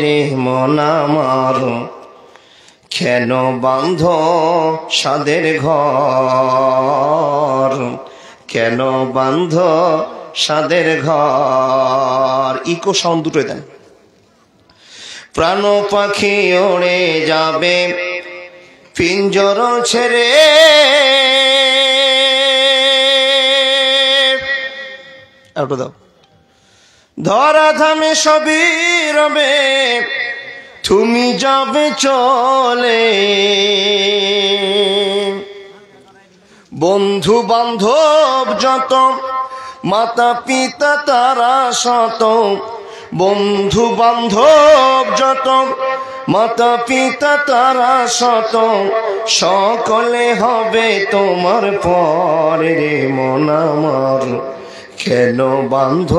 রে মন আমার কেন বাঁধ সাদের ঘর, কেন বাঁধ সাদের ঘর। ইকো সাউন্ড দুটোই দেন। প্রাণ পাখি ওড়ে যাবে পিঞ্জর ছেড়ে, একটু দাও। ধরা ধামে সবই রবে তুমি যাবে চলে, বন্ধু বান্ধব যত মাতা পিতা তারা শত, বন্ধু বান্ধব যত মাতা পিতা তারা শত, সকলে হবে তোমার পরে রে মন আমার কেন বাঁধ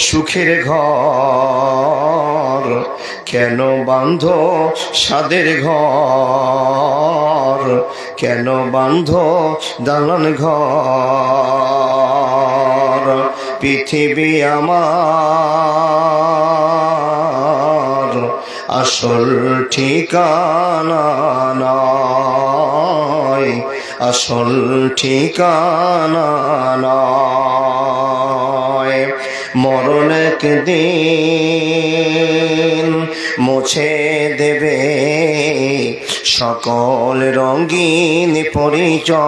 সুখের ঘর, কেন বাঁধ সাদের ঘর, কেন বাঁধ দালান ঘর। পৃথিবী আমার আসল ঠিকানা নয়, আসল ঠিকানা নয়। মরণ একদিন মুছে দেবে সকল রঙিন পরিচয়,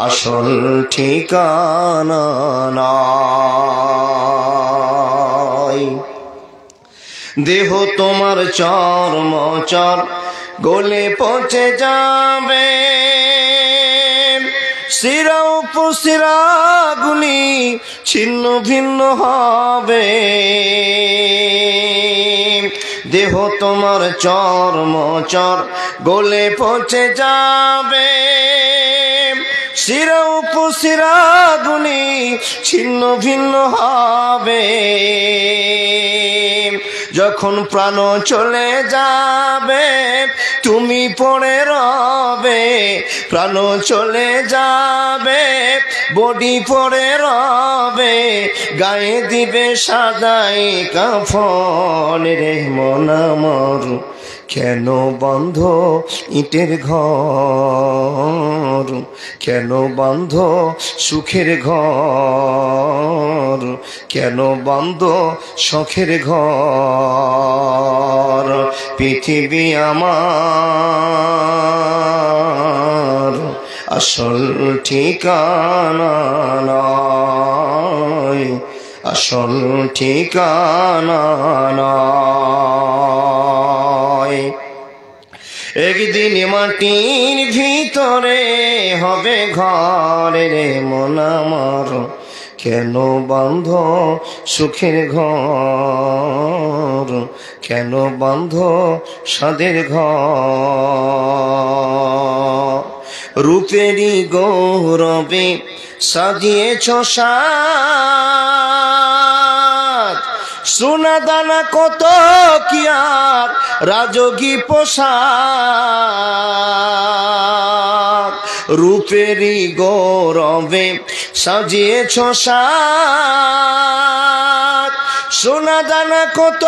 আসল ঠিকানা নয়। দেহ তোমার চর্মচর গলে পচে যাবে, শিরা উপশিরাগুলি ছিন্ন ভিন্ন হবে। দেহ তোমার চর্মচর গলে পচে যাবে, শিরা উপশিরাগুলি ছিন্ন ভিন্ন হবে। যখন প্রাণ চলে যাবে তুমি পড়ে রবে, প্রাণ চলে যাবে বডি পড়ে রবে, গায়ে দিবে সাদাই কাফন রে মন আমার কেন বাঁধ ইটের ঘর, কেন বাঁধ সুখের ঘর, কেন বাঁধ শখের ঘর। পৃথিবী আমার আসল ঠিকানা নয়, আসল ঠিকানা নয়। একদিন মাটির ভিতরে হবে ঘর রে মন আমার কেন বাঁধ সুখের ঘর, কেন বাঁধ সাদের ঘর। রূপেরই গৌরবে সাজিয়েছ সাজ, সোনা দানা কত কি আর রাজগী পোশাক। রূপেরই গৌরবে সাজিয়েছ সাজ, সোনা দানা কত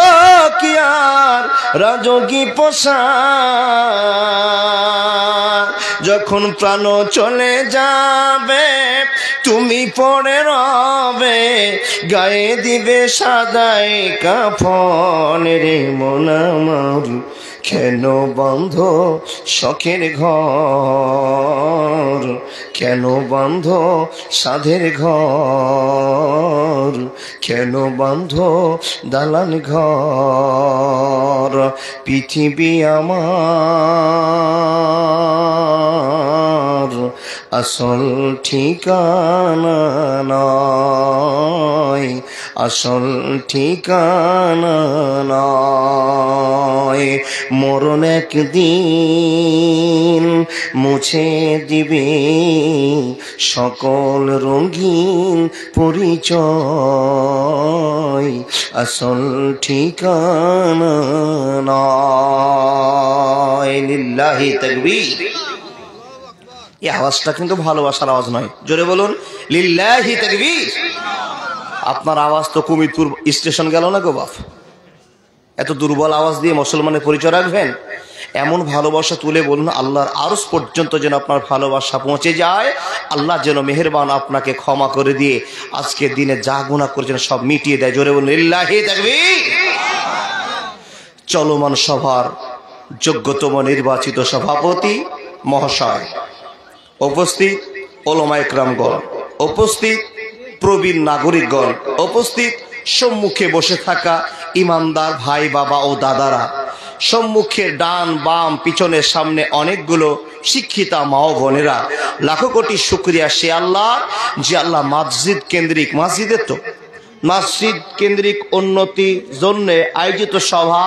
কি আর রাজগী পোশাক। যখন প্রাণ চলে যাবে তুমি পড়ে রবে, গায়ে দিবে সাদাই কাফন রে মন আমার কেন বাঁধ শখের ঘর, কেন বাঁধ সাধের ঘর, কেন বাঁধ দালান ঘর। পৃথিবী আমার আসল ঠিকানা নয়, আসল ঠিকানা নয়। মরণ একদিন মুছে দিবে সকল রঙিন পরিচয়, আসল ঠিকানা নয়। লিল্লাহি তাকবীর। এই আওয়াজটা কিন্তু ভালোবাসার আওয়াজ নয়, জোরে বলুন লিল্লাহি তাকবীর। আপনার আওয়াজ তো কুমিরপুর স্টেশন গেল না গো বাপ, এত দুর্বল আওয়াজ দিয়ে মুসলমানের পরিচয় রাখবেন? এমন ভালোবাসা তুলে বলুন আল্লাহর আরশ পর্যন্ত যেন আপনার ভালোবাসা পৌঁছে যায়। আল্লাহ যেন মেহেরবান আপনাকে ক্ষমা করে দিয়ে আজকের দিনে যা গুনাহ করেছেন সব মিটিয়ে দেয়। জোরে বলুন লিল্লাহি তাকবীর। চলমান সভার যোগ্যতম নির্বাচিত সভাপতি মহাশয়, উপস্থিত ওলামায়ে কেরামগণ, উপস্থিত প্রবীণ নাগরিকগণ, উপস্থিত সম্মুখে বসে থাকা ইমানদার ভাই বাবা ও দাদারা, সম্মুখে ডান বাম পিছনের সামনে অনেকগুলো শিক্ষিতা মা ও বোনেরা, লাখো কোটি শুকরিয়া সে আল্লাহ যে আল্লাহ মসজিদ কেন্দ্রিক, মসজিদের তো মসজিদ কেন্দ্রিক উন্নতির জন্য আয়োজিত সভা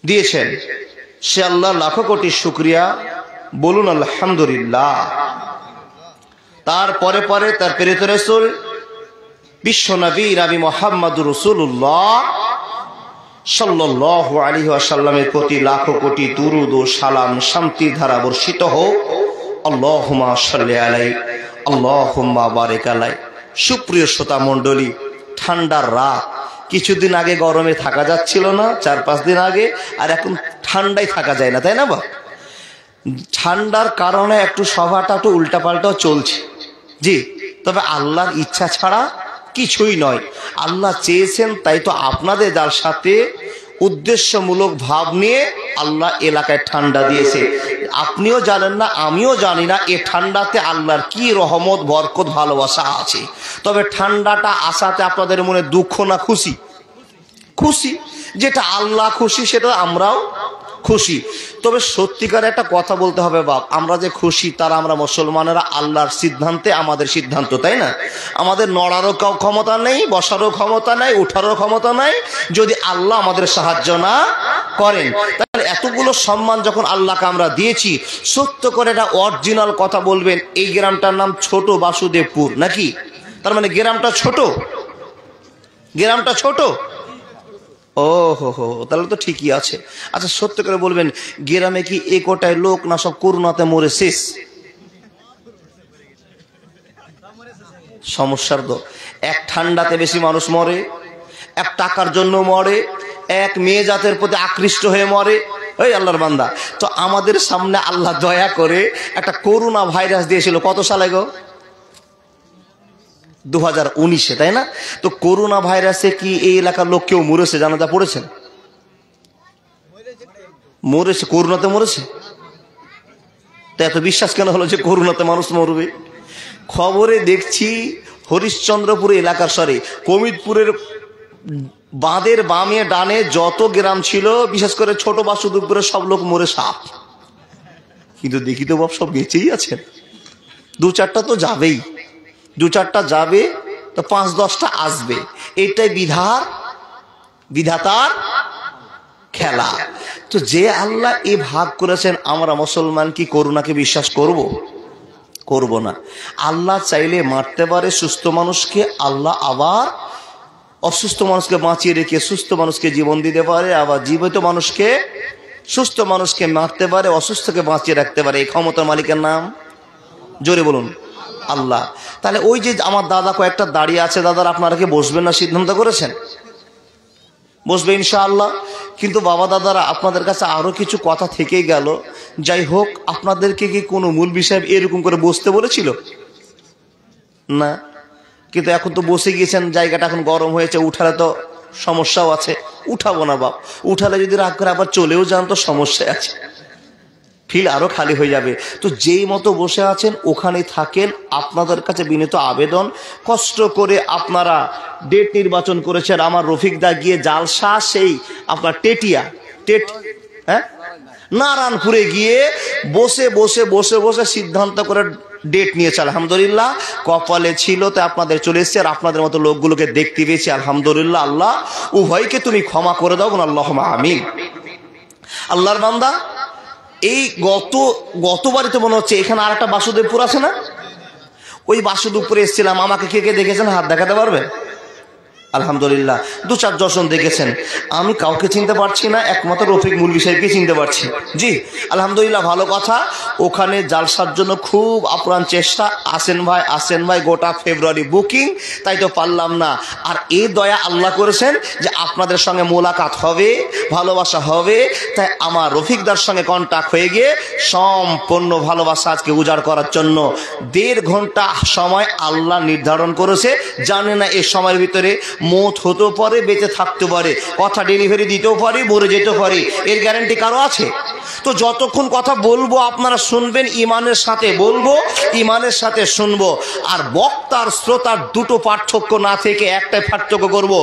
দিয়েছেন। সে আল্লাহ লাখো কোটি শুকরিয়া, বলুন আলহামদুলিল্লাহ। তারপরে পরে তার প্রেরিত রাসূল বিশ্বনবী নবী মুহাম্মদুর রাসূলুল্লাহ সাল্লাল্লাহু আলাইহি ওয়াসাল্লামের প্রতি লাখো কোটি দুরূদ ও সালাম শান্তির ধারা বর্ষিত হোক। আল্লাহুম্মা সাল্লি আলাইহি আল্লাহুম্মা বারিক আলাইহি। সুপ্রিয় শ্রোতা মণ্ডলী, ঠান্ডার রাত, কিছুদিন আগে গরমে থাকা যাচ্ছিল না, 4-5 দিন আগে, আর এখন ঠান্ডায় থাকা যায় না, তাই না বা? ঠান্ডার কারণে একটু সভাটা একটু উল্টাপাল্টাও চলছে, জি। তবে আল্লাহর ইচ্ছা ছাড়া কিছুই নয়। আল্লাহ চেয়েছেন, তাই তো আপনাদের যার সাথে উদ্দেশ্যমূলক ভাব নিয়ে আল্লাহ এলাকায় ঠান্ডা দিয়েছে। আপনিও জানেন না, আমিও জানি না এ ঠান্ডাতে আল্লাহর কি রহমত বরকত ভালোবাসা আছে। তবে ঠান্ডাটা আসাতে আপনাদের মনে দুঃখ না খুশি? খুশি। যেটা আল্লাহ খুশি সেটা আমরাও খুশি। তবে সত্যিকার একটা কথা বলতে হবে বাপ, আমরা যে খুশি তারা আমরা মুসলমানেরা আল্লাহর সিদ্ধান্তে আমাদের সিদ্ধান্ত, তাই না? আমাদের নড়ারও ক্ষমতা নেই, বসারও ক্ষমতা নাই, উঠারও ক্ষমতা নাই যদি আল্লাহ আমাদের সাহায্য না করেন। তাহলে এতগুলো সম্মান যখন আল্লাহকে আমরা দিয়েছি, সত্য করে এটা অরিজিনাল কথা বলবেন। এই গ্রামটার নাম ছোট বাসুদেবপুর নাকি? তার মানে গ্রামটা ছোট, গ্রামটা ছোট। ও হো হো, তাহলে তো ঠিকই আছে। আচ্ছা সত্য করে বলবেন, গ্রামে কি এ কোটায় লোক না সব করোনাতে মরে শেষ? সমস্যার তো এক ঠান্ডাতে বেশি মানুষ মরে, এক টাকার জন্য মরে, এক মেয়ে জাতের প্রতি আকৃষ্ট হয়ে মরে। ওই আল্লাহর বান্দা, তো আমাদের সামনে আল্লাহ দয়া করে একটা করোনা ভাইরাস দিয়েছিল কত সালে গো? 2019-এ, তাই না? তো করোনা ভাইরাসে কি এই এলাকার লোক কেউ মরেছে? জানাজা পড়েছেন? মরেছে, করোনাতে মরেছে। তো এত বিশ্বাস কেন হলো যে করোনাতে মানুষ মরবে? খবরে দেখছি হরিশ্চন্দ্রপুর এলাকার, সরি কমিটপুরের বাঁধের বামে ডানে যত গ্রাম ছিল, বিশেষ করে ছোট বাসুদেবপুরের সব লোক মরে সাপ। কিন্তু দেখি তো বাপ সব বেঁচেই আছেন। 2-4টা তো যাবেই, 2-4টা যাবে, তো 5-10টা আসবে। এটাই বিধাতার খেলা। তো যে আল্লাহ এ ভাগ করেছেন, আমরা মুসলমান কি করোনাকে বিশ্বাস করব? করব না। আল্লাহ চাইলে মারতে পারে সুস্থ মানুষকে, আল্লাহ আবার অসুস্থ মানুষকে বাঁচিয়ে রেখে সুস্থ মানুষকে জীবন দিতে পারে, আবার জীবিত মানুষকে, সুস্থ মানুষকে মারতে পারে, অসুস্থকে বাঁচিয়ে রাখতে পারে। এই ক্ষমতার মালিকের নাম জোরে বলুন আল্লাহ। তাহলে ওই যে আমার দাদা কয়েকটা দাঁড়িয়ে আছে, দাদারা আপনারা কি বসবেন না সিদ্ধান্ত করেছেন? বসবে ইনশাআল্লাহ। কিন্তু বাবা দাদারা, আপনাদের কাছে আরো কিছু কথা থেকেই গেল। যাই হোক, আপনাদেরকে কি কোনো মূল বিষয় এরকম করে বসতে বলেছিল না? কিন্তু এখন তো বসে গিয়েছেন, জায়গাটা এখন গরম হয়েছে, উঠালে তো সমস্যাও আছে। উঠাবো না বাপ, উঠালে যদি রাগ করে আবার চলেও যান তো সমস্যা আছে, ফিল আরো খালি হয়ে যাবে। তো যেই মতো বসে আছেন ওখানেই থাকেন। আপনাদের কাছে বিনীত আবেদন, কষ্ট করে আপনারা ডেট নির্বাচন করেছেন। আমার রফিক দা গিয়ে জালসা সেই আপনার নারায়ণপুরে গিয়ে বসে বসে বসে বসে সিদ্ধান্ত করে ডেট নিয়েছে। আলহামদুলিল্লাহ, কপালে ছিল তো আপনাদের চলে এসছে, আর আপনাদের মতো লোকগুলোকে দেখতে পেয়েছি। আলহামদুলিল্লাহ, আল্লাহ উভয়কে তুমি ক্ষমা করে দাও, আল্লাহুম্মা আমিন। আল্লাহর বান্দা, এই গতবারই তো মনে হচ্ছে এখানে আর একটা বাসুদেবপুর আছে না? ওই বাসুদেবপুরে এসেছিলাম, আমাকে কে কে দেখেছেন হাত দেখাতে পারবে? আলহামদুলিল্লাহ 2-4 জন দেখেছেন, আমি কাউকে চিনতে পারছি না, একমাত্র রফিক মুলবি সাহেবকে চিনতে পারছি। জি আলহামদুলিল্লাহ, ভালো কথা। ওখানে জালসার জন্য খুব আপ্রাণ চেষ্টা, আসেন ভাই গোটা ফেব্রুয়ারি বুকিং, তাই তো পারলাম না। আর এই দয়া আল্লাহ করেছেন যে আপনাদের সঙ্গে মোলাকাত হবে, ভালোবাসা হবে, তাই আমার রফিকদার সঙ্গে কন্ট্যাক্ট হয়ে গিয়ে সম্পূর্ণ ভালোবাসা আজকে উজাড় করার জন্য 1.5 ঘন্টা সময় আল্লাহ নির্ধারণ করেছে। জানে না এই সময়ের ভিতরে মৌত হতেও পারে, বেঁচে থাকতে পারে, কথা ডেলিভারি দিতেও পারি, মরে যেতে পারি, এর গ্যারান্টি কারো আছে? তো যতক্ষণ কথা বলবো আপনারা শুনবেন, ইমানের সাথে বলবো, ইমানের সাথে শুনবো। আর বক্তার শ্রোতার দুটো পার্থক্য না থেকে একটাই পার্থক্য করব,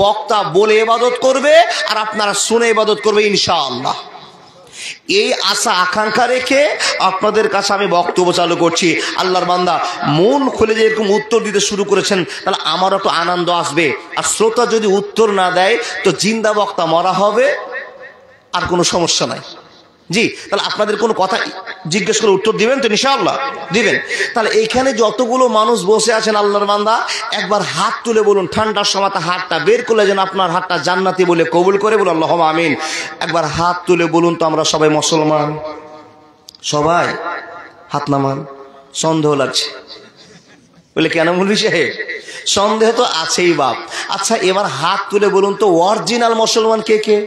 বক্তা বলে ইবাদত করবে আর আপনারা শুনে ইবাদত করবে ইনশাআল্লাহ। এই আশা আকাঙ্ক্ষা রেখে আপনাদের কাছে আমি বক্তব্য চালু করছি। আল্লাহর বান্দা মন খুলে যে এরকম উত্তর দিতে শুরু করেছেন, তাহলে আমার একটু আনন্দ আসবে। আর শ্রোতা যদি উত্তর না দেয় তো জিন্দা বক্তা মরা হবে, আর কোনো সমস্যা নাই। জি, তাহলে আপনাদের কোনো কথা জিজ্ঞেস করে উত্তর দিবেন তো ইনশাআল্লাহ? দিবেন। তাহলে এইখানে যতগুলো মানুষ বসে আছেন আল্লাহর বান্দা, একবার হাত তুলে বলুন, ঠান্ডার সময় হাতটা বের করলে যেন আপনার হাতটা জান্নাতি বলে কবুল করে বলুন আল্লাহুম্মা আমিন। একবার হাত তুলে বলুন তো আমরা সবাই মুসলমান। সবাই হাত নামান। সন্দেহ লাগছে বলে, কেন বলবি সাহেব? সন্দেহ তো আছেই বাপ। আচ্ছা এবার হাত তুলে বলুন তো অরিজিনাল মুসলমান কে কে?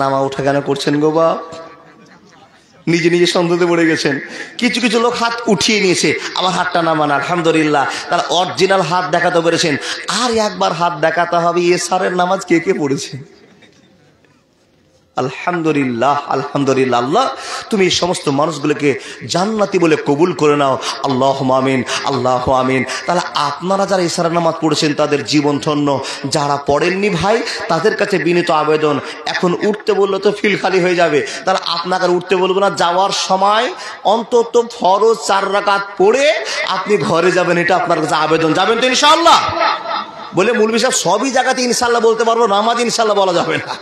নামা উঠা কেন করছেন গো বাপ? নিজে নিজে সন্দেহতে পড়ে গেছেন। কিছু কিছু লোক হাত উঠিয়ে নিয়েছে, আবার হাতটা নামান। আলহামদুলিল্লাহ, তারা অরিজিনাল হাত দেখাতে পেরেছেন। আর একবার হাত দেখাতে হবে, এসারের নামাজ কে কে পড়েছে? আলহামদুলিল্লাহ, আলহামদুলিল্লাহ। আল্লাহ তুমি এই সমস্ত মানুষগুলোকে জান্নাতি বলে কবুল করে নাও, আল্লাহুম্মা আমিন, আল্লাহুম্মা আমিন। তাহলে আপনারা যারা ইশারার নামাজ পড়েছেন তাদের জীবন ধন্য, যারা পড়েননি ভাই তাদের কাছে বিনীত আবেদন, এখন উঠতে বললে তো ফিল খালি হয়ে যাবে, তাহলে আপনাকে উঠতে বলবো না, যাওয়ার সময় অন্তত ফরজ 4 রাকাত পড়ে আপনি ঘরে যাবেন, এটা আপনার কাছে আবেদন। যাবেন তো ইনশাআল্লাহ? বলে মৌলভী সাহেব সবই জায়গাতে ইনশাআল্লাহ বলতে পারবো, নামাজ ইনশাআল্লাহ বলা যাবে না।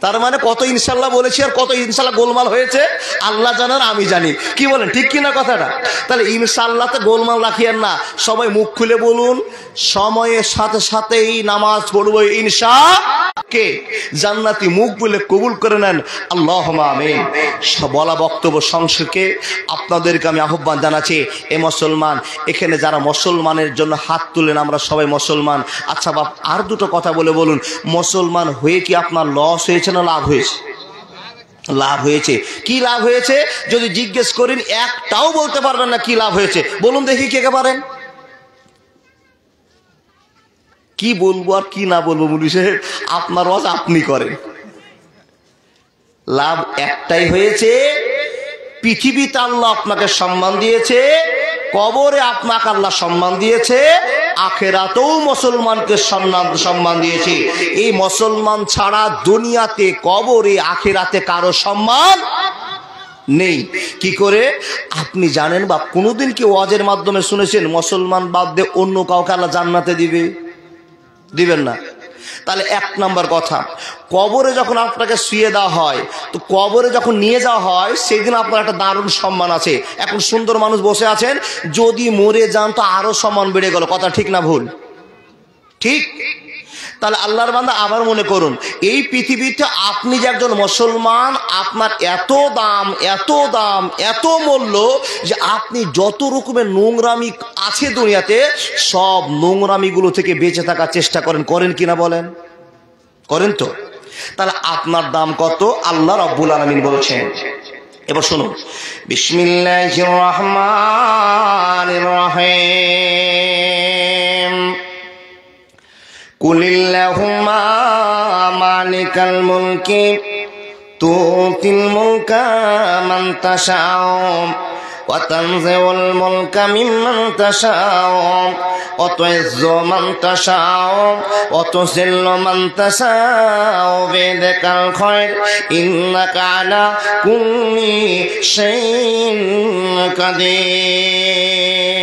তার মানে কত ইনশাল্লাহ বলেছি আর কত ইনশাল্লাহ গোলমাল হয়েছে আল্লাহ জানার, আমি জানি। কি বলেন, ঠিক কিনা কথাটা? তাহলে ইনশাল্লাহতে গোলমাল রাখিয়েন না, সবাই মুখ খুলে বলুন, সময়ের সাথে সাথেই নামাজ পড়বো ইনশা কে জান্নাতি মুখ বলে কবুল করে নেন, আল্লাহুম্মা আমিন। বলা বক্তব্য সংক্ষেপে আপনাদেরকে আমি আহ্বান জানাচ্ছি, এ মুসলমান, এখানে যারা মুসলমানের জন্য হাত তুলেন, আমরা সবাই মুসলমান। আচ্ছা বাপ, আর দুটো কথা বলে বলুন, মুসলমান হয়ে কি আপনার লস হয়েছে না লাভ হয়েছে? লাভ হয়েছে। কি লাভ হয়েছে যদি জিজ্ঞেস করেন, একটাও বলতে পারবেন না কি লাভ হয়েছে। বলুন দেখি কে কে পারেন? কি বলবো আর কি না বলবো মুফতি সাহেব, আপনার ওয়াজ আপনি করেন। লাভ একটাই হয়েছে, পৃথিবীতে আল্লাহ আপনাকে সম্মান দিয়েছে, কবরে আপনাকে আল্লাহ সম্মান দিয়েছে, আখেরাতেও মুসলমানকে সম্মান দিয়েছে। এই মুসলমান ছাড়া দুনিয়াতে, কবরে, আখেরাতে কারো সম্মান নেই। কি করে আপনি জানেন বা কোনোদিন কি ওয়াজের মাধ্যমে শুনেছেন মুসলমান বাদ দিয়ে অন্য কাউকে আল্লাহ জান্নাতে দিবে? দিবেন না। তাহলে 1 নম্বর কথা, কবরে যখন আপনাকে শুয়ে দেওয়া হয়, তো কবরে যখন নিয়ে যাওয়া হয় সেদিন আপনার একটা দারুণ সম্মান আছে। এখন সুন্দর মানুষ বসে আছেন, যদি মরে যান তো আরো সম্মান বেড়ে গেল। কথা ঠিক না ভুল? ঠিক। তাহলে আল্লাহর বান্দা আবার মনে করুন, এই পৃথিবীতে আপনি যে একজন মুসলমান, আপনার এত দাম, এত দাম, এত মূল্য যে আপনি যত রকমের নোংরামি আছে দুনিয়াতে, সব নোংরামিগুলো থেকে বেঁচে থাকার চেষ্টা করেন। করেন কিনা বলেন? করেন তো? তাহলে আপনার দাম কত আল্লাহ রাব্বুল আলামিন বলেছেন। এবার শুনুন, বিসমিল্লাহির রহমানির রহিম। কুলিল্লাহুম্মা মালিকাল মুলকি তুতিল মুলকা মান তাশাউ ওয়া তানজিউল মুলকা মিম্মান তাশাউ ওয়া তুইজ্জু মান তাশাউ ওয়া তুযিল্লু মান তাশাউ বিয়াদিকাল খায়র ইন্নাকা আলা কুল্লি শাইইন কাদির।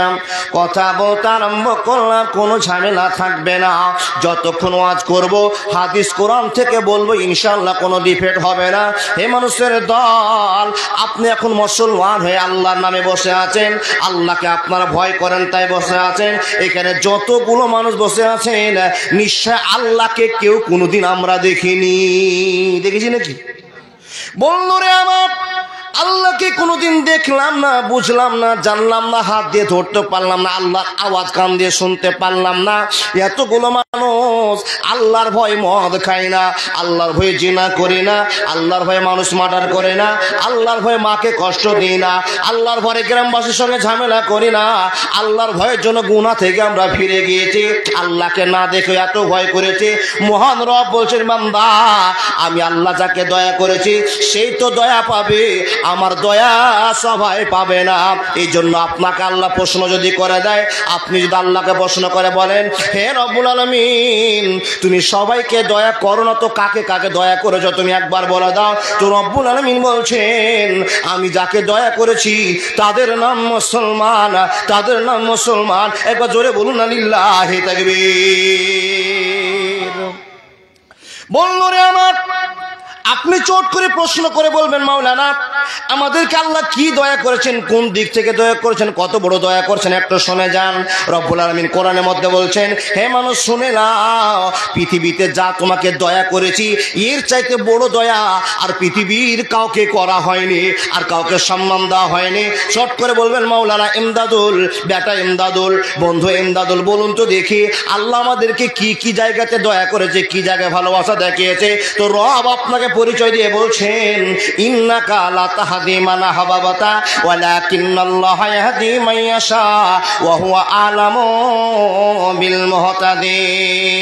বসলাম, কথা বলতে আরম্ভ করলাম, কোনো ঝামেলা থাকবে না। যতক্ষণ ওয়াজ করব হাদিস কোরআন থেকে বলবো, ইনশাআল্লাহ কোনো ডিফেক্ট হবে না। হে মানুষের দল, আপনি এখন মুসলমান হয়ে আল্লাহর নামে বসে আছেন, আল্লাহকে আপনারা ভয় করেন তাই বসে আছেন। এখানে যতগুলো মানুষ বসে আছেন, নিশ্চয় আল্লাহকে কেউ কোনোদিন আমরা দেখিনি। দেখেছি নাকি বন্ধুরে আমার? আল্লাহকে কোনোদিন দেখলাম না, বুঝলাম না, জানলাম না, হাত দিয়ে ধরতে পারলাম না, আল্লাহর আওয়াজ কান দিয়ে শুনতে পারলাম না। এতগুলো মানুষ আল্লাহর ভয় মদ খায় না, আল্লাহর ভয়ে জিনা করি না, আল্লাহর ভয়ে মানুষ মার্ডার করে না, আল্লাহর ভয়ে মাকে কষ্ট দিই না, আল্লাহর ভয়ে গ্রামবাসীর সঙ্গে ঝামেলা করি না, আল্লাহর ভয়ের জন্য গুনাহ থেকে আমরা ফিরে গিয়েছি। আল্লাহকে না দেখে এত ভয় করেছি। মহান রব বলছেন, বান্দা আমি আল্লাহ যাকে দয়া করেছি সেই তো দয়া পাবে, আমার দয়া সবাই পাবে না। এই জন্য আপনাকে আল্লাহ প্রশ্ন যদি করে দেয়, আপনি যদি আল্লাহকে প্রশ্ন করে বলেন, হে রব্বুল আলামিন তুমি সবাইকে দয়া করো না, তো কাকে কাকে দয়া করেছো তুমি একবার বলে দাও। তো রব্বুল আলামিন বলছেন, আমি যাকে দয়া করেছি তাদের নাম মুসলমান, তাদের নাম মুসলমান। একবার জোরে বলুন না লিল্লাহি তাকবীর। বন্ধুরে আমার, আপনি চট করে প্রশ্ন করে বলবেন, মাওলানা আমাদেরকে আল্লাহ কি দয়া করেছেন, কোন দিক থেকে দয়া করেছেন, কত বড় দয়া করেছেন একটু শুনে যান। রব্বুল আলামিন কোরআনের মধ্যে বলছেন, হে মানুষ শুনে নাও, পৃথিবীতে যা তোমাকে দয়া করেছি এর চাইতে বড় দয়া আর পৃথিবীর কাউকে করা হয়নি, আর কাউকে সম্মান দেওয়া হয়নি। চট করে বলবেন, মাওলানা ইমদাদুল, বেটা ইমদাদুল, বন্ধু ইমদাদুল, বলুন তো দেখি আল্লাহ আমাদেরকে কি কি জায়গাতে দয়া করেছে, কি জায়গায় ভালোবাসা দেখিয়েছে। তো রব আপনাকে পরিচয় দিয়ে বলছেন, ইন্নাকা লা তাহদি মান আহবাবতা ওয়ালাকিন্নাল্লাহা ইয়াহদি মান ইয়াশা ওয়া হুয়া আলামু বিল মুহতাদিন।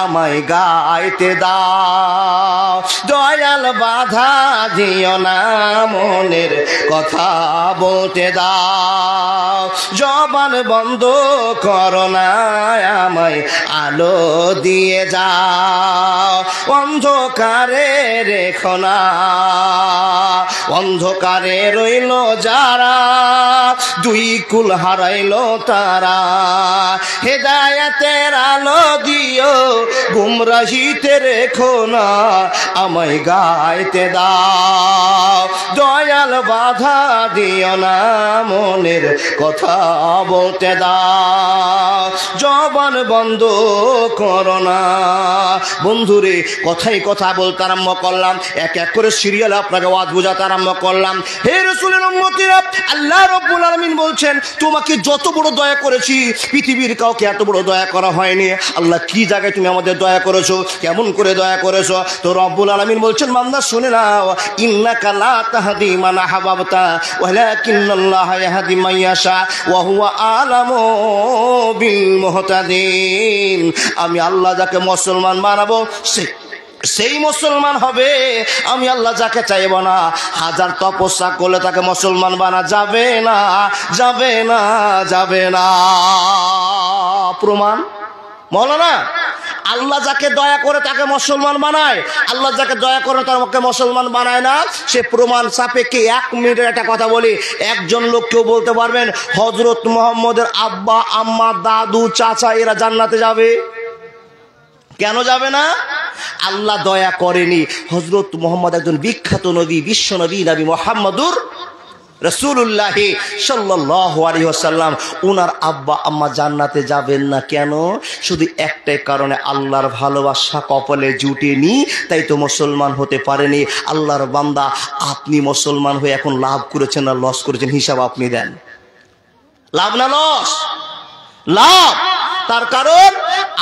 আমায় গাইতে দাও, দয়াল বাধা দিও না, মনের কথা বলতে দাও, জবান বন্ধ করো না, আমায় আলো দিয়ে যাও, অন্ধকারে রেখো না, অন্ধকারে রইল যারা, দুই কুল হারাইল তারা, হেদায়েতের আলো দিও, গুমরাহিতে রেখো না, আমায় গাইতে দাও, দয়াল বাধা দিও না, মনের কথা বলতে দাও, জবান বন্ধ করো না। বন্ধুরে, কথাই কথা বলতে আরম্ভ করলাম, এক এক করে সিরিয়াল আপনাকে ওয়াজ বোঝাতে আরম্ভ করলাম। হে রাসূলের উম্মতিরা, আল্লাহ রাব্বুল আলামিন বলছেন, তোমাকে যত বড় দয়া করেছি পৃথিবীর কাউকে এত বড় দয়া করা হয়নি। আল্লাহ কি জায়গায় তুমি আমাদের দয়া করেছো, কেমন করে দয়া করেছো? তো রব্বুল আলামিন বলছেন, বান্দা শুনে নাও, ইন্নাকা লা তাহদি মান আহবাবতা ওয়ালাকিন্নাল্লাহা ইয়াহদি মান ইয়াশা ওয়া হুয়া আলামু বিল মুহতাদিন। আমি আল্লাহ যাকে মুসলমান বানাবো সেই মুসলমান হবে, আমি আল্লাহ যাকে চাইব না, হাজার তপস্যা করলে তাকে মুসলমান বানা যাবে না, যাবে না, যাবে না। প্রমাণ মাওলানা, আল্লাহ যাকে দয়া করে তাকে মুসলমান বানায়, আল্লাহ যাকে দয়া করে তাকে মুসলমান বানায় না। সে প্রমাণ সাপেক্ষে 1 মিনিটের একটা কথা বলি। একজন লোক কেউ বলতে পারবেন হযরত মুহাম্মদের আব্বা আম্মা দাদু চাচা এরা জান্নাতে যাবে? কেন যাবে না? আল্লাহ দয়া করেনি। হযরত মুহাম্মদ একজন বিখ্যাত নবী, বিশ্ব নবী, নবী মুহাম্মদুর রাসূলুল্লাহ সাল্লাল্লাহু আলাইহি ওয়াসাল্লাম, উনার আব্বা আম্মা জান্নাতে যাবেন না কেন? শুধু একটাই কারণে, আল্লাহর ভালোবাসা কপালে জুটেনি, তাই তো মুসলমান হতে পারেনি। আল্লাহর বান্দা, আপনি মুসলমান হয়ে এখন লাভ করেছেন না লস করেছেন, হিসাব আপনি দেন। লাভ না লস? লাভ। তার কারণ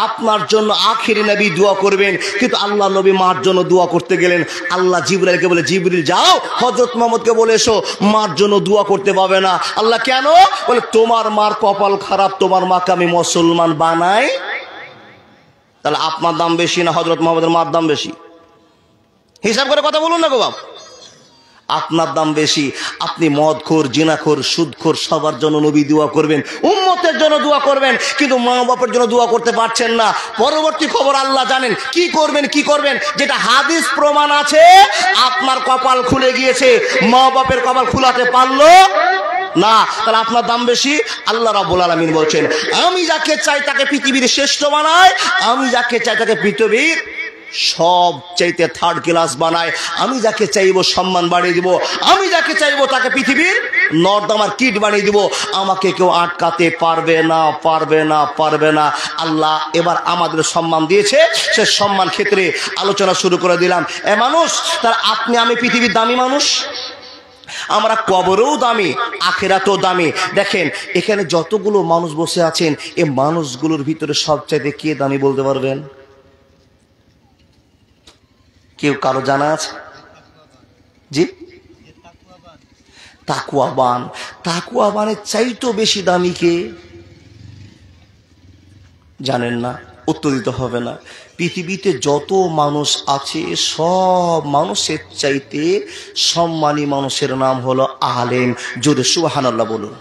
আপনার জন্য আখিরি নবী দোয়া করবেন, কিন্তু আল্লাহ নবী মার জন্য দোয়া করতে গেলেন, আল্লাহ জিবরাইলকে বলে, জিবরিল যাও হযরত মুহাম্মদকে বলে এসো, মার জন্য দোয়া করতে পাবে না। আল্লাহ কেন? বলে, তোমার মার কপাল খারাপ, তোমার মাকে আমি মুসলমান বানাই। তাহলে আপনার দাম বেশি না হযরত মুহাম্মদের মার দাম বেশি? হিসাব করে কথা বলুন না গো বাপ। আপনার দাম বেশি। আপনি মদখোর, জিনাখোর, সুদখোর সবার জন্য নবী দোয়া করবেন, উম্মতের জন্য দোয়া করবেন, কিন্তু মা বাপের জন্য দোয়া করতে পারছেন না। পরবর্তী খবর আল্লাহ জানেন। কি করবেন, কি করবেন? যেটা হাদিস প্রমাণ আছে, আপনার কপাল খুলে গিয়েছে, মা বাপের কপাল খুলাতে পারলো না, তাহলে আপনার দাম বেশি। আল্লাহ রাব্বুল আলামিন বলছেন, আমি যাকে চাই তাকে পৃথিবীর শ্রেষ্ঠ বানাই, আমি যাকে চাই তাকে পৃথিবীর সব চাইতে থার্ড ক্লাস বানায়, আমি যাকে চাইবো সম্মান বাড়িয়ে দিব, আমি যাকে চাইবো তাকে পৃথিবীর নর্দমার কিট বানিয়ে দিব। আমাকে কেউ আটকাতে পারবে না, পারবে না, পারবে না। আল্লাহ এবার আমাদের সম্মান দিয়েছে, সে সম্মান ক্ষেত্রে আলোচনা শুরু করে দিলাম। এ মানুষ, তার আপনি আমি পৃথিবীর দামি মানুষ, আমরা কবরেও দামি, আখিরাতেও দামি। দেখেন এখানে যতগুলো মানুষ বসে আছেন, এই মানুষগুলোর ভিতরে সবচাইতে কে দামি বলতে পারবেন? কেউ কারো জানা আছে? জি, তাকওয়াবান। তাকওয়াবানের চাইতো বেশি দামি কে জানেন না? উত্তর দিতে হবে না। পৃথিবীতে যত মানুষ আছে সব মানুষের চাইতে সম্মানী মানুষের নাম হলো আলেম। জোরে সুবহানাল্লাহ বলুন।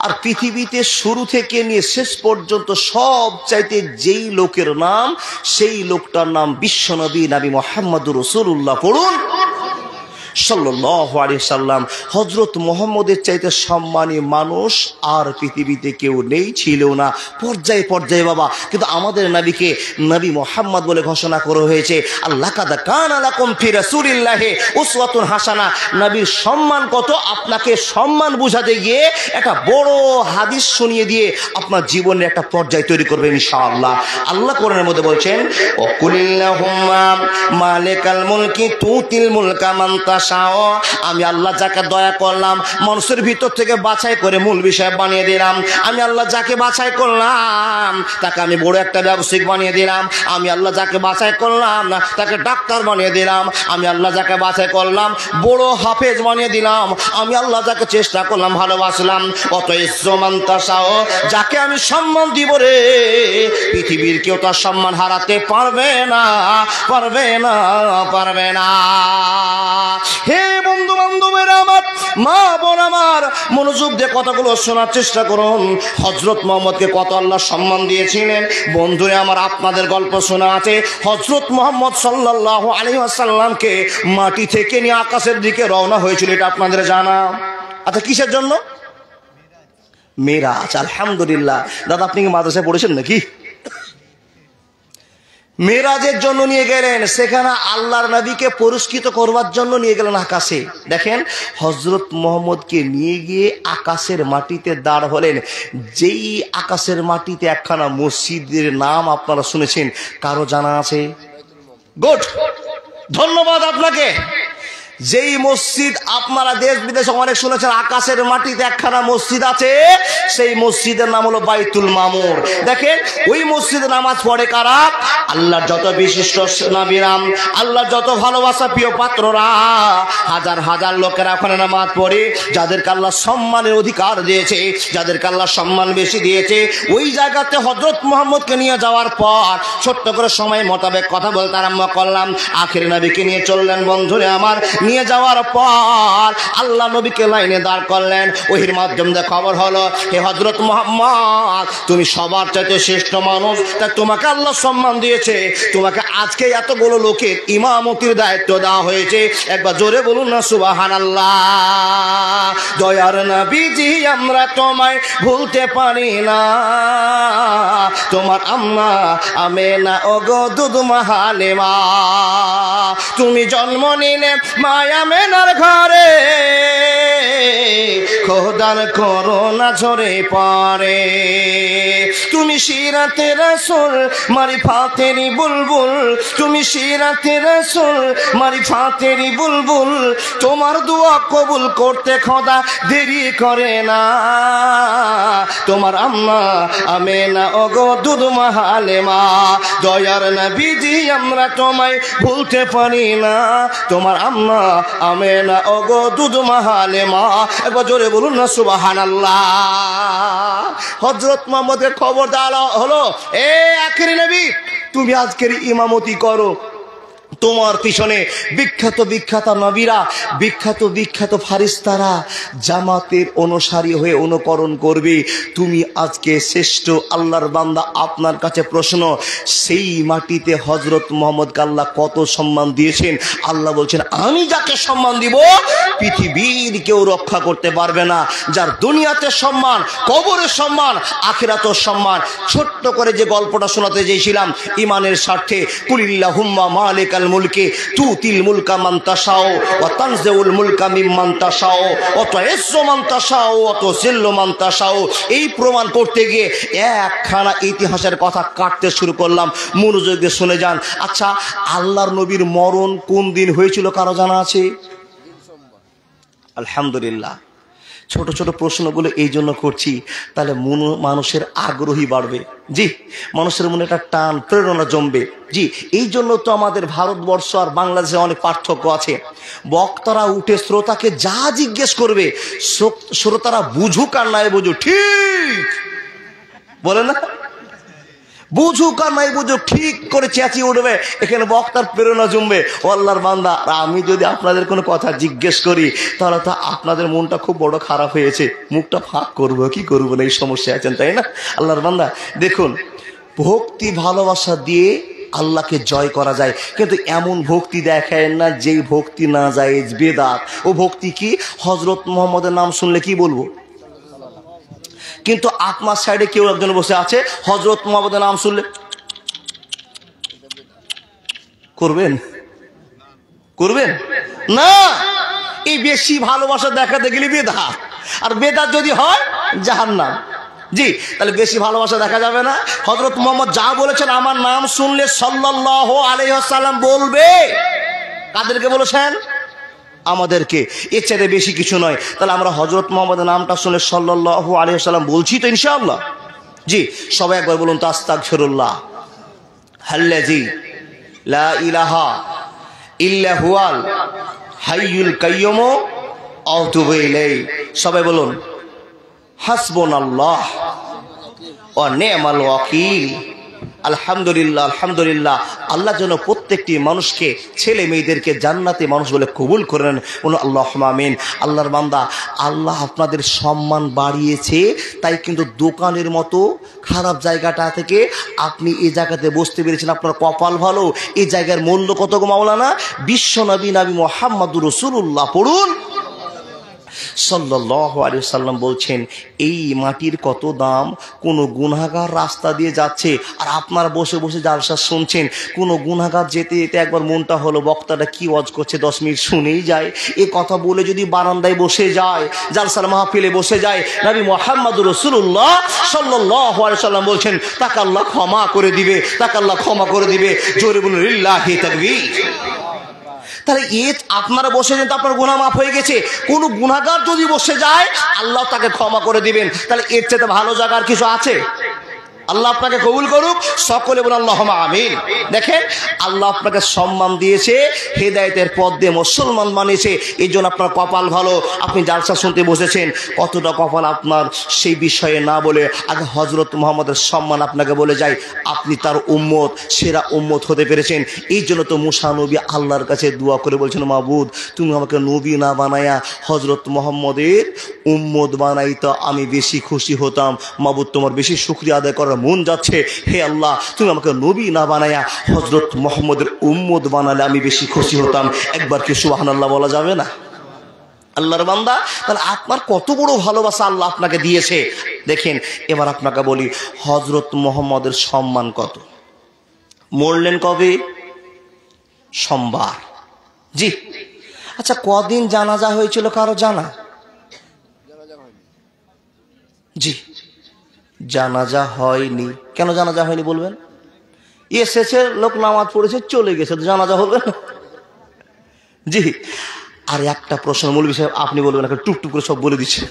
আর পৃথিবীতে শুরু থেকে নিয়ে শেষ পর্যন্ত সব চাইতে যেই লোকের নাম, সেই লোকটার নাম বিশ্বনবী নবী মুহাম্মদুর রাসূলুল্লাহ। পড়ুন সাল্লাল্লাহু আলাইহি সাল্লাম। হযরত মুহাম্মদের চাইতে সম্মানী মানুষ আর পৃথিবীতে কেউ নেই, ছিল না। পর্যায়ে পর্যায়ে বাবা, কিন্তু আমাদের নবীকে নবী মুহাম্মদ বলে ঘোষণা করা হয়েছে। লাকাদ কানা লাকুম ফি রাসূলিল্লাহি উসওয়াতুন হাসানাহ। নবীর সম্মান কত, আপনাকে সম্মান বুঝাতে গিয়ে একটা বড় হাদিস শুনিয়ে দিয়ে আপনার জীবনের একটা পর্যায় তৈরি করবে ইনশাআল্লাহ। আল্লাহ কোরআনের মধ্যে বলছেন, ওয়াকুলিল্লাহুম্মা মালিকাল মুলকি তুতিল মুলকা মান তাশাও। আমি আল্লাহ যাকে দয়া করলাম মানুষের ভিতর থেকে বাছাই করে মূল বিষয় বানিয়ে দিলাম। আমি আল্লাহ যাকে বাছাই করলাম তাকে আমি বড় একটা ব্যবসায়িক বানিয়ে দিলাম। আমি আল্লাহ যাকে বাছাই করলাম না তাকে ডাক্তার বানিয়ে দিলাম। আমি আল্লাহ যাকে বাছাই করলাম বড় হাফেজ বানিয়ে দিলাম। আমি আল্লাহ যাকে চেষ্টা করলাম ভালোবাসলাম। অত ইজ্জমান তাশাও, যাকে আমি সম্মান দিব রে, পৃথিবীর কেউ তার সম্মান হারাতে পারবে না, পারবে না, পারবে না। হে বন্ধু বান্ধবেরা আমার, মা বোন আমার, মনোযোগ দিয়ে কথাগুলো শোনার চেষ্টা করুন। হযরত মুহাম্মদকে কত আল্লাহ সম্মান দিয়েছিলেন। বন্ধুরা আমার, আপনাদের গল্প শোনা আছে। হযরত মুহাম্মদ সাল্লাল্লাহু আলাইহি ওয়াসাল্লামকে মাটি থেকে নিয়ে আকাশের দিকে রওনা হয়েছিল, এটা আপনাদের জানা। আচ্ছা, কিসের জন্য? মেরাজ। আলহামদুলিল্লাহ। দাদা, আপনি কি মাদ্রাসায় পড়েছেন নাকি? মেরাজের জন্য নিয়ে গেলেন, সেখানে আল্লাহর নবীকে পুরস্কৃত করবার জন্য নিয়ে গেলেন আকাশে। দেখেন হযরত মুহাম্মদকে নিয়ে গিয়ে আকাশের মাটিতে দাঁড় হলেন। যেই আকাশের মাটিতে একখানা মসজিদের নাম আপনারা শুনেছেন, কারো জানা আছে? গুড, ধন্যবাদ আপনাকে। যেই মসজিদ আপনারা দেশ বিদেশে অনেক শুনেছেন, আকাশের মাটিতে একখানা মসজিদ আছে, সেই মসজিদের নাম হলো বাইতুল মামুর। দেখেন ওই মসজিদে নামাজ পড়ে কারা? আল্লাহর যত বিশিষ্ট নবীরাম, আল্লাহর যত ভালোবাসা প্রিয় পাত্ররা, হাজার হাজার লোকেরা ওখানে নামাজ পড়ে। যাদেরকে আল্লাহ সম্মানের অধিকার দিয়েছে, যাদেরকে আল্লাহ সম্মান বেশি দিয়েছে, ওই জায়গাতে হযরত মুহাম্মদকে নিয়ে যাওয়ার পর ছোট্ট করে সময় মোতাবেক কথা বলতে আরম্ভ করলাম। আখির নবীকে নিয়ে চললেন বন্ধুরে আমার। নিয়ে যাওয়ার পর আল্লাহ নবীকে লাইনে দাঁড় করলেন। ওহির মাধ্যম দিয়ে খবর হলো, হে হযরত মুহাম্মদ, তুমি সবার চাইতে শ্রেষ্ঠ মানুষ, তাই তোমাকে আল্লাহ সম্মান দিয়েছে। তোমাকে আজকে এতগুলো লোকের ইমামতির দায়িত্ব দেওয়া হয়েছে। একবার জোরে বলুন না সুবহানাল্লাহ। দয়ার নবীজি, আমরা তোমায় ভুলতে পারি না। তোমার আম্মা আমেনা ওগো দুধ মা হালিমা, তুমি জন্ম নিলে মায়া মেনার ঘরে, খোদার করোনা ঝরে পড়ে। তুমি সিরাতে রাসূল মারিফাতেরি বুলবুল, তুমি সিরাতে রাসূল মারিফাতেরি বুলবুল। তোমার দোয়া কবুল করতে খোদা দেরি করে না। তোমার আম্মা আমেনা ওগো দুধ মা হালিমা, দয়ার নবীজি, আমরা তোমায় ভুলতে পারি না। তোমার আম্মা আমেনা ওগো দুধ মা হালিমা। একবার জোরে বলুন না সুবহানাল্লাহ। হযরত মুহাম্মদকে খবর দেওয়া হলো, এ আখিরি নবী, তুমি আজকের ইমামতি করো। তোমার পিছনে বিখ্যাত বিখ্যাত নবীরা, বিখ্যাত বিখ্যাত ফারিস্তারা জামাতের অনুসারী হয়ে অনুকরণ করবে। তুমি আজকে শ্রেষ্ঠ আল্লাহর বান্দা, আপনার কাছে প্রশ্ন, সেই মাটিতে হযরত মুহাম্মদকে আল্লাহ কত সম্মান দিয়েছেন? আল্লাহ বলছেন, আমি যাকে সম্মান দিব পৃথিবীর কেউ রক্ষা করতে পারবে না। যার দুনিয়াতে সম্মান, কবরের সম্মান, আখিরাতের সম্মান। ছোট্ট করে যে গল্পটা শোনাতে চেয়েছিলাম ইমানের স্বার্থে, কুলিল্লাহুম্মা মালিকাল মুলকি তুতিল মুলকা মান তাশাউ ওয়া তানজিউল মুলকা মিম্মান তাশাউ ওয়া তুইজ্জু মান তাশাউ ওয়া তুযিল্লু মান তাশাউ। এই প্রমাণ করতে গিয়ে একখানা ইতিহাসের কথা কাটতে শুরু করলাম, মনোযোগ দিয়ে শুনে যান। আচ্ছা, আল্লাহর নবীর মরণ কোন দিন হয়েছিল কারো জানা আছে? আলহামদুলিল্লাহ। ছোট ছোট প্রশ্নগুলো এই জন্য করছি, তাহলে মানুষের আগ্রহী বাড়বে। জি, মানুষের মনে একটা টান, প্রেরণা জমবে। জি, এই জন্য তো আমাদের ভারতবর্ষ আর বাংলাদেশে অনেক পার্থক্য আছে। বক্তারা উঠে শ্রোতাকে যা জিজ্ঞেস করবে, শ্রোতারা বুঝুক আর নাই বুঝুক, ঠিক বলে না, বুঝুক আর নাই বুঝুক, ঠিক করে চেঁচিয়ে উঠবে। এখানে বক্তার প্রেরণা জমবে। ও আল্লাহর বান্দা, আমি যদি আপনাদের কোনো কথা জিজ্ঞেস করি, তাহলে তো আপনাদের মনটা খুব বড় খারাপ হয়েছে, মুখটা ফাঁক করবো, কি করবো না, এই সমস্যা আছেন, তাই না? আল্লাহর বান্দা দেখুন, ভক্তি ভালোবাসা দিয়ে আল্লাহকে জয় করা যায়, কিন্তু এমন ভক্তি দেখায় না যেই ভক্তি না যায় বেদাত। ও ভক্তি কি? হযরত মুহাম্মদের নাম শুনলে কি বলবো, কিন্তু আপনার সাইডে কেউ একজন বসে আছে, হযরত মুহাম্মদের নাম শুনলে করবেন? করবেন না। এই বেশি ভালোবাসা দেখাতে গেলে বেদাত, আর বেদাত যদি হয় জাহান্নাম। জি, তাহলে বেশি ভালোবাসা দেখা যাবে না। হযরত মুহাম্মদ যা বলেছেন, আমার নাম শুনলে সাল্লাল্লাহু আলাইহি ওয়াসাল্লাম বলবে। কাদেরকে বলেছেন? আমাদেরকে। এর চাইতে বেশি কিছু নয়। তাহলে আমরা হযরত মুহাম্মদের নামটা শুনে সাল্লাল্লাহু আলাইহি ওয়াসাল্লাম বলছি তো ইনশাআল্লাহ। জি, সবাই একবার বলুন তো, আস্তাগফিরুল্লাহ আল্লাযী লা ইলাহা ইল্লা হুয়াল হাইয়ুল কাইয়্যুম ওয়া আতুবু ইলাইহি। সবাই বলুন হাসবুনাল্লাহ ওয়া নি'মাল ওয়াকিল। আলহামদুলিল্লাহ, আলহামদুলিল্লাহ। আল্লাহ যেন প্রত্যেকটি মানুষকে, ছেলে মেয়েদেরকে জান্নাতে মানুষ বলে কবুল করেন, বলুন আল্লাহুম্মা আমিন। আল্লাহর বান্দা, আল্লাহ আপনাদের সম্মান বাড়িয়েছে, তাই কিন্তু দোকানের মতো খারাপ জায়গাটা থেকে আপনি এই জায়গাতে বসতে পেরেছেন, আপনার কপাল ভালো। এই জায়গার মূল্য কত গো মাওলানা? বিশ্বনবী নবী মুহাম্মদুর রাসূলুল্লাহ পড়ুন সাল্লাল্লাহু আলাইহি ওয়াসাল্লাম বলছেন, এই মাটির কত দাম। কোন গুনাহগার রাস্তা দিয়ে যাচ্ছে, আর আপনারা বসে বসে জালসা শুনছেন। কোন গুনাহগার যেতে যেতে একবার মনটা হলো, বক্তাটা কি ওয়াজ করছে, 10 মিনিট শুনেই যায়। এই কথা বলে যদি বারান্দায় বসে যায়, জালসার মাহফিলে বসে যায়, নবী মুহাম্মদুর রাসূলুল্লাহ সাল্লাল্লাহু আলাইহি ওয়াসাল্লাম বলছেন, তাকে আল্লাহ ক্ষমা করে দিবে, তাকে আল্লাহ ক্ষমা করে দিবে। জোরে বলুন লিল্লাহি তাকবীর। তাহলে আপনারা বসেছেন তো আপনার গুনাহ মাফ হয়ে গেছে। কোন গুনাহগার যদি বসে যায়, আল্লাহ তাকে ক্ষমা করে দিবেন। তাহলে এর চেয়ে ভালো জায়গার কিছু আছে? আল্লাহ আপনাকে কবুল করুক, সকলে বলুন আল্লাহুম্মা আমিন। দেখেন, আল্লাহ আপনাকে সম্মান দিয়েছে, হেদায়েতের পথ দিয়ে মুসলমান বানিয়েছে, এই জন্য আপনার কপাল ভালো। আপনি জালসা শুনতে বসেছেন, কতটা কপাল আপনার সেই বিষয়ে না বলে আগে হযরত মুহাম্মদের সম্মান আপনাকে বলে যায়, আপনি তার উম্মত, সেরা উম্মত হতে পেরেছেন। এই জন্য তো মুসা নবী আল্লাহর কাছে দোয়া করে বলছেন, মাবুদ তুমি আমাকে নবী না বানায়া হযরত মুহাম্মদের উম্মত বানাইতো আমি বেশি খুশি হতাম। মাবুদ তোমার বেশি শুকরিয়া আদায় করার মন যাচ্ছে। হে আল্লাহ, তুমি আমাকে নবী না বানায়া হযরত মুহাম্মদের উম্মত বানালে আমি বেশি খুশি হতাম। একবার কি সুবহানাল্লাহ বলা যাবে না? আল্লাহর বান্দা, তাহলে আপনার কত বড় ভালোবাসা আল্লাহ আপনাকে দিয়েছে। দেখেন, এবার আপনাকে বলি, হযরত মুহাম্মদের সম্মান কত। মরলেন কবে? সোমবার। জি, আচ্ছা, কদিন জানাজা হয়েছিল কারো জানা? জি, জানাজা হয়নি। কেন জানাজা হয়নি বলবেন? এসেছে লোক, নামাজ পড়েছে, চলে গেছে, জানাজা হবে না? জি। আর একটা প্রশ্ন মৌলভী সাহেব আপনি বলবেন, একটা টুকটুক করে সব বলে দিচ্ছে।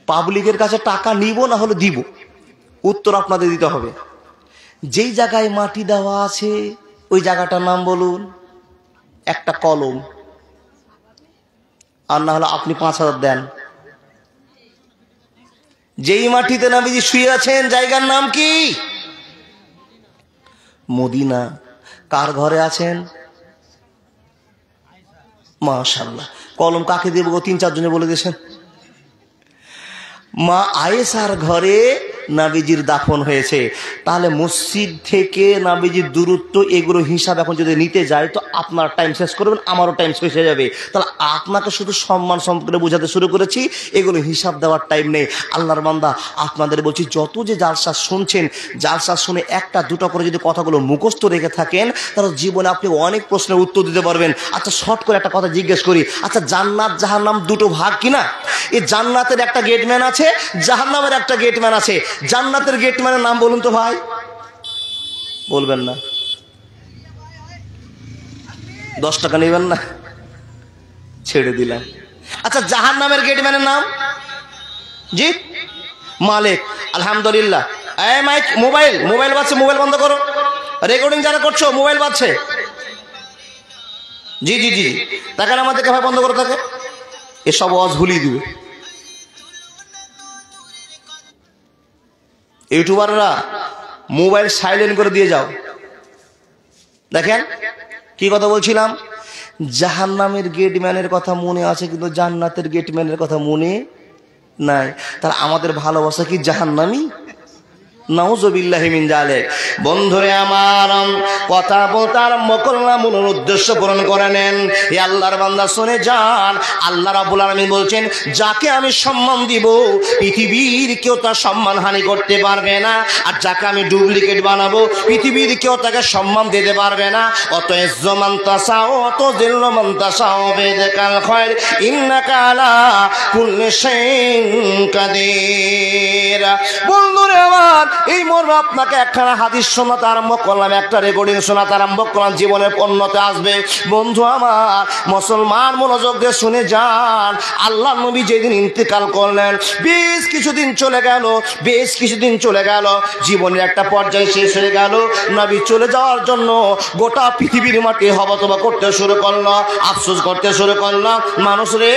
পাবলিকের কাছে টাকা নিব না হলে দিব, উত্তর আপনাদের দিতে হবে। যেই জায়গায় মাটি দেওয়া আছে ওই জায়গাটার নাম বলুন, একটা কলম, আর না হলে আপনি 5000 দেন। যেই মাটিতে নবীজি শুয়ে আছেন জায়গার নাম কি? মদিনা। কার ঘরে আছেন? মাশাআল্লাহ। কলম কাকে দেব? 3-4 জনে বলে দিয়েছেন। মা আয়েশার ঘরে নবীজির দাফন হয়েছে। তাহলে মসজিদ থেকে নবীজির দূরত্ব, এগুলো হিসাব এখন যদি নিতে যায় তো আপনার টাইম শেষ করবেন, আমারও টাইম শেষ হয়ে যাবে। তাহলে আপনাকে শুধু সম্মান সম্পর্কে বোঝাতে শুরু করেছি, এগুলো হিসাব দেওয়ার টাইম নেই। আল্লাহর বান্দা, আপনাদের বলছি, যত যে জালসা শুনছেন, জালসা শুনে একটা দুটো করে যদি কথাগুলো মুখস্থ রেখে থাকেন, তাহলে জীবনে আপনি অনেক প্রশ্নের উত্তর দিতে পারবেন। আচ্ছা, শর্ট করে একটা কথা জিজ্ঞেস করি, আচ্ছা জান্নাত জাহান্নাম দুটো ভাগ কিনা? এই জান্নাতের একটা গেটম্যান আছে, জাহান্নামের একটা গেটম্যান আছে। জান্নাতের গেটম্যানের নাম বলুন তো ভাই। বলবেন না? 10 টাকা নেবেন না? ছেড়ে দিলাম। আচ্ছা, জাহান্নামের গেটম্যানের নাম? জি, মালিক। আলহামদুলিল্লাহ। এই মাইক, মোবাইল বাজছে, মোবাইল বন্ধ করো। রেকর্ডিং যারা করছো, মোবাইল বাজছে। জি জি জি, তাকে আমাদেরকে ভাই বন্ধ করে থাকে, এসব ওয়াজ ভুলিয়ে দিবে। ইউটিউবাররা মোবাইল সাইলেন্ট করে দিয়ে যাও। দেখেন কি কথা বলছিলাম, জাহান্নামের গেটম্যানের কথা মনে আছে, কিন্তু জান্নাতের গেটম্যানের কথা মনে নাই। তাহলে আমাদের ভালোবাসা কি জাহান্নামী? নাউযুবিল্লাহি মিন যালিক। বন্ধুরে আমার, কথা বলতে আরম্ভ করলাম, মূল উদ্দেশ্য পূরণ করে নেন। হে আল্লাহর বান্দা, শুনে যান। আল্লাহ রাব্বুল আলামিন বলছেন, যাকে আমি সম্মান দিব পৃথিবীর কেউ তার সম্মান হানি করতে পারবে না, আর যাকে আমি ডুপ্লিকেট বানাবো পৃথিবীর কেউ তাকে সম্মান দিতে পারবে না। অত ইজ্জু মান তাশাউ অত যিল্লু মান তাশাউ বিয়াদিকাল খায়র ইন্নাকা আলা কুল্লি শাইইন কাদির। বন্ধুরে আমার, এই মর্মে আপনাকে একখানা হাদিস শোনাতে আরম্ভ করলাম, একটা রেকর্ডিং শোনাতে আরম্ভ করলাম, জীবনের পণ্যতে আসবে। বন্ধু আমার মুসলমান, মনোযোগ দিয়ে শুনে যান। আল্লাহ নবী যেদিন ইন্তেকাল করলেন, বেশ কিছুদিন চলে গেল, জীবনের একটা পর্যায়ে শেষ হয়ে গেল। নবী চলে যাওয়ার জন্য গোটা পৃথিবীর মাটি হবতবা করতে শুরু করলো, আফসোস করতে শুরু করলো। মানুষ রে,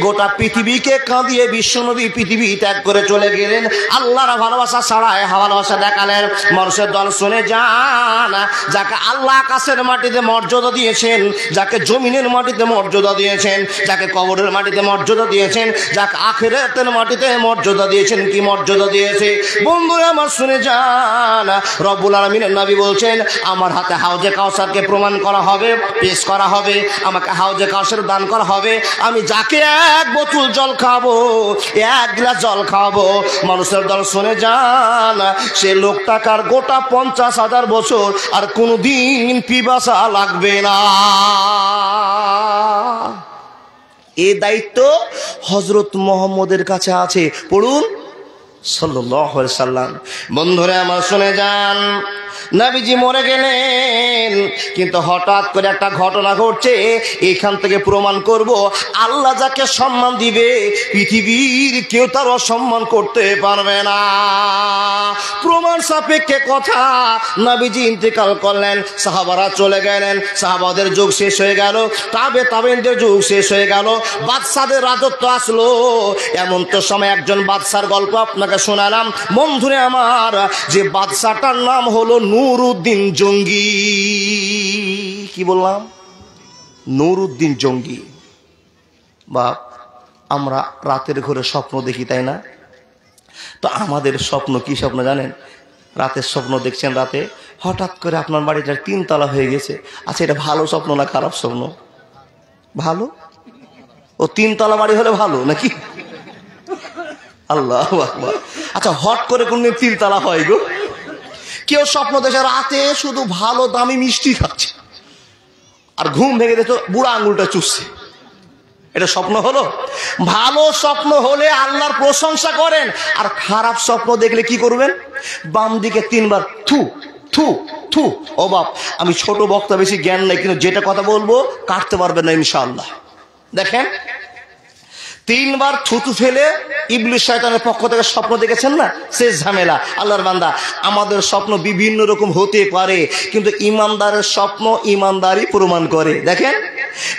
গোটা পৃথিবীকে কাঁদিয়ে বিশ্বনবী পৃথিবী ত্যাগ করে চলে গেলেন। আল্লাহর ভালোবাসা ছাড়ায় ভালোবাসা দেখালেন। মানুষের দল, শুনে যান। যাকে আল্লাহ আকাশের মাটিতে মর্যাদা দিয়েছেন, যাকে জমিনের মাটিতে মর্যাদা দিয়েছেন, যাকে কবরের মাটিতে মর্যাদা দিয়েছেন, যাকে আখিরাতের মাটিতে মর্যাদা দিয়েছেন, কি মর্যাদা দিয়েছে বন্ধুরা আমার, শুনে যান। রব্বুল আলামিনের নবী বলছেন, আমার হাতে হাউজে কাউসারকে প্রমাণ করা হবে, পেশ করা হবে, আমাকে হাউজে কাউসার দান করা হবে। আমি যাকে এক বোতল জল খাবো, এক গ্লাস জল খাবো, মানুষের দল শুনে যান, সে লোকটাকার গোটা 50,000 বছর আর কোনদিন পিপাসা লাগবে না। এ দায়িত্ব হযরত মুহাম্মদের কাছে আছে। পড়ুন সাল্লাল্লাহু আলাইহি সাল্লাম। বন্ধুরা আমার, শুনে যান। নবীজি মরে গেলেন, কিন্তু হঠাৎ করে একটা ঘটনা ঘটছে। এখান থেকে প্রমাণ করব, আল্লাহ যাকে সম্মান দিবে পৃথিবীর কেউ তার অসম্মান করতে পারবে না। প্রমাণ সাপেক্ষে কথা, নবীজি ইন্তেকাল করলেন, সাহাবারা চলে গেলেন, সাহাবাদের যুগ শেষ হয়ে গেল, তাবেঈনদের যুগ শেষ হয়ে গেল, বাদশাদের রাজত্ব আসলো। এমন তো সময় একজন বাদশার গল্প আপনাকে শোনালাম। বন্ধুরে আমার, যে বাদশাটার নাম হলো নুরউদ্দিন জঙ্গি। কি বললাম? নুরউদ্দিন জঙ্গি। বাপ, আমরা রাতের ঘরে স্বপ্ন দেখি, তাই না? তো আমাদের স্বপ্ন কি স্বপ্ন জানেন? রাতের স্বপ্ন দেখছেন, রাতে হঠাৎ করে আপনার বাড়িটা 3 তলা হয়ে গেছে। আচ্ছা, এটা ভালো স্বপ্ন না খারাপ স্বপ্ন? ভালো। ও 3 তলা বাড়ি হলে ভালো নাকি? আল্লাহ আকবার। আচ্ছা, হট করে কোনদিন 3 তলা হয় গো? কেউ স্বপ্ন দেখে রাতে শুধু ভালো দামি মিষ্টি খাচ্ছে, আর ঘুম ভেঙে দেখো বুড়া আঙুলটা চুষছে। এটা স্বপ্ন হলো? ভালো স্বপ্ন হলে আল্লাহর প্রশংসা করেন, আর খারাপ স্বপ্ন দেখলে কি করবেন? বাম দিকে 3 বার থু থু থু। ও বাপ, আমি ছোট বক্তা, বেশি জ্ঞান নাই, কিন্তু যেটা কথা বলবো কাটতে পারবেন না ইনশাআল্লাহ। দেখেন, 3 বার থুতু ফেলে ইবলিস শয়তানের পক্ষ থেকে স্বপ্ন দেখেছেন না, শেষ ঝামেলা। আল্লাহর বান্দা, আমাদের স্বপ্ন বিভিন্ন রকম হতে পারে, কিন্তু ইমানদারের স্বপ্ন ইমানদারই প্রমাণ করে। দেখেন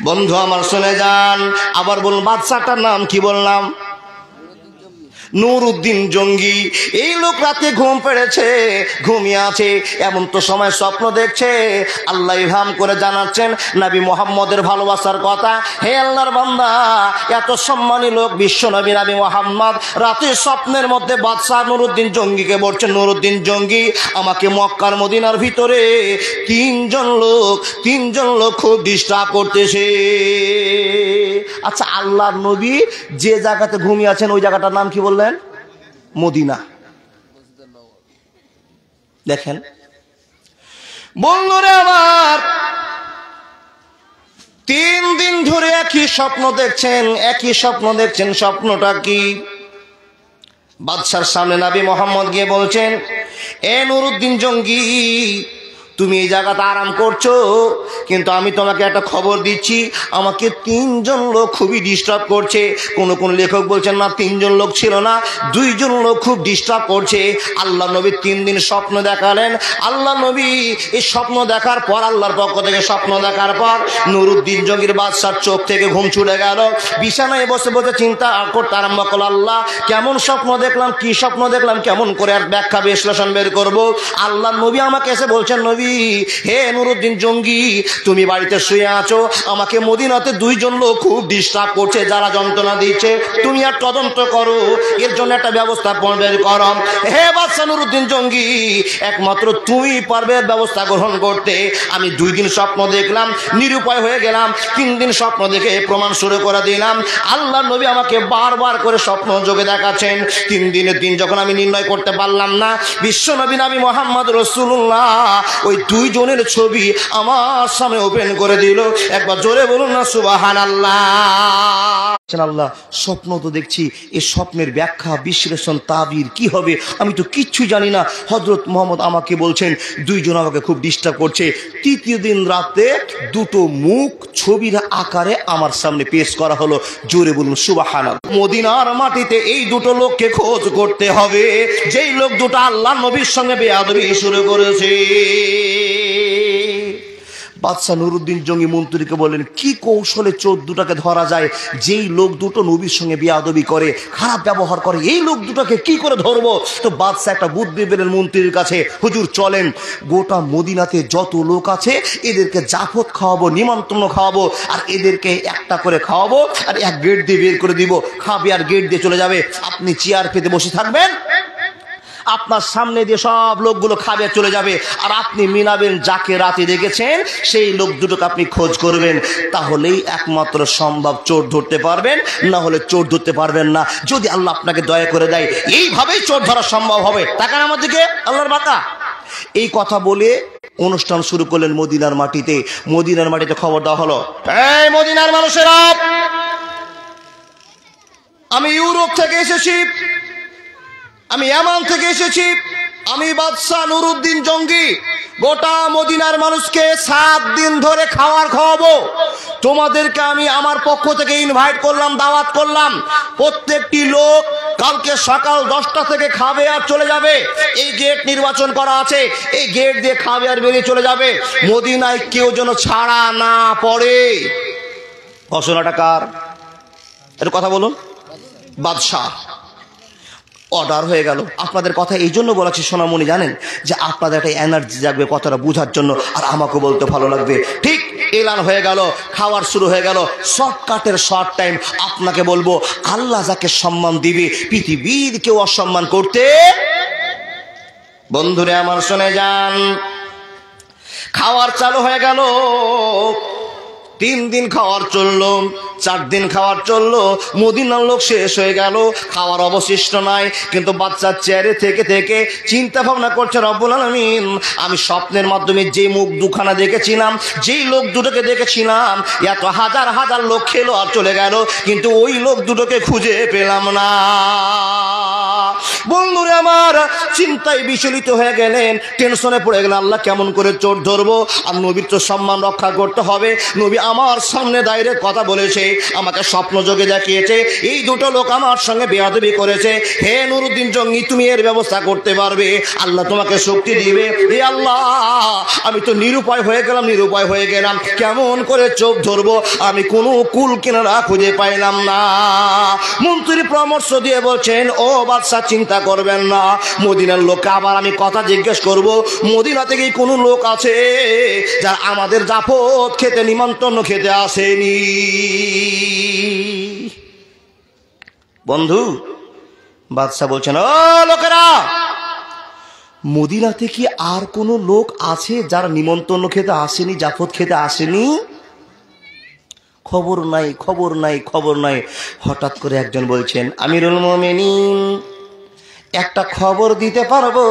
বন্ধু আমার, শুনে যান। আবার বলুন, বাদশাটার নাম কি বললাম? নুরউদ্দিন জঙ্গি। এই লোক রাতে ঘুম পেড়েছে, ঘুমিয়ে আছে, এমন তো সময় স্বপ্ন দেখছে। আল্লাহ ইলহাম করে জানাচ্ছেন নবী মুহাম্মদের ভালোবাসার কথা। হে আল্লাহর বান্দা, এত সম্মানী লোক বিশ্ব নবী নবী মুহাম্মদ রাতে স্বপ্নের মধ্যে বাদশাহ নুরউদ্দিন জঙ্গিকে বলছেন, নুরউদ্দিন জঙ্গি, আমাকে মক্কার মদিনার ভিতরে তিনজন লোক খুব ডিস্টার্ব করতেছে। আচ্ছা, আল্লাহর নবী যে জায়গাতে ঘুমিয়ে আছেন ওই জায়গাটার নাম কি বললেন? মদিনা। দেখেন বন্ধুরা আমার, 3 দিন ধরে একই স্বপ্ন দেখছেন। স্বপ্নটা কি? বাদশার সামনে নবী মুহাম্মদ গিয়ে বলছেন, এ নুরউদ্দিন জঙ্গি, তুমি এই জায়গাতে আরাম করছো, কিন্তু আমি তোমাকে একটা খবর দিচ্ছি, আমাকে 3 জন লোক খুবই ডিস্টার্ব করছে। কোন লেখক বলছেন না 3 জন লোক ছিল না, 2 জন লোক খুব ডিস্টার্ব করছে। আল্লাহ নবী 3 দিন স্বপ্ন দেখালেন। আল্লাহ নবী এই স্বপ্ন দেখার পর, আল্লাহর পক্ষ থেকে স্বপ্ন দেখার পর নুরউদ্দিন জঙ্গির বাদশার চোখ থেকে ঘুম ছুটে গেল। বিছানায় বসে বসে চিন্তা করতে আরম্ভ করল, আল্লাহ কেমন স্বপ্ন দেখলাম, কি স্বপ্ন দেখলাম, কেমন করে আর ব্যাখ্যা বিশ্লেষণ বের করব। আল্লাহ নবী আমাকে এসে বলছেন, নবী, হে নুরউদ্দিন জঙ্গি, তুমি বাড়িতে শুয়ে আছো, আমাকে মদিনাতে 2 জন লোক খুব ডিস্টার্ব করছে, যারা যন্ত্রণা দিচ্ছে, তুমি আর তদন্ত করো, এর জন্য একটা ব্যবস্থা বের করো। হে বাদশা নুরউদ্দিন জঙ্গি, একমাত্র তুমি পারবে ব্যবস্থা গ্রহণ করতে। আমি 2 দিন স্বপ্ন দেখলাম, নিরুপায় হয়ে গেলাম, 3 দিন স্বপ্ন দেখে প্রমাণ শুরু করে দিলাম। আল্লাহ নবী আমাকে বারবার করে স্বপ্ন যোগে দেখাচ্ছেন। 3 দিনের দিন যখন আমি নির্ণয় করতে পারলাম না, বিশ্ব নবী নবী মুহাম্মদ রাসূলুল্লাহ ওই 2 জনের ছবি আমার সামনে ওপেন করে দিল। একবার জোরে বলুন না সুবহানাল্লাহ। আল্লাহ, স্বপ্ন তো দেখছি, এই স্বপ্নের ব্যাখ্যা বিশ্লেষণ তাবির কি হবে আমি তো কিচ্ছু জানি না। হযরত মুহাম্মদ আমাকে বলছেন 2 জন আমাকে খুব ডিস্টার্ব করছে। 3য় দিন রাতে 2টো মুখ ছবির আকারে আমার সামনে পেশ করা হলো। জোরে বলুন সুবহানাল্লাহ। মদিনার মাটিতে এই 2টো লোককে খোঁজ করতে হবে, যেই লোক 2টো আল্লাহ নবীর সঙ্গে বেয়াদবি শুরু করেছে। বাদশা নুরউদ্দিন জঙ্গি মন্ত্রীকে বললেন, কি কৌশলে চোর 2টাকে ধরা যায়? যেই লোক 2টো নবীর সঙ্গে বেয়াদবি করে, খারাপ ব্যবহার করে, এই লোক 2টাকে কি করে ধরবো? তো বাদশা একটা বুদ্ধি পেলেন মন্ত্রীর কাছে, হুজুর চলেন, গোটা মদিনাতে যত লোক আছে এদেরকে জাফত খাওয়াবো, নিমন্ত্রণ খাওয়াবো, আর এদেরকে একটা করে খাওয়াবো, আর 1 গেট দিয়ে বের করে দিব, খাবে আর গেট দিয়ে চলে যাবে। আপনি চেয়ার পেতে বসে থাকবেন, আপনার সামনে দিয়ে সব লোকগুলো খাবে চলে যাবে, আর আপনি মিনাবেন যাকে রাতে দেখেছেন সেই লোক 2টোকে আপনি খোঁজ করবেন। তাহলেই একমাত্র সম্ভব চোর ধরতে পারবেন, না হলে চোর ধরতে পারবেন না। যদি আল্লাহ আপনাকে দয়া করে দেয়, এইভাবেই চোর ধরা সম্ভব হবে। তাকান আমার দিকে, আল্লাহর বান্দা। এই কথা বলে অনুষ্ঠান শুরু করলেন মদিনার মাটিতে। মদিনার মাটিতে খবর দেওয়া হলো, এই মদিনার মানুষেরা, আমি ইউরোপ থেকে এসেছি, আমি ইয়ামান থেকে এসেছি, আমি বাদশা নুরউদ্দিন জঙ্গি। গোটা মদিনার মানুষকে 7 দিন ধরে খাওয়াবো। তোমাদেরকে আমি আমার পক্ষ থেকে ইনভাইট করলাম, দাওয়াত করলাম। প্রত্যেকটি লোক কালকে সকাল 10টা থেকে খাবে আর চলে যাবে। এই গেট নির্বাচন করা আছে, এই গেট দিয়ে খাবে আর বেরিয়ে চলে যাবে। মদিনায় কেউ যেন ছাড়া না পড়ে। ঘোষণাটা কার? এর কথা বলুন। বাদশাহ। অর্ডার হয়ে গেল। আপনাদের কথা এই জন্য বলাচ্ছি সোনামণি, জানেন যে আপনাদের একটা এনার্জি জাগবে কথাটা বোঝার জন্য, আর আমাকে বলতে ভালো লাগবে। ঠিক এলান হয়ে গেল, খাওয়ার শুরু হয়ে গেল। শর্টকাটের শর্ট টাইম আপনাকে বলবো, আল্লাহ যাকে সম্মান দিবে পৃথিবীর কেউ অসম্মান করতে। বন্ধুরে আমার শুনে যান, খাওয়ার চালু হয়ে গেল। 3 দিন খাওয়ার চললো, 4 দিন খাওয়ার চললো, মদিনার লোক শেষ হয়ে গেল, খাওয়ার অবশিষ্ট নাই। কিন্তু বাচ্চার চেয়ারে থেকে থেকে চিন্তা ভাবনা করছে, রব্বুল আলামিন, আমি স্বপ্নের মাধ্যমে যে মুখ 2খানা দেখেছিলাম, যেই লোক 2টোকে দেখেছিলাম, এত হাজার হাজার লোক খেলো আর চলে গেল, কিন্তু ওই লোক 2টোকে খুঁজে পেলাম না। বন্ধুরে আমার চিন্তায় বিচলিত হয়ে গেলেন, টেনশনে পড়ে গেলেন, আল্লাহ কেমন করে চোর ধরবো, আর নবীর তো সম্মান রক্ষা করতে হবে। নবী আমার সামনে ডাইরেক্ট কথা বলেছে, আমাকে স্বপ্ন যোগে দেখিয়েছে, এই দুটো লোক আমার সঙ্গে বেয়াদবি করেছে, হে নুরুদ্দিন জঙ্গি তুমি এর ব্যবস্থা করতে পারবে, আল্লাহ তোমাকে শক্তি দিবে। এ আল্লাহ, আমি তো নিরুপায় হয়ে গেলাম, কেমন করে চোখ ধরবো, আমি কোনো কুল কিনারা খুঁজে পাইলাম না। মন্ত্রী পরামর্শ দিয়ে বলছেন, ও বাদশা চিন্তা করবেন না, মদিনার লোককে আবার আমি কথা জিজ্ঞেস করব, মদিনা থেকে কোনো লোক আছে যারা আমাদের জাফত খেতে নিমন্ত্রণ খেতে আসেনি। বন্ধু, বাদশা বলছেন, ও লোকেরা, মদিনাতে কি আর কোন লোক আছে যারা নিমন্ত্রণ খেতে আসেনি, জাফত খেতে আসেনি? খবর নাই। হঠাৎ করে একজন বলছেন, আমিরুল মুমিনিন, একটা খবর দিতে পারবো,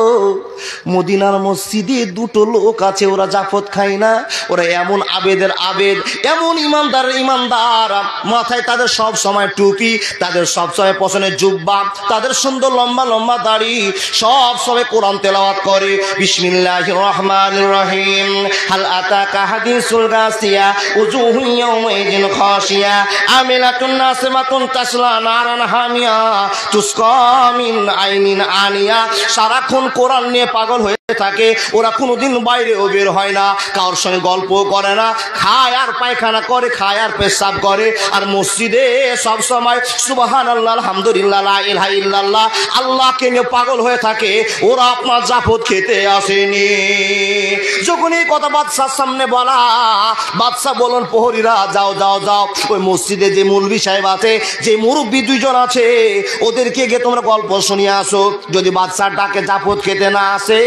মদিনার মসজিদে দুটো লোক আছে, ওরা জাফত খায় না, ওরা এমন আবেদের আবেদ, এমন ইমানদার, মাথায় তাদের সব সময় টুপি, তাদের সব সময় পছনে জুব্বা, তাদের সুন্দর লম্বা দাড়ি, সব সময় কোরআন তেলাওয়াত করে। বিসমিল্লাহির রহমানির রহিম, হাল আতাকা হাদিসুল গাসিয়া, উজুহু ইয়াউমাইযিন খাশিয়া, আমিলাতুন নাসিমাতুন তাসলা নারান হামিয়া, তুসকা মিন আইনি আনিয়া। সারাক্ষণ কোরআন নিয়ে পাগল হয়ে থাকে, ওরা কোনোদিন বাইরেও বের হয় না, কারোর সঙ্গে গল্প করে না, খায় আর পায়খানা করে, খায় আর পেশাব করে, আর মসজিদে সব সময় সুবহানাল্লাহ, আলহামদুলিল্লাহ, লা ইলাহা ইল্লাল্লাহ, আল্লাহকে নিয়ে পাগল হয়ে থাকে। ওরা আপনার জাফত খেতে আসেনি। যখন এই কথা বাদশার সামনে বলা, বাদশা বলুন, প্রহরীরা যাও, ওই মসজিদে যে মৌলভী সাহেব আছে, যে মুরব্বী দুইজন আছে, ওদেরকে গিয়ে তোমরা গল্প শুনিয়ে আসো। যদি বাদশার ডাকে জাফত খেতে না আসে,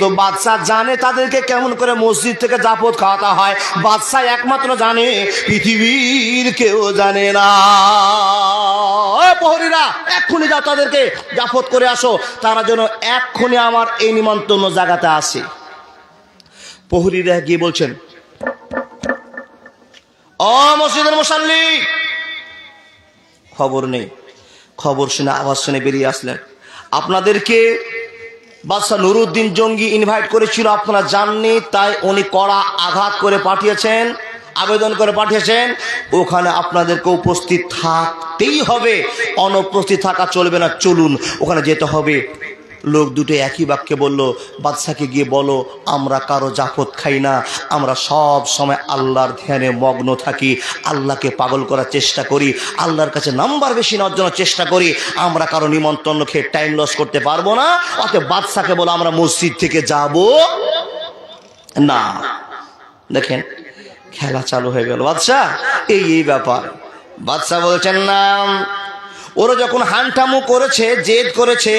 তো বাদশা জানে তাদেরকে কেমন করে মসজিদ থেকে জাফত খাওয়াতে হয়, বাদশা একমাত্র জানে, পৃথিবীর কেউ জানে না। প্রহরীরা এক্ষুনি যাও, তাদেরকে জাফত করে আসো, তারা যেন এক্ষুনি আমার এই নিমন্ত্রণ জায়গাতে আসে। প্রহরীরা গিয়ে বলছেন, ও মসজিদের মুসাল্লি, খবর নেই। খবর শুনে, আওয়াজ শুনে বেরিয়ে আসলেন। আপনাদেরকে বাদশা নুরুদ্দিন জঙ্গি ইনভাইট করেছিল, আপনারা জাননি, তাই উনি কড়া আঘাত করে পাঠিয়েছেন, আবেদন করে পাঠিয়েছেন, ওখানে আপনাদেরকে উপস্থিত থাকতেই হবে, অনুপস্থিত থাকা চলবে না, চলুন ওখানে যেতে হবে। লোক দুটো একই বাক্যে বলল, বাদশাকে গিয়ে বলো আমরা কারো জাফত খাই না, আমরা সব সময় আল্লাহর ধ্যানে মগ্ন থাকি, আল্লাহকে পাগল করার চেষ্টা করি, আল্লাহর কাছে নাম্বার বেশি নেওয়ার জন্য চেষ্টা করি, আমরা কারো নিমন্ত্রণ খেয়ে টাইম লস করতে পারবো না, অতএব বাদশাকে বলো আমরা মসজিদ থেকে যাব না। দেখেন খেলা চালু হয়ে গেল। বাদশা এই ব্যাপার। বাদশা বলছেন, না, ওরা যখন হানটামু করেছে, জেদ করেছে,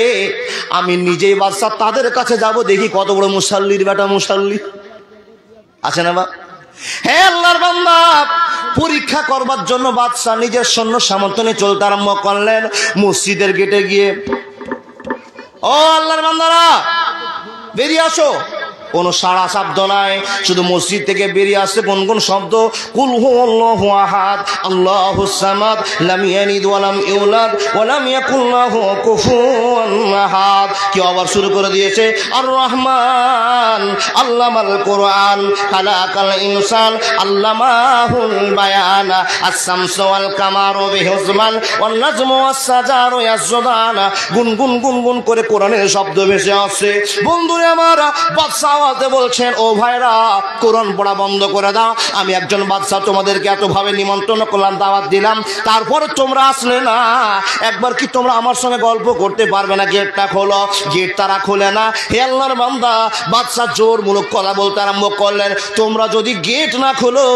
আমি নিজেই বাদশা তাদের কাছে যাব, দেখি কত বড় মুসাল্লির বেটা মুসাল্লি আছে না। বা হে আল্লাহর বান্দা, পরীক্ষা করবার জন্য বাদশা নিজের সৈন্য সামন্ত নিয়ে চলতে আরম্ভ করলেন। মসজিদের গেটে গিয়ে, ও আল্লাহর বান্দারা বেরিয়ে আসো, কোনো সাড়া শব্দ নাই, শুধু মসজিদ থেকে বেরিয়ে আসছে গুনগুন শব্দ, কুল হুয়াল্লাহু আহাদ আল্লাহুস সামাদ লাম ইয়ালিদ ওয়া লাম ইউলাদ ওয়া লাম ইয়াকুল লাহু কুফুয়ান আহাদ। কি আবার শুরু করে দিয়েছে, আর রহমান আল্লামাল কোরআন খালাকাল ইনসান আল্লামাহুল বায়ান, আস-শামসু ওয়াল কামারু বিহুসবান ওয়ান নাজমু ওয়াস সাজারু ইয়াসজুদান। গুনগুন করে কোরআনের শব্দ ভেসে আসছে। বন্ধুরা আমার, বাদশা আওয়াজে বলছেন, ও ভাইরা কোরআন পড়া বন্ধ করে দাও, আমি একজন বাদশা, তোমাদেরকে এতভাবে নিমন্ত্রণ করলাম, দাওয়াত দিলাম, তারপরে তোমরা আসলে না, একবার কি তোমরা আমার সঙ্গে গল্প করতে পারবে না? গেটটা খোলো। গেট তারা খোলে না। হে আল্লাহর বান্দা, বাদশা জোর মূলক কথা বলতে আরম্ভ করলেন, তোমরা যদি গেট না খোলো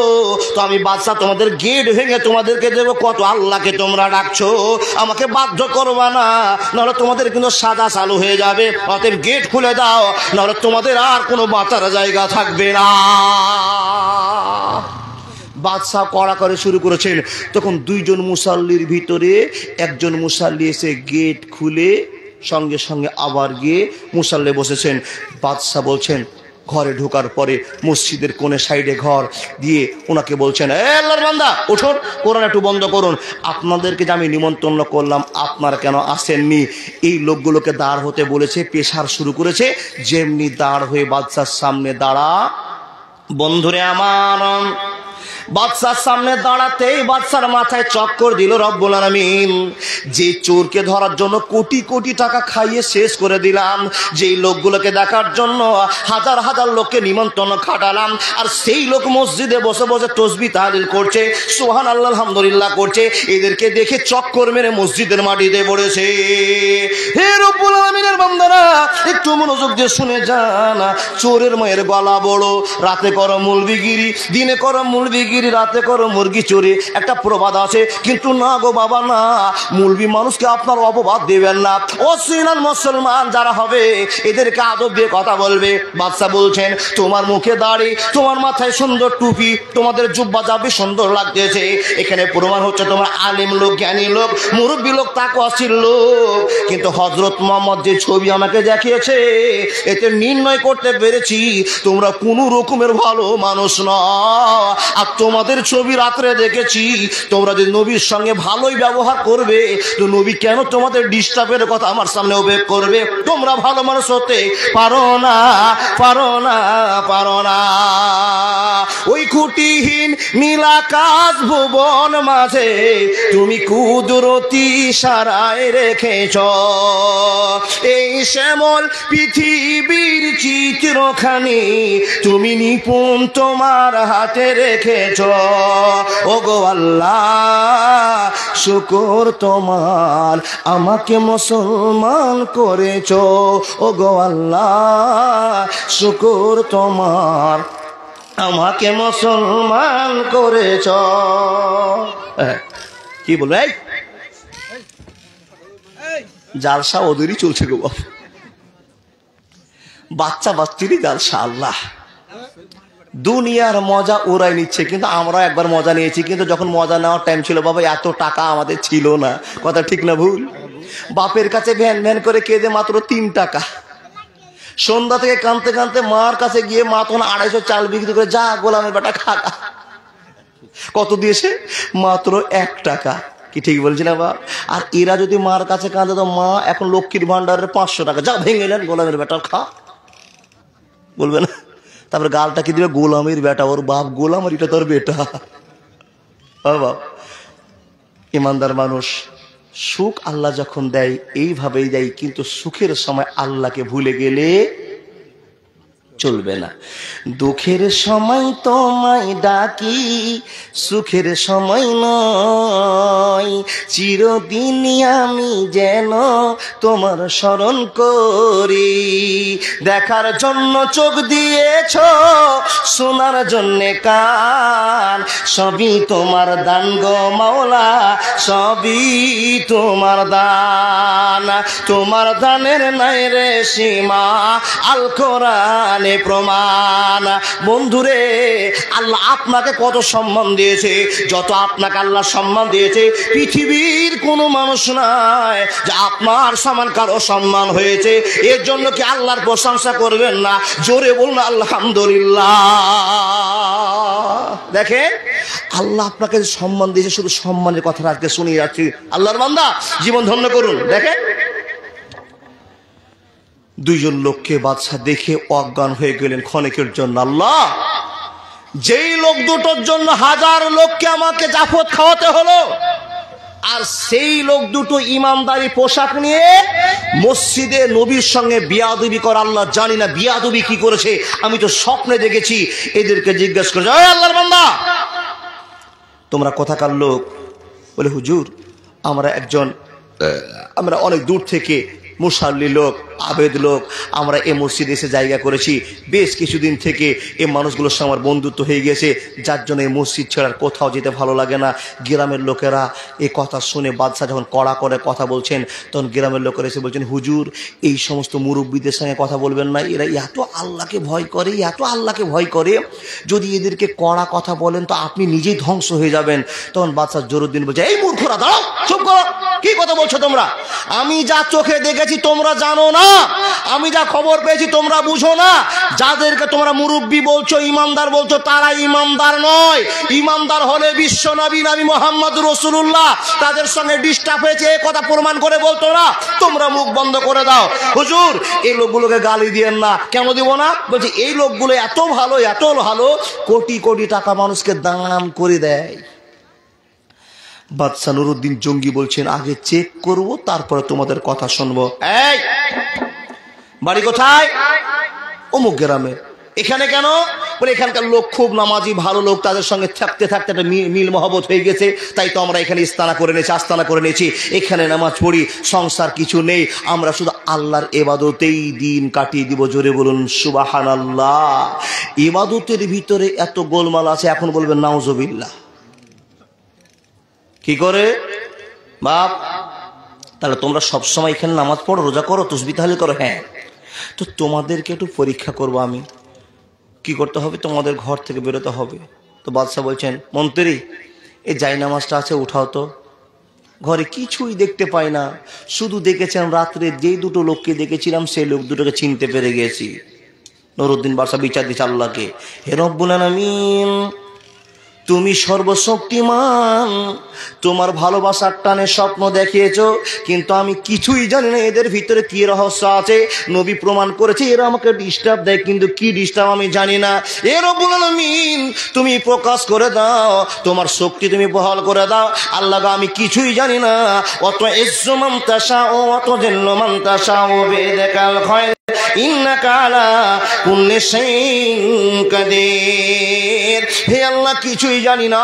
তো আমি বাদশা তোমাদের গেট ভেঙে তোমাদেরকে দেবো কত। আল্লাহকে তোমরা ডাকছো, আমাকে বাধ্য করবা না, নাহলে তোমাদের কিন্তু সাজা চালু হয়ে যাবে। অতএব গেট খুলে দাও, নাহলে তোমাদের আর কোনো বাঁচার জায়গা থাকবে না। বাদশা কড়া করে শুরু করেছেন। তখন দুইজন মুসাল্লির ভিতরে একজন মুসাল্লি এসে গেট খুলে সঙ্গে সঙ্গে আবার গিয়ে মুসাল্লি বসেছেন। বাদশা বলছেন, ঘরে ঢোকার পরে মসজিদের কোণে সাইডে ঘর দিয়ে ওনাকে বলছেন, এ আল্লাহর বান্দা ওঠুন, কোরআন একটু বন্ধ করুন, আপনাদেরকে যে আমি নিমন্ত্রণ করলাম আপনারা কেন আসেননি? এই লোকগুলোকে দাঁড় হতে বলেছে, পেশার শুরু করেছে, যেমনি দাঁড় হয়ে বাদশার সামনে দাঁড়া। বন্ধুরে আমার, বাদশার সামনে দাঁড়াতেই বাদশার মাথায় চক্কর দিল রব্বুল আলামিন। যে চোরকে ধরার জন্য কোটি কোটি টাকা খাইয়ে শেষ করে দিলাম, যেই লোকগুলোকে দেখার জন্য হাজার হাজার লোককে নিমন্ত্রণ খাটালাম, আর সেই লোক মসজিদে বসে বসে তাসবিহ তাহলিল করছে, সুবহানাল্লাহ আলহামদুলিল্লাহ করছে, এদেরকে দেখে চক্কর মেরে মসজিদের মাটিতে পড়েছে। হে রব্বুল আলামিনের বান্দারা, একটু মনোযোগ দিয়ে শুনে যান। চোরের মায়ের গলা বড়, রাতে করো মুলবিগিরি, দিনে করো মুলবিগিরি, রাতে করো মুরগি চুরি, একটা প্রবাদ আছে। কিন্তু না গো বাবা না, মুলবি মানুষকে আপনার অপবাদ দেবেন না। অসিনান মুসলমান যারা হবে এদেরকে আদব দিয়ে কথা বলবে। বাদশা বলছেন, তোমার মুখে দাড়ি, তোমার মাথায় সুন্দর টুপি, তোমাদের জুব্বা জাবি সুন্দর লাগতেছে, এখানে প্রমাণ হচ্ছে তোমার আলিম লোক, জ্ঞানী লোক, মুরব্বী লোক, তাকওয়াশীল লোক। কিন্তু হযরত মুহাম্মদ যে ছবি আমাকে দেখিয়েছে এতে নির্ণয় করতে পেরেছি তোমরা কোনো রকমের ভালো মানুষ নও। আর তোমাদের ছবি রাত্রে দেখেছি, তোমরা যদি নবীর সঙ্গে ভালোই ব্যবহার করবে তো নবী কেন তোমাদের ডিস্টার্বের কথা আমার সামনে অভিযোগ করবে? তোমরা ভালো মানুষ হতে পারো না, পারো না, পারো না। ওই খুঁটিহীন নীলাকাশ ভুবন মাঝে তুমি কুদরতি ইশারায় রেখেছ এই শ্যামল পৃথিবীর চিত্রখানি, তুমি নিপুণ তোমার হাতে রেখেছ। ওগো আল্লাহ শুকর তোমার, আমাকে মুসলমান করেছ। ওগো আল্লাহ শুকর তোমার, আমাকে মুসলমান করেছ। কি বলবে? জালসা ওদেরই চলছে গো বাবা, বাচ্চা বাচ্চারই জালসা। আল্লাহ দুনিয়ার মজা ওরাই নিচ্ছে, কিন্তু আমরা একবার মজা নিয়েছি, কিন্তু যখন মজা নেওয়ার টাইম ছিল বাবা এত টাকা আমাদের ছিল না। কথা ঠিক না ভুল? বাপের কাছে ভ্যান ভ্যান করে কেঁদে মাত্র 3 টাকা, সন্ধ্যা থেকে কাঁদতে কাঁদতে মার কাছে গিয়ে মা তখন 250 চাল বিক্রি করে, যা গোলামের বেটা খা। কত দিয়েছে? মাত্র 1 টাকা। কি ঠিক বলছি না বাপ? আর এরা যদি মার কাছে কাঁদে তো মা এখন লক্ষ্মীর ভান্ডারের 500 টাকা, যা ভেঙে নেন গোলামের বেটা খা, বলবে না? তারপরে গালটা কি দিবে? গোলামের বেটা, ওর বাপ গোলাম আর এটা তোর বেটা। বাপ ইমানদার মানুষ, সুখ আল্লাহ যখন দেয় এইভাবেই দেয়, কিন্তু সুখের সময় আল্লাহকে ভুলে গেলে চলবে না। দুঃখের সময় তোমায় ডাকি, সুখের সময় নয়, চিরদিনই আমি যেন তোমার স্মরণ করি। দেখার জন্য চোখ দিয়েছ, শোনার জন্যে কান, সবই তোমার দান গো মাওলা, সবই তোমার দান। তোমার দানের নাই রে সীমা, আল কোরআন প্রমাণ। বন্ধুরে, আল্লাহ আপনাকে কত সম্মান দিয়েছে, যত আপনাকে আল্লাহ সম্মান দিয়েছে পৃথিবীর কোনো মানুষ নাই যে আপনার সমান কারো সম্মান হয়েছে। এর জন্য কি আল্লাহর প্রশংসা করবেন না? জোরে বলুন আলহামদুলিল্লাহ। দেখেন আল্লাহ আপনাকে সম্মান দিয়েছে, শুধু সম্মানের কথা আজকে শুনিয়ে যাচ্ছি। আল্লাহর বান্দা জীবন ধন্য করুন। দেখেন 2 লোককে বাদশা দেখে অজ্ঞান হয়ে গেলেন ক্ষণিকের জন্য। আল্লাহ, যেই লোক দুটোর জন্য 1000 লোককে আমাকে জাফত খাওয়াতে হলো, আর সেই লোক দুটো ইমানদারি পোশাক নিয়ে মসজিদে নবীর সঙ্গে বিয়াদবি করে। আল্লাহ জানি না বিয়াদবি কি করেছে, আমি তো স্বপ্নে দেখেছি। এদেরকে জিজ্ঞাসা করেছে, ওই আল্লাহর বান্দা তোমরা কোথাকার লোক? বলে হুজুর আমরা অনেক দূর থেকে মুসাল্লি লোক, আবেদ লোক, আমরা এ মসজিদে এসে জায়গা করেছি। বেশ কিছুদিন থেকে এই মানুষগুলোর সঙ্গে আমার বন্ধুত্ব হয়ে গেছে, যার জন্য এই মসজিদ ছাড়ার কোথাও যেতে ভালো লাগে না। গ্রামের লোকেরা এই কথা শুনে বাদশা যখন কড়া করে কথা বলছেন, তখন গ্রামের লোকেরা এসে বলছেন, হুজুর এই সমস্ত মুরব্বীদের সঙ্গে কথা বলবেন না, এরা এত আল্লাহকে ভয় করে, এত আল্লাহকে ভয় করে, যদি এদেরকে কড়া কথা বলেন তো আপনি নিজেই ধ্বংস হয়ে যাবেন। তখন বাদশা জরুদ্দিন বলছে, এই মূর্খরা দাঁড়াও, চুপ করো, কি কথা বলছো তোমরা? আমি যা চোখে দেখেছি তোমরা জানো না, আমি যা খবর পেয়েছি তোমরা বুঝো না। যাদেরকে তোমরা মুরব্বী বলছো, ইমানদার বলছো, তারা ইমানদার নয়। ইমানদার হলে বিশ্ব নবী নবী মোহাম্মদ রাসূলুল্লাহ, তাদের সঙ্গে ডিস্টার্ব হয়েছে এই কথা প্রমাণ করে বলতো না। তোমরা মুখ বন্ধ করে দাও। হুজুর এই লোকগুলোকে গালি দিয়েন না। কেন দিব না? বলছি এই লোকগুলো এত ভালো, এত ভালো, কোটি কোটি টাকা মানুষকে দান করে দেয়। বাদশা নুরুদ্দিন জঙ্গি বলছেন আগে চেক করব, তারপরে তোমাদের কথা শুনবো। এই বাড়ি কোথায়? অমুক গ্রামে। এখানে কেন? বলে এখানকার লোক খুব নামাজি, ভালো লোক, তাদের সঙ্গে থাকতে থাকতে একটা মিল মহব্বত হয়ে গেছে, তাই তো আমরা এখানে আস্তানা করে নিয়েছি। এখানে নামাজ পড়ি, সংসার কিছু নেই, আমরা শুধু আল্লাহর ইবাদতেই দিন কাটিয়ে দিব। জোরে বলুন সুবহানাল্লাহ। ইবাদতের ভিতরে এত গোলমাল আছে, এখন বলবেন নাউজুবিল্লাহ। কি করে বাপ? তাহলে তোমরা সবসময় এখানে নামাজ পড়ো, রোজা করো, তাসবিহ তাহলিল করো? হ্যাঁ। তো তোমাদেরকে একটু পরীক্ষা করবো আমি। কি করতে হবে? তোমাদের ঘর থেকে বেরোতে হবে। তো বাদশা বলছেন মন্ত্রী এই জায়নামাজটা আছে উঠাও তো। ঘরে কিছুই দেখতে পাই না, শুধু দেখেছেন রাত্রে যেই দুটো লোককে দেখেছিলাম সেই লোক দুটোকে চিনতে পেরে গেছি। নুরুদ্দিন বাদশা বিচার দিচ্ছে আল্লাহকে, হে রব্বুল আলামিন, তুমি সর্বশক্তিমান, তোমার ভালোবাসার টানে স্বপ্ন দেখিয়েছো, কিন্তু আমি কিছুই জানি না এদের ভিতরে কি রহস্য আছে। নবী প্রমাণ করেছে এরা আমাকে ডিস্টার্ব দেয়, কিন্তু কি ডিস্টার্ব আমি জানি না। এ রব্বুল আলামিন তুমি প্রকাশ করে দাও, তোমার শক্তি তুমি বহাল করে দাও। আল্লাহ আমি কিছুই জানি না। অত ইজ্জু মান তাশাউ অত জিল্লু মান তাশাউ বিয়াদিকাল খায়র ইন্নাকা আলা কুল্লি শাইইন কাদির। হে আল্লাহ কিছুই জানি না,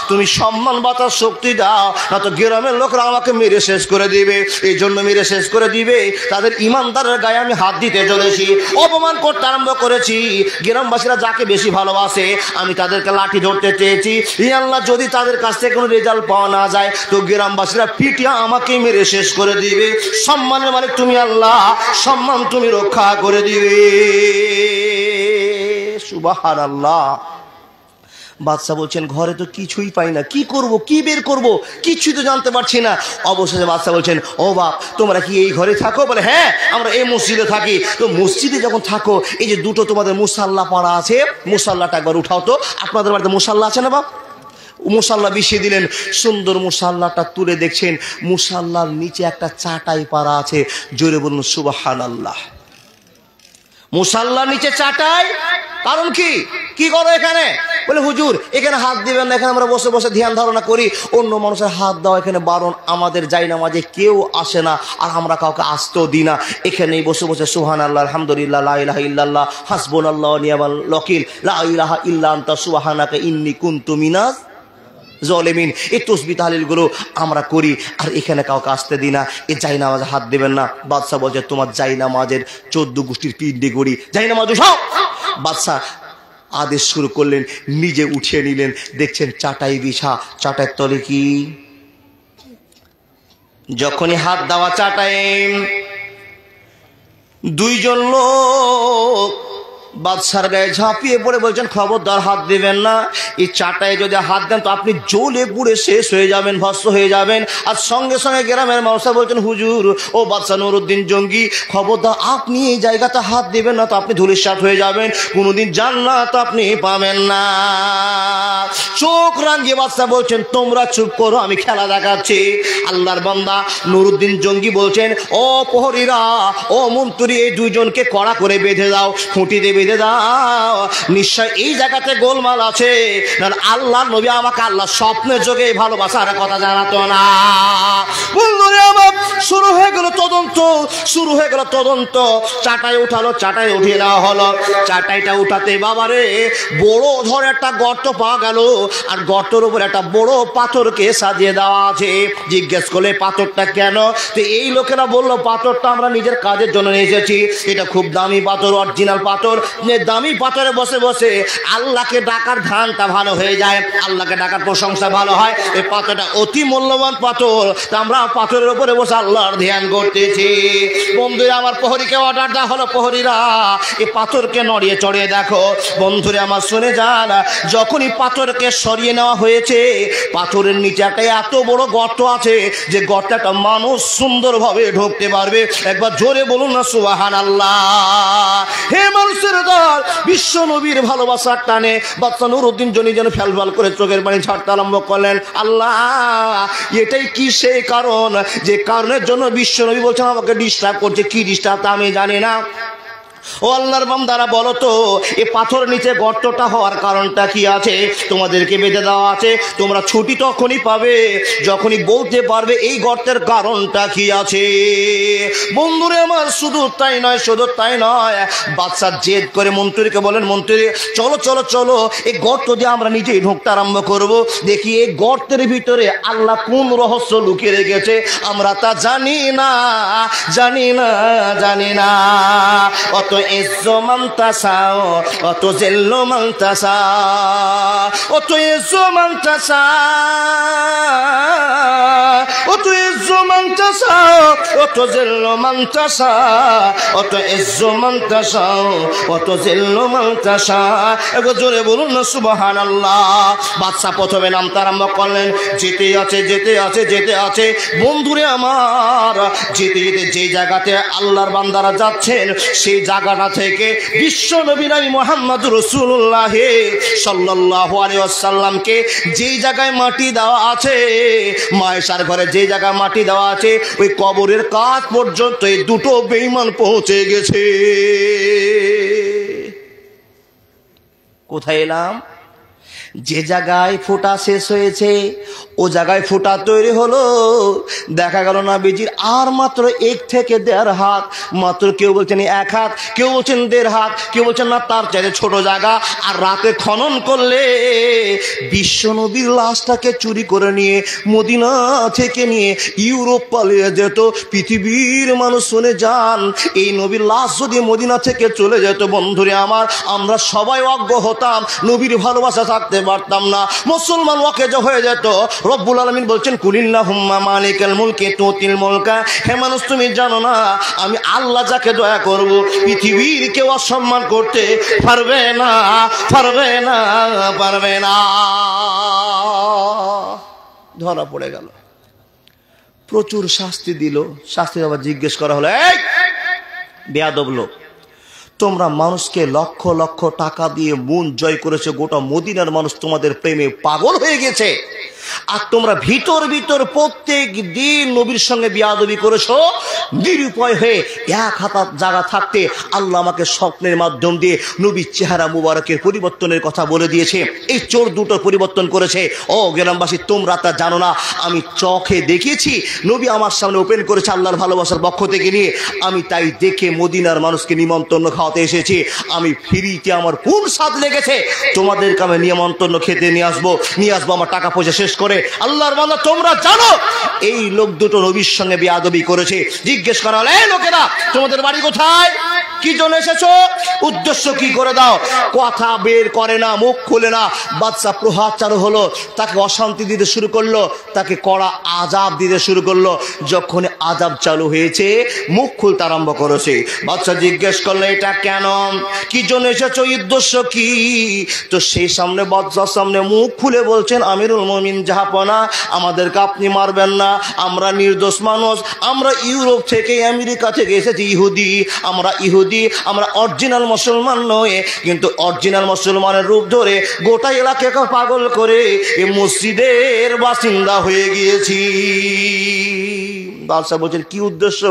তুমি সম্মান বাতার শক্তি দাও, না তো গ্রামের লোকরা আমাকে মেরে শেষ করে দিবে। এই জন্য মেরে শেষ করে দিবে, তাদের ইমানদারের গায়ে আমি হাত দিতে চলেছি, অপমান করতে আরম্ভ করেছি। গ্রামবাসীরা যাকে বেশি ভালোবাসে আমি তাদেরকে লাঠি ধরতে চেয়েছি। হে আল্লাহ যদি তাদের কাছ থেকে কোনো রেজাল্ট পাওয়া না যায় তো গ্রামবাসীরা পিটিয়ে আমাকে মেরে শেষ করে দিবে। সম্মানের মালিক তুমি আল্লাহ, সম্মান তুমি রক্ষা করে দিবে। সুবহানাল্লাহ। বাদশা বলছেন ঘরে তো কিছুই পাই না, কি করব, কি বের করব, কিছুই তো জানতে পারছি না। অবশেষে বাদশা বলছেন ও বাপ তোমরা কি এই ঘরে থাকো? বলে হ্যাঁ আমরা এই মসজিদে থাকি। তো মসজিদে যখন থাকো এই যে দুটো তোমাদের মুসাল্লা পাড়া আছে, মুসাল্লাটা একবার উঠাও তো। আপনাদের বাড়িতে মুসাল্লা আছে না বাপ? মুসাল্লা বিছিয়ে দিলেন, সুন্দর মুসাল্লাটা তুলে দেখছেন মুসাল্লার নিচে একটা চাটাই পাড়া আছে। জোরে বলুন সুবহানাল্লাহ। মুসাল্লার নিচে চাটাই, কারণ কি? কি করো এখানে? বলে হুজুর এখানে হাত দিবেন না, এখানে আমরা বসে বসে ধ্যান ধারণা করি, অন্য মানুষের হাত দেওয়া এখানে বারণ, আমাদের জায়নামাজে কেউ আসে না আর আমরা কাউকে আসতেও দিই না। এখানেই বসে বসে সুবহানাল্লাহ, আলহামদুলিল্লাহ, লা ইলাহা ইল্লাল্লাহ, হাসবুনাল্লাহু ওয়া নি'মাল ওয়াকিল, লা ইলাহা ইল্লা আনতা সুবহানাকা ইন্নী কুনতু মিনাজ জালিমিন, এই তাসবিহ তাহলিল গুলো আমরা করি আর এখানে কাউকে আসতে দিই না। এই জায়নামাজে হাত দিবেন না। বাদশা বলছে তোমার জায়নামাজের 14 গোষ্ঠীর পিণ্ডি গড়ি, জায়নামাজ উঠাও। বাদশা আদেশ শুরু করলেন, নিজে উঠিয়ে নিলেন। দেখছেন চাটাই বিছা, চাটাইয়ের তলে কি? যখনই হাত দেওয়া চাটাই, দুইজন লোক বাদশার গায়ে ঝাঁপিয়ে পড়ে বলছেন খবরদার হাত দিবেন না, এই চাটায় যদি হাত দেন তো আপনি জ্বলে পুড়ে শেষ হয়ে যাবেন, ভস্ম হয়ে যাবেন। আর সঙ্গে সঙ্গে গ্রামের মানুষরা বলছেন হুজুর ও বাদশা নুরুদ্দিন জঙ্গি, খবরদার আপনি এই জায়গাতে হাত দিবেন না তো আপনি ধূলিসাৎ হয়ে যাবেন, কোনোদিন জান্নাত আপনি পাবেন না। চোখ রাঙিয়ে বাদশা বলছেন তোমরা চুপ করো, আমি খেলা দেখাচ্ছি। আল্লাহর বান্দা নুরুদ্দিন জঙ্গি বলছেন ও প্রহরীরা, ও মন্ত্রী, এই দুইজনকে কড়া করে বেঁধে দাও, খুঁটি দেবে বেঁধে দাও। নিশ্চয় এই জায়গাতে গোলমাল আছে, আল্লাহ নবী আমাকে আল্লাহ স্বপ্নের যোগে ভালোবাসার কথা জানাতো না। শুরু হয়ে গেল তদন্ত, শুরু হয়ে গেল তদন্ত। চাটাই উঠালো, চাটাই উঠিয়ে দেওয়া হলো। চাটাইটা উঠাতে বাবারে বড় ধরে একটা গর্ত পাওয়া গেল, আর গর্তের উপর একটা বড় পাথরকে সাজিয়ে দেওয়া আছে। জিজ্ঞেস করলে পাথরটা কেন? তো এই লোকেরা বললো পাথরটা আমরা নিজের কাজের জন্য নিয়ে এসেছি, এটা খুব দামি পাথর, অরিজিনাল পাথর, দামি পাথরে বসে বসে আল্লাহকে ডাকার ধানটা ভালো হয়ে যায়, আল্লাহকে ডাকার প্রশংসা ভালো হয়। এই পাথরটা অতি মূল্যবান পাথর, তা আমরা পাথরের উপরে বসে আল্লাহর ধ্যান করতেছি। বন্ধুরা আমার, প্রহরীকে অর্ডার দেওয়া হলো, প্রহরীরা এই পাথরকে নড়িয়ে চড়িয়ে দেখো। বন্ধুরা আমার শুনে যান, যখনই পাথরকে সরিয়ে নেওয়া হয়েছে, পাথরের নিচে একটা এত বড় গর্ত আছে যে গর্তে একটা মানুষ সুন্দরভাবে ঢুকতে পারবে। একবার জোরে বলুন না সুবহানাল্লাহ। হে মানুষের দল, বিশ্ব নবীর ভালোবাসার টানে বাদশা নুরউদ্দিন জনি যেন ফেলফাল করে চোখের পানি ছাড়তে আরম্ভ করলেন। আল্লাহ, এটাই কি সেই কারণ যে কারণের জন্য বিশ্ব নবী বলছেন আমাকে ডিস্টার্ব করছে? কি ডিস্টার্ব তা আমি জানি না। ও আল্লাহর বান্দারা, বলো তো এই পাথর নিচে গর্তটা হওয়ার কারণটা কি আছে? তোমাদেরকে বেঁধে দেওয়া আছে, তোমরা ছুটি তখনই পাবে যখনই বলতে পারবে এই গর্তের কারণটা কি আছে। বন্ধুরে আমার, শুধু তাই নয়, শুধু তাই নয়, বাদশা জেদ করে মন্ত্রীকে বলেন, মন্ত্রী চলো চলো চলো, এই গর্ত দিয়ে আমরা নিজেই ঢুকতে আরম্ভ করব, দেখি এই গর্তের ভিতরে আল্লাহ কোন রহস্য লুকিয়ে রেখেছে, আমরা তা জানি না, জানি না, জানি না। অত ইজ্জু মান তাসাও, অত জিল্লু মান তাসা, অত ইজ্জু মান তাসা, অত ইজ্জু মান তাসা, অত জিল্লু মান তাসা, অত ইজ্জু মান তাসা, অত জিল্লু মান তাসা। একবার জোরে বলুন না সুবহানাল্লাহ। বাদশা প্রথমে নামতে আরম্ভ করলেন, যেতে আছে, যেতে আছে, যেতে আছে। বন্ধুরে আমার, যেতে যেতে যে জায়গাতে আল্লাহর বান্দারা যাচ্ছেন, সেই জায়গাটা থেকে বিশ্ব নবী মুহাম্মদুর রাসূলুল্লাহ সাল্লাল্লাহু আলাইহি ওয়াসাল্লামকে যেই জায়গায় মাটি দেওয়া আছে, মায়েশার ঘরে যে জায়গায় মাটি দেওয়া আছে, ওই কবরের কাছ পর্যন্ত এই দুটো বেঈমান পৌঁছে গেছে। কোথায় এলাম? যে জায়গায় ফোঁটা শেষ হয়েছে ও জায়গায় ফোঁটা তৈরি হলো। দেখা গেল নবীজির আর মাত্র 1 থেকে 1.5 হাত, মাত্র কেউ বলছেন 1 হাত, কেউ বলছেন 1.5 হাত, কেউ বলছেন না তার চাইতে ছোট জায়গা। আর রাতে খনন করলে বিশ্ব নবীর লাশটাকে চুরি করে নিয়ে মদিনা থেকে নিয়ে ইউরোপ পালিয়ে যেত। পৃথিবীর মানুষ শুনে যান, এই নবীর লাশ যদি মদিনা থেকে চলে যেত, বন্ধুরে আমার, আমরা সবাই অজ্ঞ হতাম, নবীর ভালোবাসা থাকতে পারতাম না, মুসলমান ওয়াকেজা হয়ে যেত। রব্বুল আলামিন বলছেন, কুলিল্লাহুম্মা মালিকাল মুলকি তুতিল মুলকা। হে মানুষ, তুমি জানো না আমি আল্লাহ যাকে দয়া করব পৃথিবীর কেউ অসম্মান করতে পারবে না, পারবে না, পারবে না। ধরা পড়ে গেল, প্রচুর শাস্তি দিল। শাস্তি আবার জিজ্ঞেস করা হলো, এই বেয়াদব লোক, তোমরা মানুষকে লক্ষ লক্ষ টাকা দিয়ে মন জয় করেছো, গোটা মদিনার মানুষ তোমাদের প্রেমে পাগল হয়ে গেছে, আর তোমরা ভিতর ভিতর প্রত্যেক দিন নবীর সঙ্গে বিয়াদবি করেছো। নিরুপায় হয়ে 1 হাত জায়গা থাকতে আল্লাহ আমাকে স্বপ্নের মাধ্যম দিয়ে নবীর চেহারা মুবারকের পরিবর্তনের কথা বলে দিয়েছে। এই চোর দুটো পরিবর্তন করেছে। ও গ্রামবাসী, তোমরা তা জানো না, আমি চোখে দেখেছি, নবী আমার সামনে ওপেন করেছে আল্লাহর ভালোবাসার পক্ষ থেকে নিয়ে। আমি তাই দেখে মদিনার মানুষকে নিমন্ত্রণ খাওয়াতে এসেছি। আমি ফিরিতে আমার খুব স্বাদ লেগেছে, তোমাদেরকে আমি নিমন্ত্রণ খেতে নিয়ে আসবো, আমার টাকা পয়সা শেষ করে। আল্লাহর বান্দা, তোমরা জানো এই লোক দুটো নবীর সঙ্গে বিয়াদবি করেছে। জিজ্ঞেস করা হলো, এই লোকেরা তোমাদের বাড়ি কোথায়, কি জন্য এসেছো, উদ্দেশ্য কি, করে দাও। কথা বের করে না, মুখ খুলে না। বাদশা প্রহার চালু হলো, তাকে অশান্তি দিতে শুরু করলো, তাকে কড়া আযাব দিতে শুরু করলো। যখন আযাব চালু হয়েছে, মুখ খুলতে আরম্ভ করেছে। বাদশা জিজ্ঞেস করলো, এটা কেন, কি জন্য এসেছো, উদ্দেশ্য কি? তো সেই সামনে বাদশার সামনে মুখ খুলে বলছেন, আমিরুল মুমিন জাহাপনা, আমাদেরকে আপনি মারবেন না, আমরা নির্দোষ মানুষ, আমরা ইউরোপ থেকে আমেরিকা থেকে এসেছি, ইহুদি, আমরা ইহুদি, আমরা অরিজিনাল মুসলমান নয়, কিন্তু অরিজিনাল মুসলমানের রূপ ধরে গোটা এলাকাকে পাগল করে এই মসজিদের বাসিন্দা হয়ে গিয়েছি। বাদশা বলছেন, কি উদ্দেশ্য?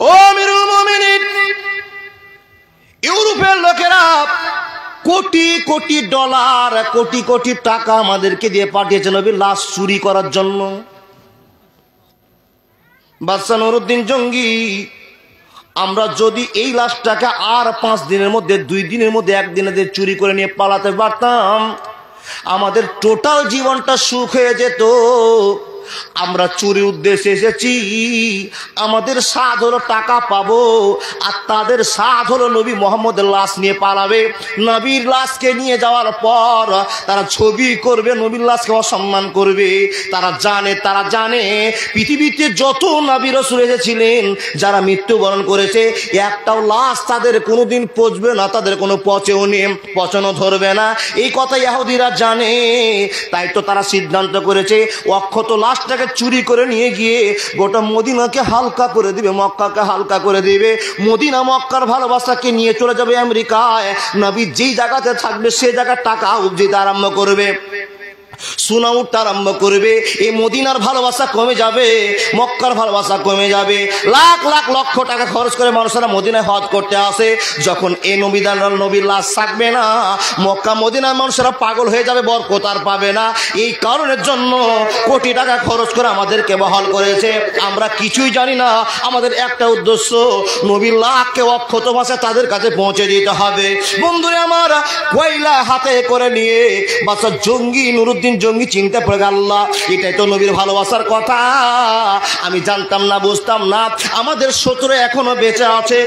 ও আমিরুল মুমিনিন, ইউরোপের লোকেরা কোটি কোটি ডলার, কোটি কোটি টাকা আমাদেরকে দিয়ে পাঠিয়েছে নবীর লাশ চুরি করার জন্য। বাদশা নুরউদ্দিন জঙ্গি, আমরা যদি এই লাশটাকে আর 5 দিনের মধ্যে, 2 দিনের মধ্যে, 1 দিনে চুরি করে নিয়ে পালাতে পারতাম, আমাদের টোটাল জীবনটা সুখ হয়ে যেত। আমরা চুরির উদ্দেশ্যে এসেছি, আমাদের স্বাদ হলো টাকা পাবো, আর তাদের স্বাদ হলো নবী মোহাম্মদের লাশ নিয়ে পালাবে। নবীর লাশকে নিয়ে যাওয়ার পর তারা ছবি করবে, নবীর লাশকে অসম্মান করবে। তারা জানে পৃথিবীতে যত নবী রাসূল এসেছিলেন, যারা মৃত্যুবরণ করেছে, একটাও লাশ তাদের কোনোদিন পচবে না, তাদের কোনো পচেও নেই, পচনও ধরবে না। এই কথা ইহুদিরা জানে। তাই তো তারা সিদ্ধান্ত করেছে অক্ষত লাশটাকে চুরি করে নিয়ে গিয়ে গোটা মদিনাকে হালকা করে দিবে, মক্কাকে হালকা করে দিবে। মদিনা মক্কার ভালোবাসাকে নিয়ে চলে যাবে আমেরিকায়। নবী যেই জায়গাতে থাকবে সেই জায়গার টাকা উবজিতে আরম্ভ করবে, সোনা উঠতে আরম্ভ করবে। এই মদিনার ভালোবাসা কমে যাবে, মক্কার ভালোবাসা কমে যাবে। লাখ লাখ লক্ষ টাকা খরচ করে মানুষেরা মদিনায় হজ করতে আসে। যখন এই নবীর লাশ থাকবে না, মক্কা মদিনার মানুষেরা পাগল হয়ে যাবে, বরকত আর পাবে না। এই কারণের জন্য কোটি টাকা খরচ করে আমাদেরকে বহাল করেছে। আমরা কিছুই জানি না, আমাদের একটা উদ্দেশ্য, নবীর লাশকে অক্ষত ভাষায় তাদের কাছে পৌঁছে দিতে হবে। বন্ধুরা আমার, কয়লা হাতে করে নিয়ে বাচ্চা জঙ্গি নুরুদ্দিন জঙ্গি চিন্তা পড়ে গেল। আল্লাহ, এটাই তো নবীর ভালোবাসার কথা। আমি জানতাম না, বুঝতাম না। আমাদের শত্রু এখনো বেঁচে আছে,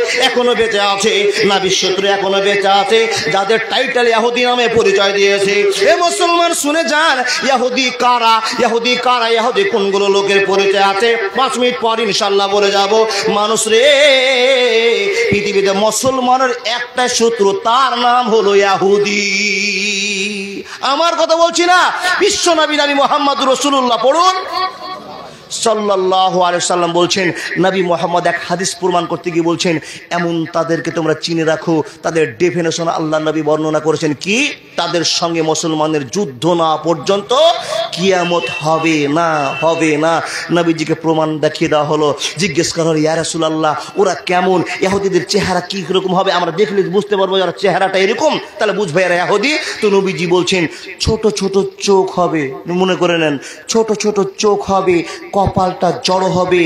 নবীর শত্রু এখনো বেঁচে আছে, যাদের টাইটেল ইহুদি নামে পরিচয় দিয়েছে। এ মুসলমান শুনে যান, ইহুদি কারা, ইহুদি কোনগুলো লোকের পরিচয় আছে 5 মিনিট পর ইনশাআল্লাহ বলে যাব। মানুষ রে, পৃথিবীতে মুসলমানের একটা শত্রু, তার নাম হলো ইহুদি। আমার কথা বলছি না, বিশ্ব নবী মুহাম্মদুর রাসূলুল্লাহ পড়ুন সাল্লাল্লাহু আলাইহি সাল্লাম বলছেন, নবী মুহাম্মদ এক হাদিস প্রমাণ করতে গিয়ে বলছেন, এমন তাদেরকে তোমরা চিনে রাখো, তাদের ডেফিনেশন আল্লাহ নবী বর্ণনা করেছেন কি, তাদের সঙ্গে মুসলমানের যুদ্ধ না পর্যন্ত কিয়ামত হবে না। নবীজিকে প্রমাণ দেখিয়ে দেওয়া হলো। জিজ্ঞেস করা হলো, ইয়া রাসূলুল্লাহ, ওরা কেমন, ইহুদিদের চেহারা কি রকম হবে? আমরা দেখলে বুঝতে পারবো যারা চেহারাটা এরকম, তাহলে বুঝবে এরা ইহুদি। তো নবীজি বলছেন, ছোট ছোট চোখ হবে, মনে করে নেন, ছোট ছোট চোখ হবে, কপালটা জড়ো হবে,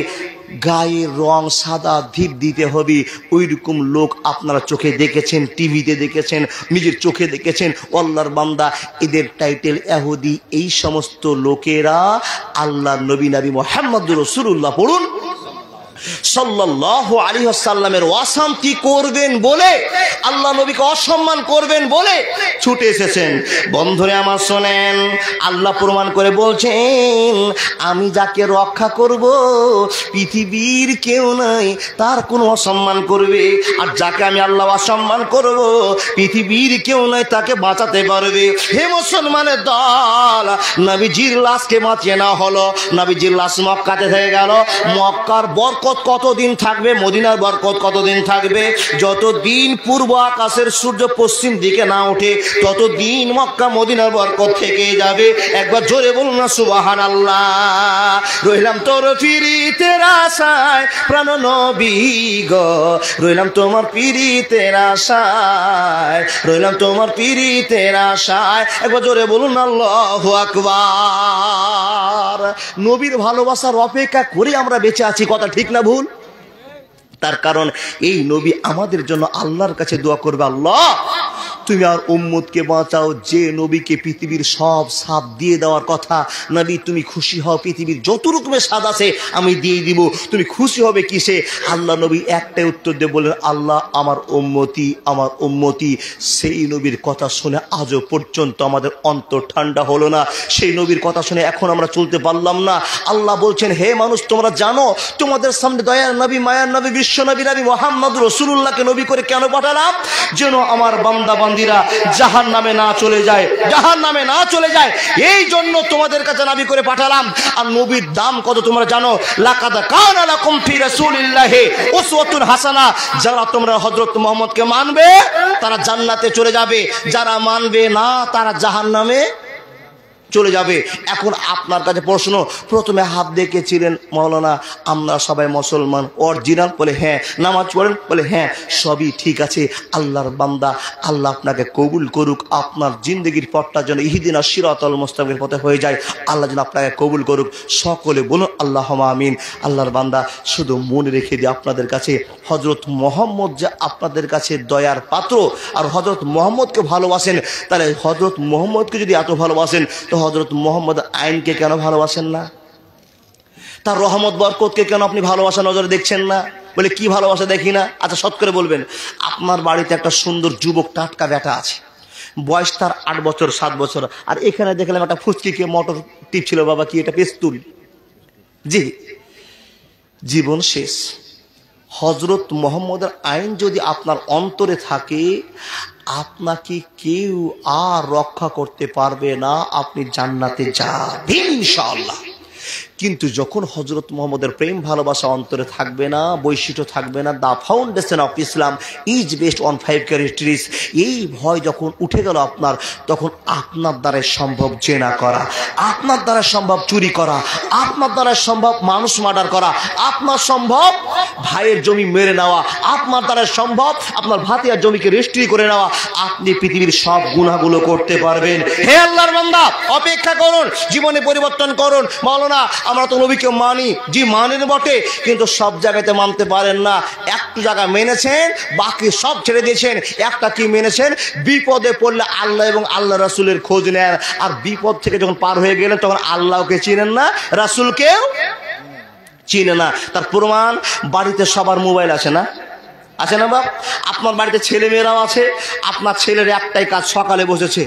গায়ের রং সাদা ধীপ দিতে হবে। ওই রকম লোক আপনারা চোখে দেখেছেন, টিভিতে দেখেছেন, নিজের চোখে দেখেছেন। আল্লাহর বান্দা, এদের টাইটেল ইহুদি। এই সমস্ত লোকেরা আল্লাহর নবী মুহাম্মদুর রাসূলুল্লাহ পড়ুন সাল্লাল্লাহু আলাইহি ওয়াসাল্লামের অশান্তি করবেন বলে, আল্লাহ নবীকে অসম্মান করবেন বলে ছুটে এসেছেন। বন্ধুরা আমার শোনেন, আল্লাহ প্রমাণ করে বলছেন, আমি যাকে রক্ষা করব পৃথিবীর কেউ নাই তার কোনো অসম্মান করবে, আর যাকে আমি আল্লাহ অসম্মান করব পৃথিবীর কেউ নাই তাকে বাঁচাতে পারবে। হে মুসলমানের দল, নবীজির লাশকে বাঁচিয়ে না হলো, নবীজির লাশ মক্কাতে থেকে গেল। মক্কার বরকত কতদিন থাকবে, মদিনার বরকত কতদিন থাকবে? যতদিন পূর্ব আকাশের সূর্য পশ্চিম দিকে না ওঠে, ততদিন মক্কা মদিনার বরকত থেকে যাবে। একবার জোরে বলুন না সুবহানাল্লাহ। রইলাম তোর পিরিতের আশায় প্রাণ নবী গো, রইলাম তোমার পিরিতের আশায়, রইলাম তোমার পিরিতের আশায়। একবার জোরে বলুন আল্লাহু আকবার। নবীর ভালোবাসার অপেক্ষা করে আমরা বেঁচে আছি, কথা ঠিক না ভুল? তার কারণ এই নবী আমাদের জন্য আল্লাহর কাছে দোয়া করবে, আল্লাহ তুমি আর উম্মতকে বাঁচাও। যে নবীকে পৃথিবীর সব স্বাদ দিয়ে দেওয়ার কথা, নবী তুমি খুশি হও, পৃথিবীর যত রকমের স্বাদ আছে আমি দিয়ে দিব, তুমি খুশি হবে কিসে? আল্লাহ নবী একটাই উত্তর দিয়ে বললেন, আল্লাহ আমার উম্মতি। সেই নবীর কথা শুনে আজও পর্যন্ত আমাদের অন্তর ঠান্ডা হলো না। সেই নবীর কথা শুনে এখন আমরা চলতে পারলাম না। আল্লাহ বলছেন, হে মানুষ, তোমরা জানো তোমাদের সামনে দয়ার নবী, মায়ার নবী, বিশ্ব নবী মুহাম্মদ রাসূলুল্লাহকে নবী করে কেন পাঠালাম? যেন আমার বান্দা বান্দীরা জাহান্নামে না চলে যায়, এই জন্য তোমাদের কাছে নবী করে পাঠালাম। আর নবীর দাম কত তোমরা জানো? লাকাদ কানা লাকুম ফি রাসূলিল্লাহি উসওয়াতুন হাসানাহ। যারা তোমরা হযরত মুহাম্মদকে মানবে তারা জান্নাতে চলে যাবে, যারা মানবে না তারা জাহান্নামে চলে যাবে। এখন আপনার কাছে প্রশ্ন, প্রথমে হাত দেখেছিলেন মৌলানা আমরা সবাই মুসলমান অরিজিনাল? বলে হ্যাঁ। নামাজ পড়েন? বলে হ্যাঁ। সবই ঠিক আছে। আল্লাহর বান্দা, আল্লাহ আপনাকে কবুল করুক, আপনার জিন্দগির পথটা যেন ইহদিনাস সিরাতাল মুস্তাকিমের পথে হয়ে যায়। আল্লাহ যেন আপনাকে কবুল করুক। সকলে বলুন আল্লাহুম্মা আমিন। আল্লাহর বান্দা, শুধু মনে রেখে দিই আপনাদের কাছে, হযরত মুহাম্মদ যে আপনাদের কাছে দয়ার পাত্র, আর হযরত মুহাম্মদকে ভালোবাসেন, তাহলে হযরত মুহাম্মদকে যদি এত ভালোবাসেন তো হযরত মুহাম্মদ আইনকে কেন ভালোবাসেন না? তার রহমত বরকতকে কেন আপনি ভালোবাসা নজরে দেখছেন না? বলে কি ভালোবাসা দেখি না? আচ্ছা সৎ করে বলবেন, আপনার বাড়িতে একটা সুন্দর যুবক টাটকা বেটা আছে, বয়স তার 8 বছর 7 বছর, আর এখানে দেখলাম একটা ফুচকিকে মোটর টিপছিল, বাবা কি এটা পেস্তুল? জি, জীবন শেষ। হযরত মুহাম্মদের আইন যদি আপনার অন্তরে থাকে, আপনাকে কেউ আর রক্ষা করতে পারবে না, আপনি জান্নাতে যাবেন ইনশাআল্লাহ। কিন্তু যখন হযরত মুহাম্মদের প্রেম ভালোবাসা অন্তরে থাকবে না, বৈশিষ্ট্য থাকবে না, the foundation of Islam is based on 5 characteristics, এই ভয় যখন উঠে গেল আপনার, তখন আপনার দ্বারা সম্ভব জেনা করা, আপনার দ্বারা সম্ভব চুরি করা, আপনার দ্বারা সম্ভব মানুষ মার্ডার করা, আপনার সম্ভব ভাইয়ের জমি মেরে নেওয়া, আপনার দ্বারা সম্ভব আপনার ভাতিজার জমিকে রেজিস্ট্রি করে নেওয়া। আপনি পৃথিবীর সব গুনাহগুলো করতে পারবেন। হে আল্লাহর বান্দা, অপেক্ষা করুন, জীবনে পরিবর্তন করুন। মাওলানা আমরা তো নবীকে মানি, জি মানেন বটে, কিন্তু সব জায়গাতে মানতে পারেন না। একটু জায়গা মেনেছেন, বাকি সব ছেড়ে দিয়েছেন। একটা কি মেনেছেন? বিপদে পড়লে আল্লাহ এবং আল্লাহ রাসূলের খোঁজ নেন, আর বিপদ থেকে যখন পার হয়ে গেলেন তখন আল্লাহকে চিনেন না, রাসূলকেও চিনে না। তার প্রমাণ, বাড়িতে সবার মোবাইল আছে না? আছে না বাপ? আপনার বাড়িতে ছেলে মেয়েরাও আছে। আপনার ছেলের একটাই কাজ, সকালে বসেছে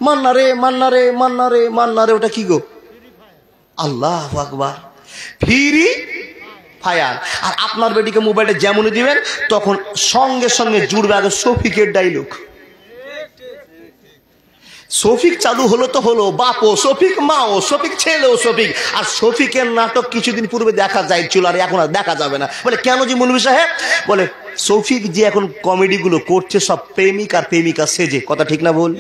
মান্না রে মান্না রে মান্না রে মান্না রে, ওটা কি গো? আল্লাহু আকবার, ফ্রি ফায়ার। আর আপনার বেটিকে মোবাইলটা যেমনই দিবেন তখন সঙ্গে সঙ্গে জুড়বে আগে শফিকের ডায়লগ। শফিক চালু হলো তো হলো, বাপও শফিক, মাও শফিক, ছেলেও শফিক। আর শফিকের নাটক কিছুদিন পূর্বে দেখা যাইছিল, আর এখন আর দেখা যাবে না। বলে কেন জি মৌলভী সাহেব? বলে শফিক যে এখন কমেডিগুলো করছে সব প্রেমিক আর প্রেমিকা সেজে। কথা ঠিক না ভুল?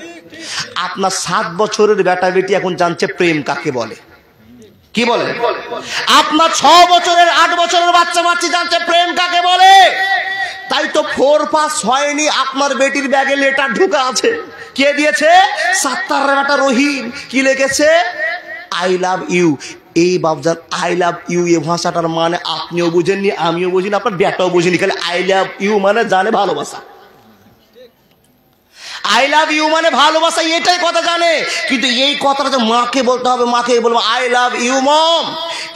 আপনার 7 বছরের বেটা বেটি এখন জানছে প্রেম কাকে বলে। কি বলে? আপনার 6 বছরের 8 বছরের বাচ্চা বাচ্চি জানছে প্রেম কাকে বলে। তাই তো 4 পাস হয়নি, আপনার বেটির ব্যাগে লেটার ঢুকা আছে। কে দিয়েছে? সাত্তারের বেটা রহিম। কি লিখেছে? I love you. এই বাবজান, আই লাভ ইউ এই ভাষাটার মানে আপনিও বুঝেননি, আমিও বুঝিনি, আপনার বেটাও বুঝিনি। খালি আই লাভ ইউ মানে জানে ভালোবাসা। আই লাভ ইউ মানে ভালোবাসা, এটাই কথা জানে। কিন্তু এই কথাটা তো মাকে বলতে হবে, মাকে বলবো আই লাভ ইউ মম।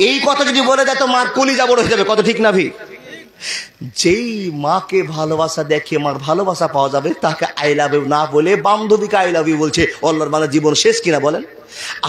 এই কথা যদি বলে দেয় তো মার কলিজা বড় হয়ে যাবে। কথা ঠিক না ভি? যেই মাকে ভালোবাসা দেখে মার ভালোবাসা পাওয়া যাবে, তাকে আই লাভ ইউ না বলে বান্ধবীকে আই লাভ ইউ বলছে, আল্লাহর মানে জীবন শেষ কিনা বলেন?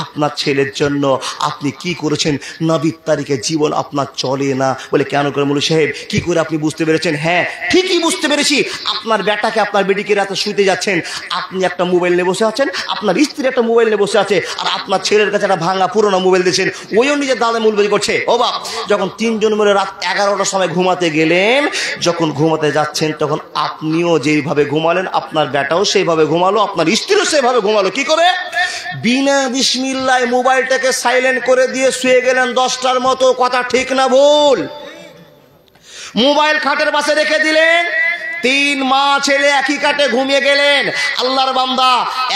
আপনার ছেলের জন্য আপনি কি করেছেন? নবীর তারিখে জীবন আপনার চলে না। বলে কেন করে মৌলভী সাহেব? কি করে আপনি বুঝতে পেরেছেন? হ্যাঁ ঠিকই বুঝতে পেরেছি। আপনার বেটাকে আপনার বেটিকে রাতে শুতে যাচ্ছেন, আপনি একটা মোবাইল নিয়ে বসে আছেন, আপনার স্ত্রী একটা মোবাইল নিয়ে বসে আছে, আর আপনার ছেলের কাছে একটা ভাঙা পুরোনো মোবাইল দিয়েছেন, ওইও নিজের দাদা মৌলবাজি করছে। ও বাপ, যখন 3 জন মিলে রাত 11টার সময় ঘুমাতে গেলেন, যখন ঘুমাতে যাচ্ছেন তখন আপনিও যেইভাবে ঘুমালেন আপনার বেটাও সেইভাবে ঘুমালো, আপনার স্ত্রীও সেইভাবে ঘুমালো। কি করে? বিনা বিসমিল্লাহ মোবাইলটাকে সাইলেন্ট করে দিয়ে শুয়ে গেলেন 10টার মতো। কথা ঠিক না ভুল? মোবাইল খাটের পাশে রেখে দিলেন, 3 মা ছেলে একই কাটে ঘুমিয়ে গেলেন। আল্লাহর বান্দা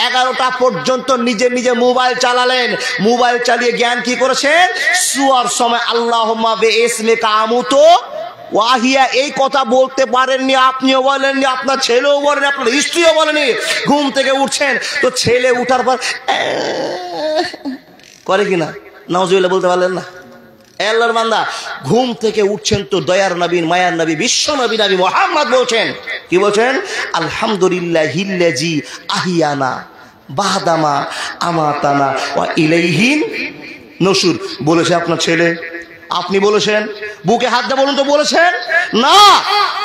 11টা পর্যন্ত নিজে নিজে মোবাইল চালালেন। মোবাইল চালিয়ে জ্ঞান কি করেছেন? শুয়ার সময় আল্লাহুম্মা বিইসমিকা আমুতু ওয়াহিয়া, এই কথা বলতে পারেননি, আপনিও বলেননি, আপনার ছেলেও বলেনি, আপনার স্ত্রীও বলেনি। ঘুম থেকে উঠছেন তো ছেলে উঠার পর করে কিনা নাউজুবিল্লাহ বলতে পারলেন না? আল্লাহর বান্দা ঘুম থেকে উঠছেন তো দয়ার নবী, মায়ার নবী, বিশ্ব নবী, নবী মুহাম্মদ বলছেন, কি বলছেন? আলহামদুলিল্লাহিল্লাযী আহিয়ানা বাদামা আমাতানা ওয়া ইলাইহিন নশুর। বলেছে আপনার ছেলে? আপনি বলেছেন? বুকে হাত দিয়ে বলুন তো বলেছেন? না,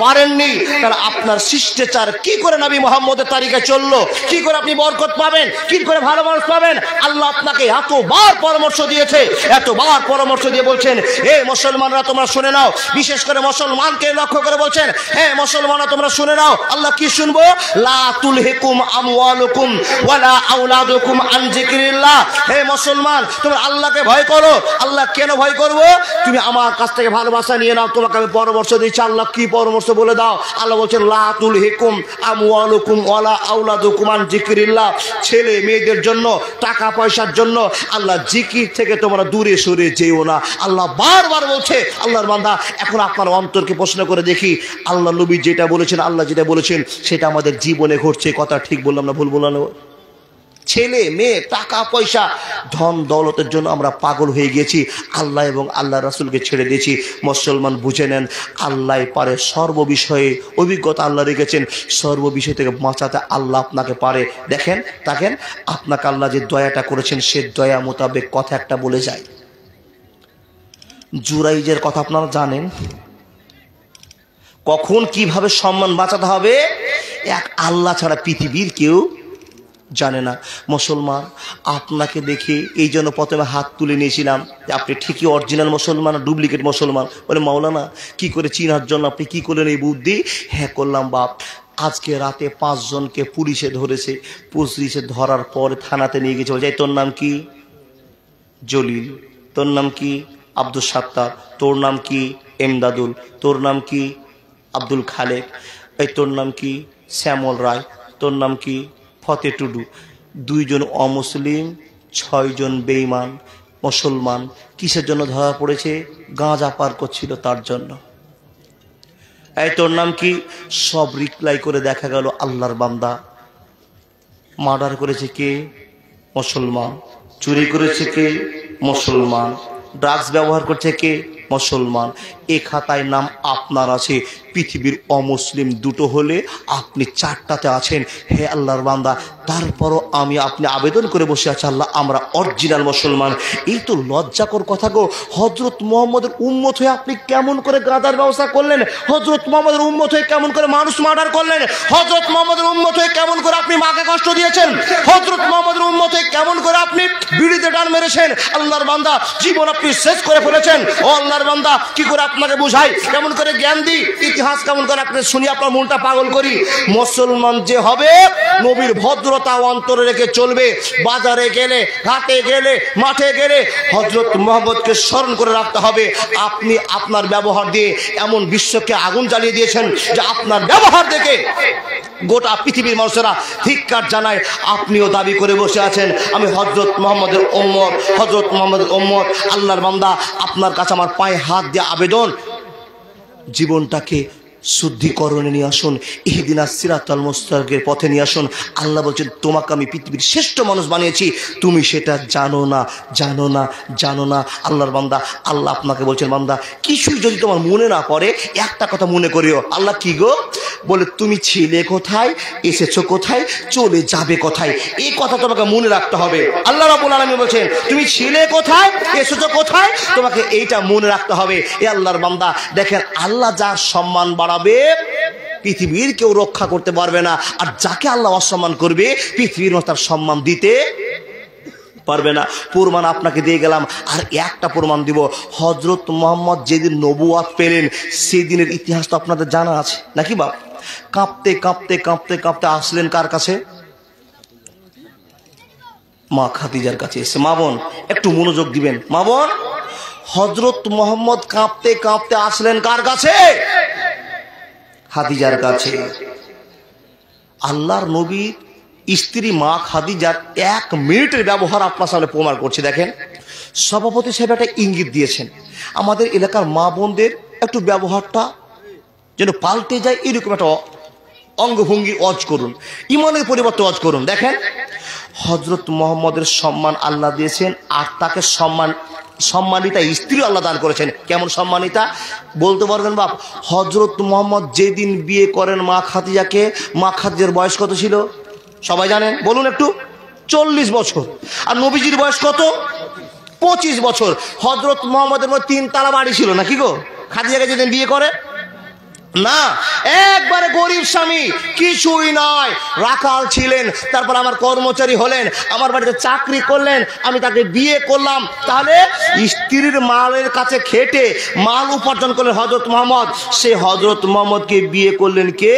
পারেননি। কারণ আপনার শিষ্টাচার কি করে নবী মুহাম্মদের তারিখে চললো? কি করে আপনি বরকত পাবেন? কি করে ভালো মানুষ পাবেন? আল্লাহ আপনাকে এতবার পরামর্শ দিয়েছে, এতবার পরামর্শ দিয়ে বলছেন, হে মুসলমানরা তোমরা শুনে নাও। বিশেষ করে মুসলমানকে লক্ষ্য করে বলছেন, হে মুসলমানরা তোমরা শুনে নাও। আল্লাহ কি শুনবো? লা তুলহিকুম আমওয়ালুকুম ওয়ালা আওলাদুকুম আন যিকরিল্লাহ। হে মুসলমান, তুমি আল্লাহকে ভয় করো। আল্লাহ কেন ভয় করব? তুমি আমার কাছ থেকে ভালোবাসা নিয়ে নাও, তোমাকে আমি পরামর্শ দিচ্ছি। আল্লাহ কি পরামর্শ বলে দাও? আল্লাহ বলছেন লা তুলহিকুম আমওয়ালুকুম ওয়ালা আওলাদুকুম আন যিকরিল্লাহ। ছেলে মেয়েদের জন্য, টাকা পয়সার জন্য আল্লাহ জিকির থেকে তোমরা দূরে সরে যেও না। আল্লাহ বারবার বলছে। আল্লাহর বান্দা এখন আপনার অন্তরকে প্রশ্ন করে দেখি, আল্লাহ নবী যেটা বলেছেন, আল্লাহ যেটা বলেছেন সেটা আমাদের জীবনে ঘটছে। কথা ঠিক বললাম না ভুল বললাম? ছেলে মেয়ে টাকা পয়সা ধন দৌলতের জন্য আমরা পাগল হয়ে গেছি, আল্লাহ এবং আল্লাহ রাসূলকে ছেড়ে দিয়েছি। মুসলমান বুঝে নেন, আল্লাহ পারে সর্ববিষয়ে, অভিজ্ঞতা আল্লাহ রেখেছেন, সর্ববিষয় থেকে বাঁচাতে আল্লাহ আপনাকে পারে। দেখেন দেখেন আপনাকে আল্লাহ যে দয়াটা করেছেন সে দয়া মোতাবেক কথা একটা বলে যায়। জুরাইজের কথা আপনারা জানেন, কখন কিভাবে সম্মান বাঁচাতে হবে এক আল্লাহ ছাড়া পৃথিবীর কেউ জানে না। মুসলমান আপনাকে দেখে এই জন্য প্রথমে হাত তুলে নিয়েছিলাম যে আপনি ঠিকই অরিজিনাল মুসলমান, ডুপ্লিকেট মুসলমান। বলে মাওলানা কি করে চিনার জন্য আপনি কি করলেন এই বুদ্ধি? হ্যাঁ করলাম বাপ, আজকে রাতে 5 জনকে পুলিশে ধরেছে, পুলিশে ধরার পর থানাতে নিয়ে গেছে। বলছে তোর নাম কি? জলিল। তোর নাম কি? আব্দুল সাত্তার। তোর নাম কি? এমদাদুল। তোর নাম কি? আব্দুল খালেক। এই তোর নাম কি? শ্যামল রায়। তোর নাম কি? ফতে টুডু। 2 জন অমুসলিম, 6 জন বেঈমান মুসলমান। কিসের জন্য ধরা পড়েছে? গাঁজা পার করছিল তার জন্য। এই তোর নাম কি? সব রিপ্লাই করে দেখা গেল আল্লাহর বান্দা। মার্ডার করেছে কে? মুসলমান। চুরি করেছে কে? মুসলমান। ড্রাগস ব্যবহার করছে কে? মুসলমান। এ খাতায় নাম আপনার আছে, পৃথিবীর অমুসলিম 2টো হলে আপনি 4টাতে আছেন। হে আল্লাহর বান্দা, তারপরও আপনি আবেদন করে বসে আছে আল্লাহ আমরা অরিজিনাল মুসলমান। এই তো লজ্জাকর কথা গো। হযরত মুহাম্মদের উম্মত হয়ে আপনি কেমন করে গাঁজার ব্যবস্থা করলেন? হযরত মুহাম্মদের উম্মত হয়ে কেমন করে মানুষ মার্ডার করলেন? হযরত মুহাম্মদের উম্মত হয়ে কেমন করে আপনি মাকে কষ্ট দিয়েছেন? হযরত মুহাম্মদের উম্মত হয়ে কেমন করে আপনি বিড়িতে টান মেরেছেন? আল্লাহর বান্দা জীবন আপনি শেষ করে ফেলেছেন। ও আল্লাহর বান্দা কি করে আপনাকে বুঝাই, কেমন করে জ্ঞান দিই, ইতিহাস কেমন করে আপনি শুনি আপনার মনটা পাগল করি। মুসলমান যে হবে নবীর ভদ্রতা অন্তরে রেখে চলবে। বাজারে গেলে, ঘাটে গেলে, মাঠে গেলে হযরত মুহাম্মদকে স্মরণ করে রাখতে হবে। আপনি আপনার ব্যবহার দিয়ে এমন বিশ্বকে আগুন জ্বালিয়ে দিয়েছেন যে আপনার ব্যবহার দেখে গোটা পৃথিবীর মানুষেরা ধিক্কার জানায়। আপনিও দাবি করে বসে আছেন আমি হযরত মুহাম্মদের উম্মত, হযরত মুহাম্মদের উম্মত। আল্লাহর বান্দা আপনার কাছে আমার পায়ে হাত দিয়ে আবেদন, জীবনটাকে শুদ্ধিকরণে নিয়ে আসুন, ইহদিনাস সিরাতাল মুস্তাকিমের পথে নিয়ে আসুন। আল্লাহ বলছেন তোমাকে আমি পৃথিবীর শ্রেষ্ঠ মানুষ বানিয়েছি, তুমি সেটা জানো না, জানো না, জানো না। আল্লাহর বান্দা আল্লাহ আপনাকে বলছেন বান্দা কিছুই যদি তোমার মনে না পড়ে একটা কথা মনে করিও। আল্লাহ কি গো? বলে তুমি ছিলে কোথায়, এসেছো কোথায়, চলে যাবে কোথায়, এই কথা তোমাকে মনে রাখতে হবে। আল্লাহ রাব্বুল আলামিন বলছেন তুমি ছিলে কোথায়, এসেছো কোথায়, তোমাকে এইটা মনে রাখতে হবে। এ আল্লাহর বান্দা দেখেন, আল্লাহ যার সম্মান বাড়াবে পৃথিবীর কেউ রক্ষা করতে পারবে না, আর যাকে আল্লাহ অসম্মান করবে পৃথিবীর মানুষ তার সম্মান দিতে পারবে না। প্রমাণ আপনাকে দিয়ে গেলাম, আর একটা প্রমাণ দিব। হযরত মুহাম্মদ যেদিন নবুয়ত পেলেন সেই দিনের ইতিহাস তো আপনাদের জানা আছে নাকি বাপ? কাঁপতে কাঁপতে কাঁপতে কাঁপতে আসলেন কার কাছে? মা খাদিজার কাছে এসে। মা বোন একটু মনোযোগ দিবেন। মা বোন, হযরত মুহাম্মদ কাঁপতে কাঁপতে আসলেন কার কাছে? খাদিজার কাছে। আল্লাহর নবী স্ত্রী মা খাদিজার 1 মিনিটের ব্যবহার আপনার সামনে প্রমাণ করছে। দেখেন, সভাপতি সাহেব একটা ইঙ্গিত দিয়েছেন আমাদের এলাকার মা বোনদের একটু ব্যবহারটা যেন পাল্টে যায়, এরকম একটা অঙ্গভঙ্গি ওয়াজ করুন, ইমানের পরিবর্তে ওয়াজ করুন। দেখেন, হযরত মুহাম্মদের সম্মান আল্লাহ দিয়েছেন, আর তাকে সম্মানিতা স্ত্রী আল্লাহ দান করেছেন। কেমন সম্মানিতা বলতে পারবেন বাপ? হযরত মুহাম্মদ যেদিন বিয়ে করেন মা খাদিজাকে, মা খাদিজার বয়স কত ছিল সবাই জানেন? বলুন একটু। 40 বছর। আর নবীজির বয়স কত? 25 বছর। হযরত মুহাম্মদের মধ্যে 3 তালা বাড়ি ছিল নাকি গো? খাদিজাকে যেদিন বিয়ে করে না, একবারে গরিব স্বামী, কিছুই নয়, রাখাল ছিলেন, তারপর আমার কর্মচারী হলেন, আমার বাড়িতে চাকরি করলেন, আমি তাকে বিয়ে করলাম। তাহলে স্ত্রীর মালের কাছে খেটে মাল উপার্জন করলেন হযরত মুহাম্মদ। সে হযরত মুহাম্মদকে বিয়ে করলেন কে?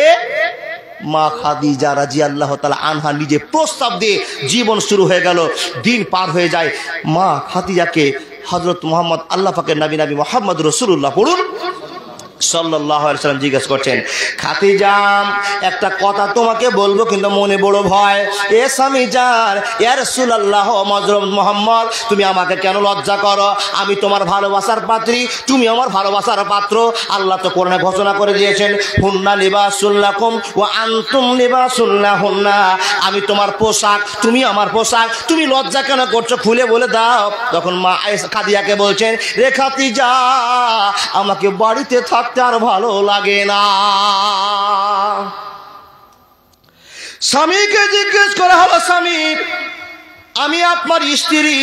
মা খাদিজা রাদিয়াল্লাহু তাআলা আনহা নিজে প্রস্তাব দিয়ে জীবন শুরু হয়ে গেল। দিন পার হয়ে যায়। মা খাদিজাকে হযরত মুহাম্মদ আল্লাহ পাকের নবী মুহাম্মদ রাসূলুল্লাহ পড়ুন সাল্লাল্লাহু আলাইহি ওয়াসাল্লাম জিজ্ঞেস করছেন, খাদিজা একটা কথা তোমাকে বলবো কিন্তু মনে বড় ভয়। এ স্বামী যান, ইয়া রাসূলুল্লাহ হযরত মুহাম্মদ, তুমি আমাকে কেন লজ্জা করো? আমি তোমার ভালোবাসার পাত্রী, তুমি আমার ভালোবাসার পাত্র। আল্লাহ তো কোরআনে ঘোষণা করে দিয়েছেন, হুন্না লিবাসুল লাকুম ওয়া আনতুম লিবাসুল লাহুন্না। আমি তোমার পোশাক, তুমি আমার পোশাক, তুমি লজ্জা কেন করছো? খুলে বলে দাও। তখন মা খাদিজাকে বলছেন, রে খাদিজা, আমাকে বাড়িতে থাকতে আর ভালো লাগে না। স্বামীকে জিজ্ঞেস করা হলো, স্বামী আমি আপনার স্ত্রী,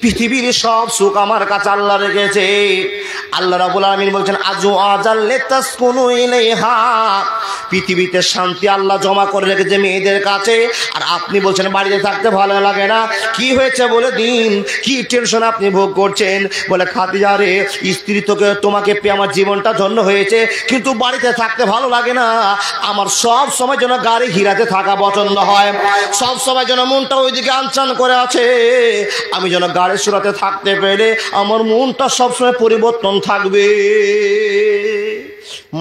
পৃথিবীর সব সুখ আমার কাছে আল্লাহ রেখেছে। আল্লাহ রাব্বুল আলামিন বলছেন, আজওয়াজাল লিতাসকুনু ইলাইহা, পৃথিবীতে শান্তি আল্লাহ জমা করে রেখেছে মেয়েদের কাছে, আর আপনি বলছেন বাড়িতে থাকতে ভালো লাগে না। কি হয়েছে বলে দিন, কি টেনশন আপনি ভোগ করছেন? বলে, খাদিজা রে, স্ত্রী তোমাকে পেয়ে আমার জীবনটা ধন্য হয়েছে, কিন্তু বাড়িতে থাকতে ভালো লাগে না। আমার সব সময় যেন গাড়ি হিরাতে থাকা পছন্দ হয়, সব সময় যেন মনটা ওইদিকে আনচান করে আছে। আমি যেন গাড়ি সুরাতে থাকতে পেরে আমার মনটা সবসময় পরিবর্তন থাকবে।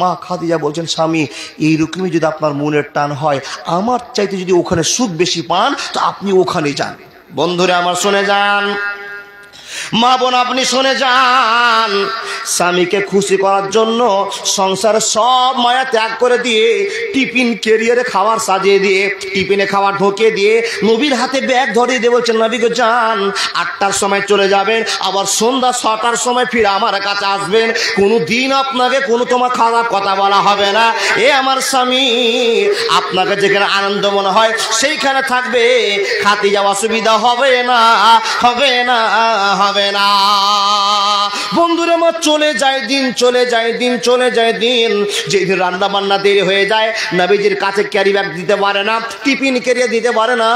মা খাদিজা বলছেন, স্বামী এইরকমই যদি আপনার মনের টান হয়, আমার চাইতে যদি ওখানে সুখ বেশি পান তো আপনি ওখানে যান। বন্ধুরা আমার শুনে যান, মা বোন আপনি শুনে যান, স্বামীকে খুশি করার জন্য সংসার সব মায়া ত্যাগ করে দিয়ে টিফিন ক্যারিয়ারে খাবার সাজিয়ে দিয়ে টিফিনে খাবার ঢোকে দিয়ে নবীর হাতে ব্যাগ ধরিয়ে দিয়ে বলছেন, নবী গো যান, 8টার সময় চলে যাবেন, আবার সন্ধ্যা 6টার সময় ফিরে আমার কাছে আসবেন। কোনো দিন আপনাকে কোনো তোমার খারাপ কথা বলা হবে না। এ আমার স্বামী, আপনাকে যেখানে আনন্দ মনে হয় সেইখানে থাকবে, খাদিজা অসুবিধা হবে না, হবে না, হবে না। বন্ধুরা আমার চলে যায় দিন, চলে যায় দিন, চলে যায় দিন। যেদিন রান্না বান্না দেরি হয়ে যায়, নবীজির কাছে ক্যারি ব্যাগ দিতে পারে না, টিফিন ক্যারিয়ার দিতে পারে না।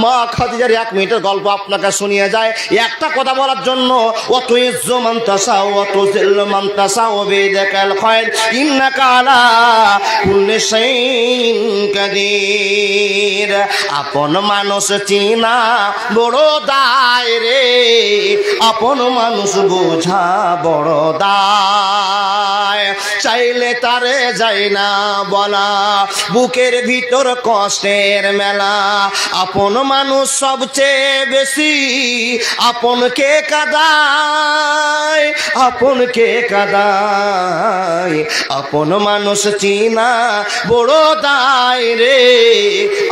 মা খাদিজার 1 মিনিটের গল্প আপনাকে শুনিয়ে যায় একটা কথা বলার জন্য, অত ইজ্জু মান তাসাউ অত জিল্লু মান তাসাউ বিদাকাল খায়র ইন্নাকা আলা কুল্লি শাইইন কাদির। আপন মানুষ চিনা বড় দায় রে, আপন মানুষ বোঝা বড় দায়। চাইলে তারে যায় না বলা, বুকের ভিতর কষ্টের মেলা। আপন মানুষ সবচেয়ে বেশি আপনকে কাঁদায়, আপনকে কাঁদায়। আপন মানুষ চিনা বড় দায় রে,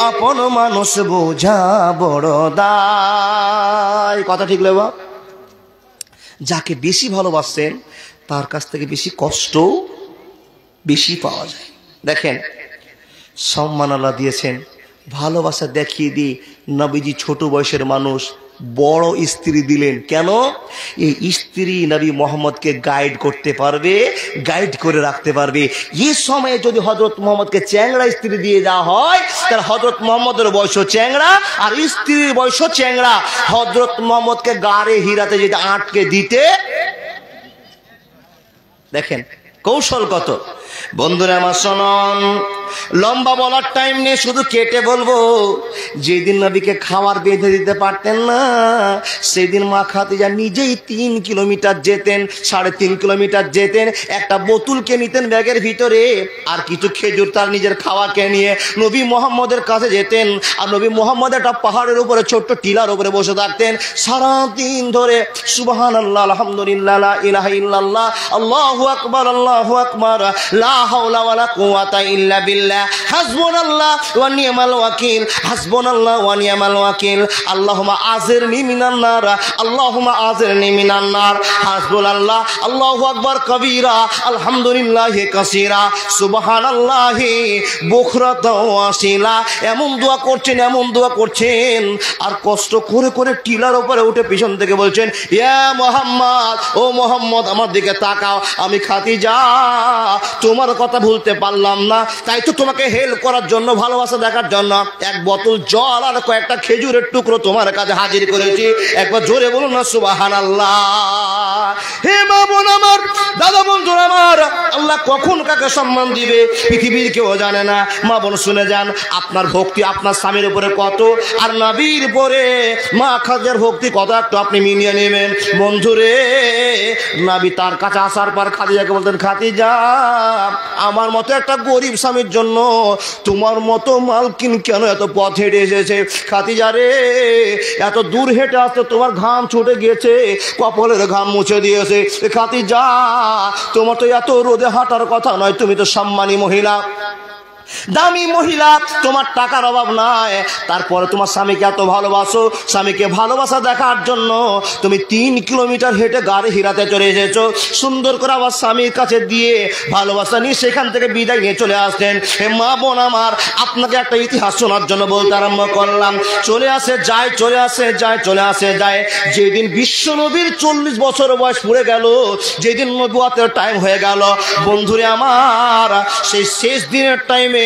আপন মানুষ বোঝা বড় দায়। কথা ঠিক লেবা? যাকে বেশি ভালোবাসেন তার কাছ থেকে বেশি কষ্ট বেশি পাওয়া যায়। দেখেন, সম্মান আল্লাহ দিয়েছেন, ভালোবাসা দেখিয়ে দিয়ে নবীজি ছোট বয়সের মানুষ বড় স্ত্রী দিলেন। কেন? এই স্ত্রী নবী মোহাম্মদকে গাইড করতে পারবে, গাইড করে রাখতে পারবে। এই সময়ে যদি হযরত মোহাম্মদকে চ্যাংড়া স্ত্রী দিয়ে দেওয়া হয়, তাহলে হযরত মোহাম্মদের বয়সও চ্যাংড়া আর স্ত্রীর বয়সও চ্যাংড়া। হযরত মোহাম্মদকে গাড়ে হিরাতে যদি আটকে দিতে, দেখেন কৌশল কত। বন্ধুরা আমার শুনুন, লম্বা বলার টাইম নেই, শুধু কেটে বলবো। যেদিন নবীকে খাবার বেঁধে দিতে পারতেন না, সেদিন মা খাদিজা নিজেই 3 কিলোমিটার যেতেন, 3.5 কিলোমিটার যেতেন, একটা বোতলকে নিতেন ব্যাগের ভিতরে, আর কিছু খেজুর তার নিজের খাওয়াকে নিয়ে নবী মোহাম্মদের কাছে যেতেন। আর নবী মোহাম্মদ একটা পাহাড়ের উপরে ছোট্ট টিলার উপরে বসে থাকতেন, সারাদিন ধরে সুবহানাল্লাহ, আলহামদুলিল্লাহ, লা ইলাহা ইল্লাল্লাহ, আল্লাহু আকবার, আল্লাহু আকবার, লা হাওলা ওয়ালা কুওয়াতা ইল্লা বিল্লাহ, হাসবুনাল্লাহ ওয়া নি'মাল ওয়াকিল, হাসবুনাল্লাহ ওয়া নি'মাল ওয়াকিল, আল্লাহুম্মা আজিরনি মিনান নার, আল্লাহুম্মা আজিরনি মিনান নার, হাসবুনাল্লাহ, আল্লাহু আকবার কবীরা, আলহামদুলিল্লাহি কাসীরা, সুবহানাল্লাহি বুকরাতাও ওয়া আসীলা। এমন দোয়া করছেন, এমন দোয়া করছেন, আর কষ্ট করে করে টিলার উপরে উঠে পিছন থেকে বলছেন, ইয়া মুহাম্মদ, ও মুহাম্মদ আমার দিকে তাকাও, আমি খাদিজা তোমার কথা ভুলতে পারলাম না, তাই তো তোমাকে হেল্প করার জন্য, ভালোবাসা দেখার জন্য 1 বোতল জল আর কয়েকটা খেজুরের টুকরো তোমার কাছে হাজির করেছি। একবার জোরে বলুন না সুবহানাল্লাহ। হে মা বোন আমার, দাদা বন্ধুরা আমার, আল্লাহ কখন কাকে সম্মান দিবে পৃথিবীর কেউ জানে না। মা বোন শুনে যান, আপনার ভক্তি আপনার স্বামীর উপরে কত, আর নবীর উপরে মা খাদিজার ভক্তি কত একটু আপনি মিলিয়ে নেবেন। বন্ধুরে, নবী তার কাছে আসার পর খাদিজাকে বলতেন, খাদিজা আমার মতো একটা গরিব স্বামীর জন্য তোমার মতো মালকিন কেন এত পথ হেঁটে এসেছে? খাদিজা রে, এত দূর হেঁটে আসতে তোমার ঘাম ছুটে গিয়েছে, কপালের ঘাম মুছে দিয়েছে। খাদিজা তোমার তো এত রোদে হাঁটার কথা নয়, তুমি তো সম্মানী মহিলা, দামি মহিলা, তোমার টাকার অভাব নাই, তারপরে তোমার স্বামীকে এত ভালোবাসো। স্বামীকে ভালোবাসা দেখার জন্য তুমি 3 কিলোমিটার হেঁটে গাড়ি হিরাতে চলে এসেছো। সুন্দর করে আবার স্বামীর কাছে দিয়ে ভালোবাসা নিয়ে সেখান থেকে বিদায় নিয়ে চলে আসতেন। হে মা বোন আমার, আপনাকে একটা ইতিহাস শোনার জন্য বলতে আরম্ভ করলাম। চলে আসে যায়, চলে আসে যায়, চলে আসে যায়। যেদিন বিশ্ব নবীর 40 বছর বয়স পুড়ে গেল, যেদিন নবুয়তের টাইম হয়ে গেল, বন্ধুরে আমার, সেই শেষ দিনের টাইমে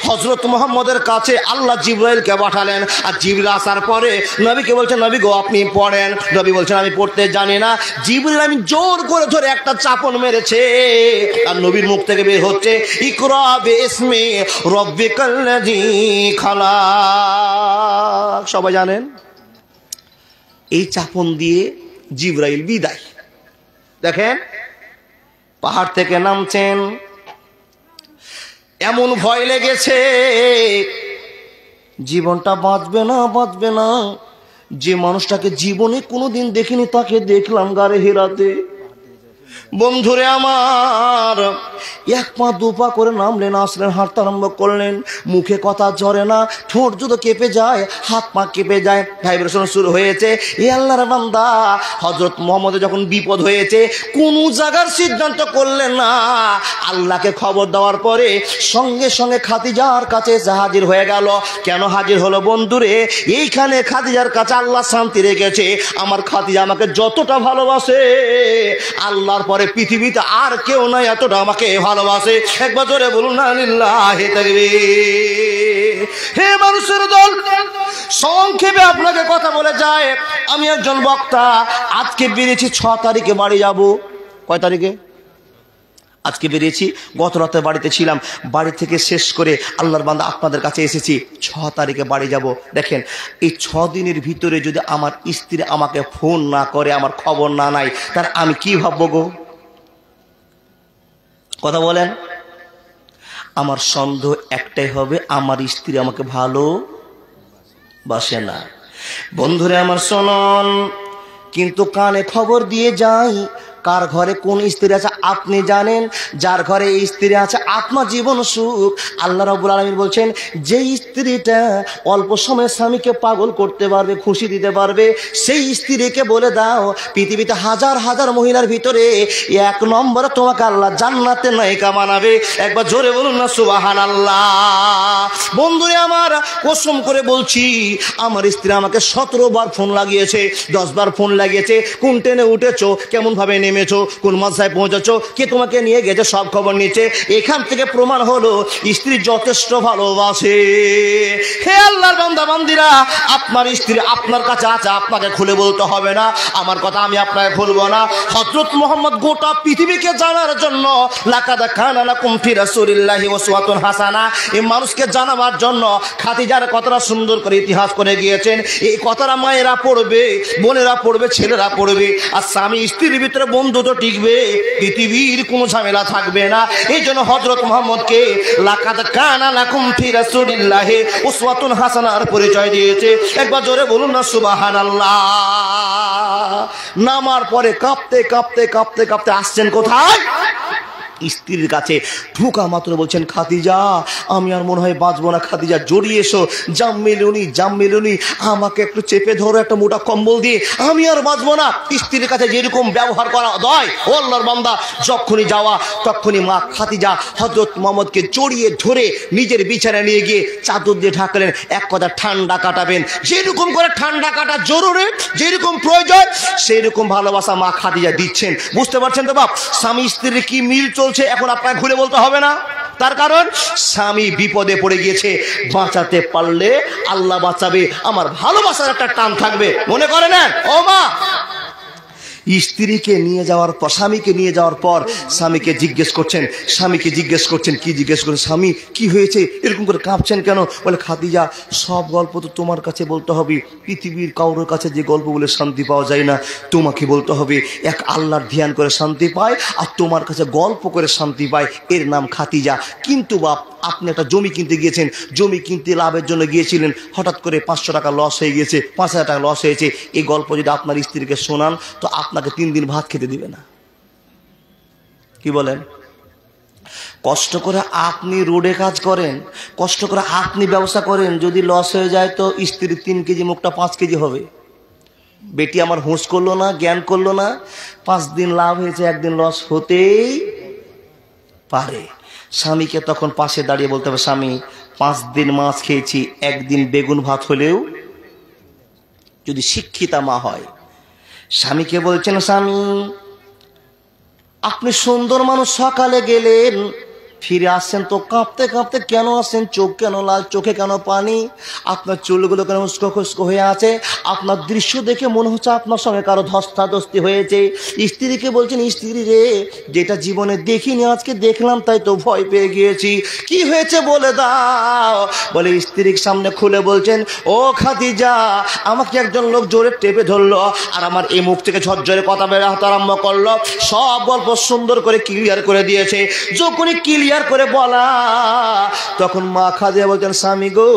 হযরত মুহাম্মদের কাছে আল্লাহ জিবরাইলকে পাঠালেন। আর জিবরাইল আসার পরে নবীকে বলছেন, নবী গো আপনি পড়েন। নবী বলছেন, আমি পড়তে জানি না। জিবরাইল আমি জোর করে ধরে একটা চাপন মেরেছে, আর নবীর মুখ থেকে বের হচ্ছে, ইকরা বিইসমি রাব্বিকাল্লাযী খালাক। সবাই জানেন এই চাপন দিয়ে জিবরাইল বিদায়। দেখেন পাহাড় থেকে নামছেন, এমন ভয় লেগেছে জীবনটা বাঁচবে না, বাঁচবে না। যে মানুষটাকে জীবনে কোনোদিন দেখিনি তাকে দেখলাম গাড়ি হিরাতে। বন্ধুরে আমার, 1 পা 2 পা করে নামলেন, আসলেন, হাঁটতে আরম্ভ করলেন। মুখে কথা ঝরে না, ঠোঁট যদি কেঁপে যায়, হাত পা কেঁপে যায়, ভাইব্রেশন শুরু হয়েছে। এ আল্লাহর বান্দা, হযরত মুহাম্মদের যখন বিপদ হয়েছে কোন জায়গার সিদ্ধান্ত করলেন না, আল্লাহকে খবর দেওয়ার পরে সঙ্গে সঙ্গে খাদিজার কাছে হাজির হয়ে গেল। কেন হাজির হলো বন্ধুরে? এইখানে খাদিজার কাছে আল্লাহ শান্তি রেখেছে। আমার খাদিজা আমাকে যতটা ভালোবাসে, আল্লাহর পরে পৃথিবীতে আর কেউ নাই এতটা আমাকে ভালোবাসে। একবার জোরে বলুন না লিল্লাহি তাকবীর। হে মানুষের দল, সংক্ষেপে আপনাকে কথা বলে যায়, আমি একজন বক্তা। আজকে বেরিয়েছি 6 তারিখে বাড়ি যাব। কয় তারিখে? আজকে বেরিয়েছি, গত রাতে বাড়িতে ছিলাম, বাড়ি থেকে শেষ করে আল্লাহর বান্দা আপনাদের কাছে এসেছি। 6 তারিখে বাড়ি যাব। দেখেন এই 6 দিনের ভিতরে যদি আমার স্ত্রী আমাকে ফোন না করে, আমার খবর না নাই, তার আমি কি ভাববো গো? কথা বলেন। আমার সন্দেহ একটাই হবে, আমার স্ত্রী আমাকে ভালোবাসে না। বন্ধুরে আমার শুনুন, কিন্তু কানে খবর দিয়ে যাই, কার ঘরে কোন স্ত্রী আছে আপনি জানেন। যার ঘরে এই স্ত্রী আছে আপনার জীবন সুখ। আল্লাহ রাব্বুল আলামিন বলছেন, যে স্ত্রীটা অল্প সময়ে স্বামীকে পাগল করতে পারবে, খুশি দিতে পারবে, সেই স্ত্রীকে বলে দাও পৃথিবীতে হাজার হাজার মহিলার ভিতরে 1 নম্বরে তোমাকে আল্লাহ জান্নাতে নায়িকা বানাবে। একবার জোরে বলুন না সুবহানাল্লাহ। বন্ধুরে আমার, কসম করে বলছি, আমার স্ত্রী আমাকে 17 বার ফোন লাগিয়েছে, 10 বার ফোন লাগিয়েছে। কোন ট্রেনে উঠেছো, কেমন ভাবে নেমেছো, কোন মাদ্রাসায় পৌঁছেছো, কে তোমাকে নিয়ে গেছে, সব খবর নিচ্ছে। এখান থেকে প্রমাণ হলো স্ত্রী যথেষ্ট ভালোবাসে। হে আল্লাহর বান্দা বান্দিরা, আপনার স্ত্রী আপনার কাছে আছে, আপনাকে খুলে বলতে হবে না। আমার কথা আমি আপনাকে খুলবো না। হযরত মুহাম্মদ গোটা পৃথিবীকে জানার জন্য লাকাদ কানা লাকুম ফি রাসূলিল্লাহি উসওয়াতুন হাসানা, এই মানুষকে জানাবার জন্য খাদিজার কতটা সুন্দর করে ইতিহাস করে গিয়েছেন। এই কথাটা মায়েরা পড়বে, বোনেরা পড়বে, ছেলেরা পড়বে। আর স্বামী স্ত্রীর ভিতরে বন্ধুত্ব টিকবে, পৃথিবীর কোনো ঝামেলা থাকবে না। এই জন্য হযরত মুহাম্মদকে লাকাদ কানা লাকুম ফি রাসূলিল্লাহি উসওয়াতুন হাসানার পরিচয় দিয়েছে। একবার জোরে বলুন না সুবহানাল্লাহ। নামার পরে কাঁপতে কাঁপতে কাঁপতে কাঁপতে আসছেন কোথায়? স্ত্রীর কাছে। ঢোকা মাত্র বলছেন, খাদিজা আমি আর মনে হয় বাঁচবো না, খাদিজা জড়িয়ে এসো, জাম্মিলুনি আমাকে একটু চেপে ধরো একটা মোটা কম্বল দিয়ে, আমি আর বাঁচবো না। স্ত্রীর কাছে যেরকম ব্যবহার করা দয়, ও আল্লাহর বান্দা, যখনই যাওয়া তখনই মা খাদিজা হযরত মুহাম্মদকে জড়িয়ে ধরে নিজের বিছানায় নিয়ে গিয়ে চাদর দিয়ে ঢাকলেন। এক কথা ঠান্ডা কাটাবেন, যেরকম করে ঠান্ডা কাটা জরুরি, যেরকম প্রয়োজন সেরকম ভালোবাসা মা খাদিজা দিচ্ছেন। বুঝতে পারছেন তো বাপ? স্বামী স্ত্রীর কি মিল চলছে এখন আপনাকে খুলে বলতে হবে না। তার কারণ স্বামী বিপদে পড়ে গিয়েছে, বাঁচাতে পারলে আল্লাহ বাঁচাবে। আমার ভালোবাসার একটা টান থাকবে, মনে করে নেন ও মা। স্ত্রীকে নিয়ে যাওয়ার পর, স্বামীকে নিয়ে যাওয়ার পর স্বামীকে জিজ্ঞেস করছেন, কি জিজ্ঞেস করছেন, স্বামী কি হয়েছে, এরকম করে কাঁপছেন কেন? বলে খাদিজা, সব গল্প তো তোমার কাছে বলতে হবে, পৃথিবীর কারোর কাছে যে গল্প বলে শান্তি পাওয়া যায় না, তোমাকে বলতে হবে। এক আল্লাহর ধ্যান করে শান্তি পায়, আর তোমার কাছে গল্প করে শান্তি পায়, এর নাম খাদিজা। কিন্তু বাপ, আপনি একটা জমি কিনতে গিয়েছেন, জমি কিনতে লাভের জন্য গিয়েছিলেন, হঠাৎ করে 500 টাকা লস হয়ে গিয়েছে, 5000 টাকা লস হয়েছে। এই গল্প যদি আপনার স্ত্রীকে শোনান তো আপনাকে 3 দিন ভাত খেতে দিবে না। কি বলেন? কষ্ট করে আপনি রোডে কাজ করেন, কষ্ট করে আপনি ব্যবসা করেন, যদি লস হয়ে যায় তো স্ত্রীর 3 কেজি মুখটা 5 কেজি হবে। বেটি আমার হুঁশ করলো না, জ্ঞান করলো না, 5 দিন লাভ হয়েছে, 1 দিন লস হতেই পারে। স্বামীকে তখন পাশে দাঁড়িয়ে বলতে হবে, স্বামী 5 দিন মাছ খেয়েছি, 1 দিন বেগুন ভাত হলেও, যদি শিক্ষিতা মা হয়। স্বামীকে বলছেন, স্বামী আপনি সুন্দর মানুষ, সকালে গেলেন, ফিরে আসছেন তো কাঁপতে কাঁপতে কেন আসছেন? চোখ কেন লাল, চোখে কেন পানি, আপনার চুলগুলো কেন উস্কো খুস্কো হয়ে আছে, আপনার দৃশ্য দেখে মনে হচ্ছে আপনার সঙ্গে কারো ধস্তাধস্তি হয়েছে। স্ত্রীকে বলছেন, স্ত্রী রে, যেটা জীবনে দেখিনি আজকে দেখলাম, তাই তো ভয় পেয়ে গিয়েছি, কি হয়েছে বলে দাও। বলে স্ত্রীর সামনে খুলে বলছেন, ও খাদিজা, আমাকে একজন লোক জোরে টেপে ধরলো, আর আমার এই মুখ থেকে ঝরঝরে কথা বের হতে আরম্ভ করলো। সব গল্প সুন্দর করে ক্লিয়ার করে দিয়েছে। যখনই ক্লিয়ার করে বলা, তখন মা খাদিজা বলছেন, স্বামী গো,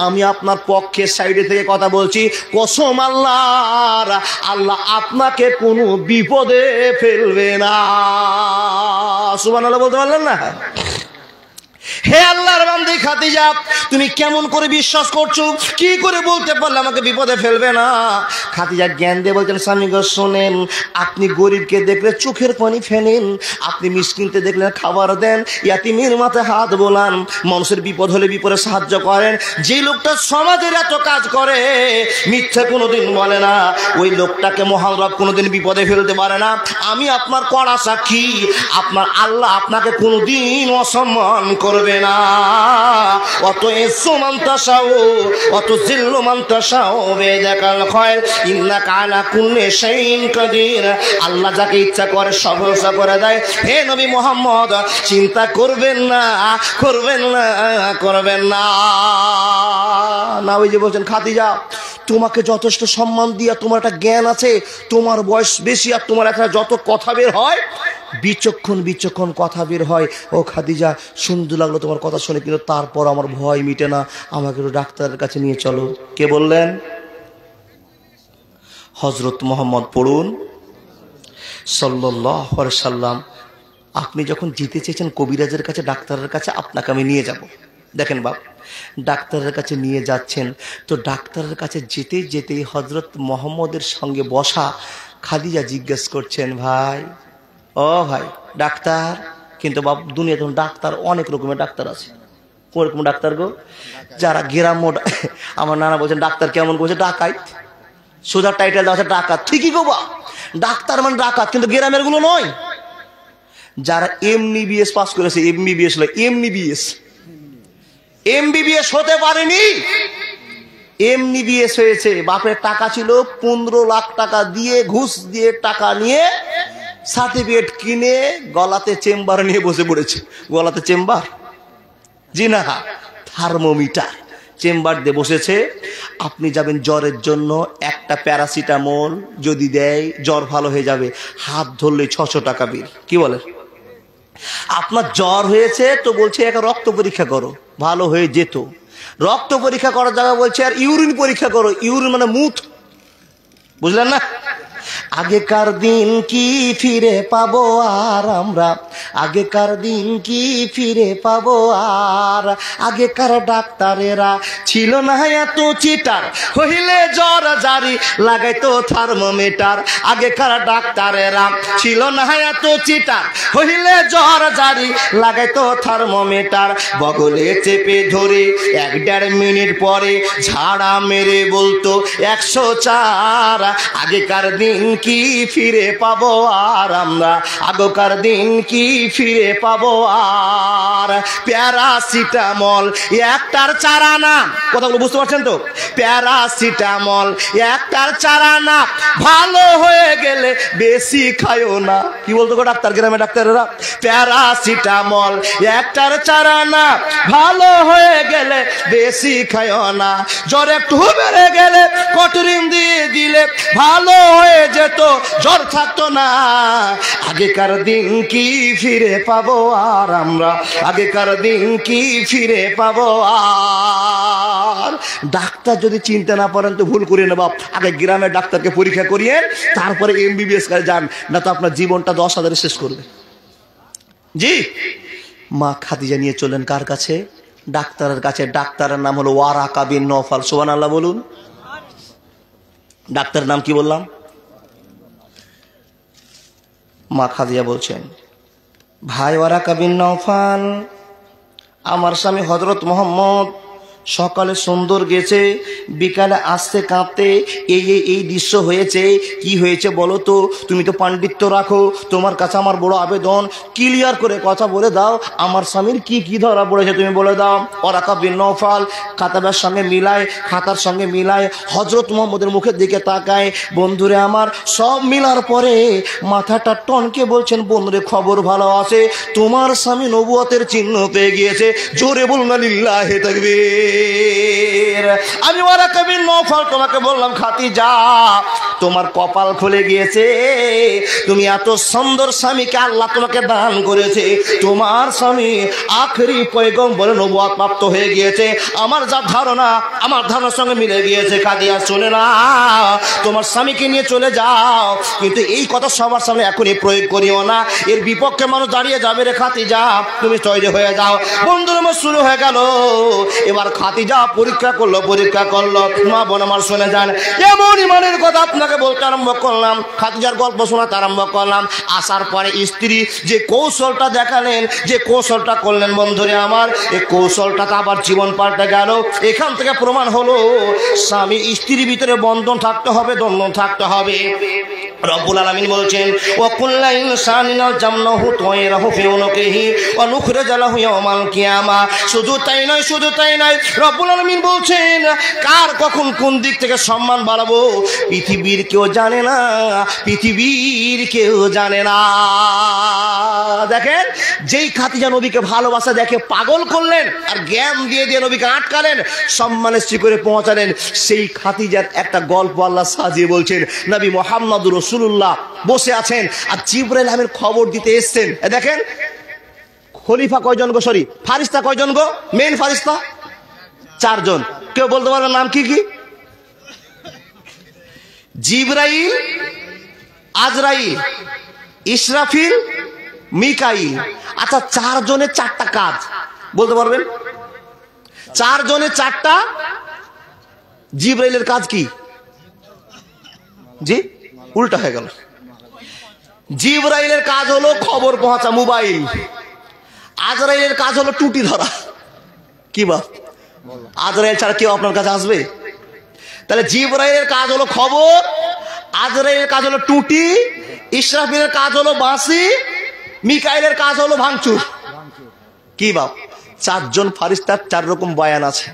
আমি আপনার পক্ষে সাইডে থেকে কথা বলছি, কসম আল্লাহর, আল্লাহ আপনাকে কোনো বিপদে ফেলবে না। সুবহানাল্লাহ বলতে পারলেন না? হে আল্লাহর বান্দী খাদিজা, তুমি কেমন করে বিশ্বাস করছো, কি করে বলতে পারলে আমাকে বিপদে ফেলবে না? খাদিজা জ্ঞান দিয়ে বলছেন, স্বামী গো শোনেন, আপনি গরিবকে দেখলে চোখের পানি ফেলেন, আপনি মিসকিনকে দেখলে খাবার দেন, ইয়াতিমের মাথায় হাত বোলান, মানুষের বিপদ হলে বিপদে সাহায্য করেন। যে লোকটা সমাজের এত কাজ করে, মিথ্যা কোনোদিন বলে না, ওই লোকটাকে মহান রব কোনোদিন বিপদে ফেলতে পারে না। আমি আপনার কড়া সাক্ষী, আপনার আল্লাহ আপনাকে কোনোদিন অসম্মান করবে না। অত এসো মান্তাসাও, অত জিল্লু মান্তাসাও, বেদাকাল খয়র, ইন্নাকা আলা কুল্লি শাইইন কাদির। আল্লাহ যাকে ইচ্ছা করে সফলতা করে দেয়। হে নবী মুহাম্মদ, চিন্তা করবেন না, করবেন না, করবেন না। না ওই যে বলছেন, খাদিজা তোমাকে যথেষ্ট সম্মান দিয়া, তোমার একটা জ্ঞান আছে, তোমার বয়স বেশি, আর তোমার একটা যত কথা বের হয়, বিচক্ষণ কথা বের হয়। ও খাদিজা, সুন্দর লাগলো তোমার কথা শুনে, কিন্তু তারপর আমার ভয় মিটে না, আমাকে একটু ডাক্তারের কাছে নিয়ে চলো। কে বললেন? হযরত মুহাম্মদ পড়ুন সাল্লাল্লাহু আলাইহি সাল্লাম। আপনি যখন যেতে চেয়েছেন কবিরাজের কাছে, ডাক্তারের কাছে, আপনাকে আমি নিয়ে যাব। দেখেন বাপ, ডাক্তারের কাছে নিয়ে যাচ্ছেন, তো ডাক্তারের কাছে যেতে যেতে হযরত মুহাম্মদের সঙ্গে বসা খাদিজা জিজ্ঞেস করছেন, ভাই, ও ভাই ডাক্তার। কিন্তু বাপ, দুনিয়াতে ডাক্তার অনেক রকমের ডাক্তার আছে। কোন রকম ডাক্তার গো? যারা গ্রাম্য, আমার নানা বলছেন ডাক্তার কেমন বলছে, ডাকাইত। সোজা টাইটেল দেওয়া আছে ডাকাত, ঠিকই গো বা, ডাক্তার মানে ডাকাত, কিন্তু গ্রামের গুলো নয়। যারা এমবিবিএস পাস করেছে, এমবিবিএস নয়, এমবিবিএস হতে পারেনি, এমবিবিএস হয়েছে। বাপের টাকা ছিল 15 লাখ টাকা দিয়ে, ঘুষ দিয়ে টাকা নিয়ে সার্টিফিকেট কিনে গলাতে চেম্বার নিয়ে বসে পড়েছে। গলাতে চেম্বার, জি না, থার্মোমিটার, চেম্বার দিয়ে বসেছে। আপনি যাবেন জ্বরের জন্য, একটা প্যারাসিটামল যদি দেয় জ্বর ভালো হয়ে যাবে, হাত ধরলে 600 টাকা বিল। কি বলে? আপনার জ্বর হয়েছে তো বলছে একটা রক্ত পরীক্ষা করো, ভালো হয়ে যেত। রক্ত পরীক্ষা করার জায়গা বলছে আর ইউরিন পরীক্ষা করো। ইউরিন মানে মুত, বুঝলেন না? আগেকার দিন কি ফিরে পাবো আর আমরা, আগেকার দিন কি ফিরে পাবো আর, আগেকার ডাক্তারেরা ছিল না এত চিটার, হইলে জ্বর জারি লাগাইতো থার্মোমিটার। আগেকার ডাক্তারেরা ছিল না এত চিটার, হইলে জ্বর জারি লাগাইতো থার্মোমিটার। বগলে চেপে ধরে 1-1.5 মিনিট পরে ঝাড়া মেরে বলতো 104। আগেকার দিন কি ফিরে পাবো আর আমরা, আগেকার দিন কি ফিরে পাবো আর। প্যারাসিটামল একটার 4 আনা, কথাগুলো বুঝতে পারছেন তো? প্যারাসিটামল একটার চারা না, ভালো হয়ে গেলে বেশি খায়ও না। কি বলতো গো ডাক্তার, গ্রামে ডাক্তারেরা? প্যারাসিটামল একটার চারা না, ভালো হয়ে গেলে বেশি খায়ও না। জ্বর একটু বেড়ে গেলে কটরিন দিয়ে দিলে ভালো হয়ে যেত, জ্বর থাকতো না। আগেকার দিন কি ফিরে পাবো আর আমরা, আগেকার দিন কি ফিরে পাবো আর? ডাক্তার যদি চিনতে না পারেন তো ভুল করে নেব, আগে গ্রামের ডাক্তারকে পরীক্ষা করিয়ে তারপরে MBBS কাজে যান, না তো আপনার জীবনটা 10,000 শেষ করবে। জি, মা খাদিজা নিয়ে চললেন কার কাছে? ডাক্তারের কাছে। ডাক্তারের নাম হলো ওয়ারাকা বিন নওফাল। সুবহানাল্লাহ বলুন। ডাক্তারের নাম কি বললাম? মা খাদিজা বলছেন, ভাই ওয়ারাকা বিন নওফাল, আমার স্বামী হযরত মুহাম্মদ সকালে সুন্দর গেছে, বিকালে আসতে কাঁপতে এই দৃশ্য হয়েছে। কি হয়েছে বলো তো? তুমি তো পাণ্ডিত্য রাখো, তোমার কাছে আমার বড় আবেদন, ক্লিয়ার করে কথা বলে দাও, আমার স্বামীর কি কি ধরা পড়েছে তুমি বলে দাও। ওয়ারাকা বিন নওফাল খাতার সঙ্গে মিলায়, খাতার সঙ্গে মিলায়, হযরত মুহাম্মদের মুখের দিকে তাকায়। বন্ধুরে আমার, সব মিলার পরে মাথাটা টনকে বলছেন, বন্ধুরে খবর ভালো আছে, তোমার স্বামী নবুয়তের চিহ্ন পেয়ে গিয়েছে। জোরে বলুন না লিল্লাহি তাকবীর। আমি ওয়ারাকা বিন নওফাল তোমাকে বললাম, খাদিজা তোমার কপাল খুলে গিয়েছে, তুমি এত সুন্দর স্বামীকে আল্লাহ তোমাকে দান করেছে, তোমার স্বামী আখেরি পয়গম্বরের নবুয়ত প্রাপ্ত হয়ে গিয়েছে। আমার যা ধারণা, আমার ধারণার সঙ্গে মিলে গিয়েছে। খাদিজা শুনে না, তোমার স্বামীকে নিয়ে চলে যাও, কিন্তু এই কথা সবার সামনে এখনই প্রয়োগ করিও না, এর বিপক্ষে মানুষ দাঁড়িয়ে যাবে রে খাদিজা, তুমি তৈরি হয়ে যাও। বন্ধুর শুরু হয়ে গেল। এবার খাদিজা পরীক্ষা করলো। মা বোন আমার শুনে যান, এমন ইমানের কথা আপনাকে বলতে আরম্ভ করলাম, খাদিজার গল্প শোনাতে আরম্ভ করলাম। আসার পরে স্ত্রী যে কৌশলটা দেখালেন, যে কৌশলটা করলেন, বন্ধুরে আমার, এই কৌশলটাতে আবার জীবন পাল্টে গেল। এখান থেকে প্রমাণ হলো স্বামী স্ত্রীর ভিতরে বন্ধন থাকতে হবে, দ্বন্দ্ব থাকতে হবে। রব্বুল আলামিন বলছেন, ওয়া কুল্লা ইনসানিন জামনাহু তায়রাহু ফি উনুকিহি ওয়া নুখরিজু লাহু ইয়াওমাল কিয়ামা। শুধু তাই নয়, রব্বুল আলামিন বলছেন, কার কখন কোন দিক থেকে সম্মান বাড়াবো পৃথিবীর কেউ জানে না, পৃথিবীর কেউ জানে না। দেখেন, যেই খাদিজা নবীকে ভালোবাসা দেখে পাগল করলেন আর জ্ঞান দিয়ে নবীকে আটকালেন, সম্মানের শিখরে পৌঁছালেন, সেই খাদিজার একটা গল্প আল্লাহ সাজিয়ে বলছেন। নবী মুহাম্মদুর রাসূলুল্লাহ বসে আছেন আর জিবরাইল আমিন খবর দিতে এসেছেন। দেখেন, খলিফা কয়জন গো, সরি ফারিস্তা কয়জন গো? মেন ফারিস্তা 4 জন। কেউ বলতে পারবে নাম কি কি? জিবরাইল, আজরাইল, ইসরাফিল, মিকাইল। আচ্ছা, 4 জনের 4টা কাজ বলতে পারবেন? 4 জনের 4টা। জিবরাইলের কাজ কি? জি, উল্টা হয়ে গেল। জিবরাইলের কাজ হলো খবর পৌঁছা, মোবাইল। আজরাইলের কাজ হলো টুটি ধরা। কি বাপ, আজরাইল ছাড়া কেউ আপনার কাছে আসবে? তাহলে জিবরাইলের কাজ হলো খবর, আজরাইলের কাজ হলো টুটি, ইসরাফিলের কাজ হলো বাঁশি, মিকাইলের কাজ হলো ভাঙচুর। কি বাপ, 4 জন ফারিস্তার 4 রকম বয়ান আছে।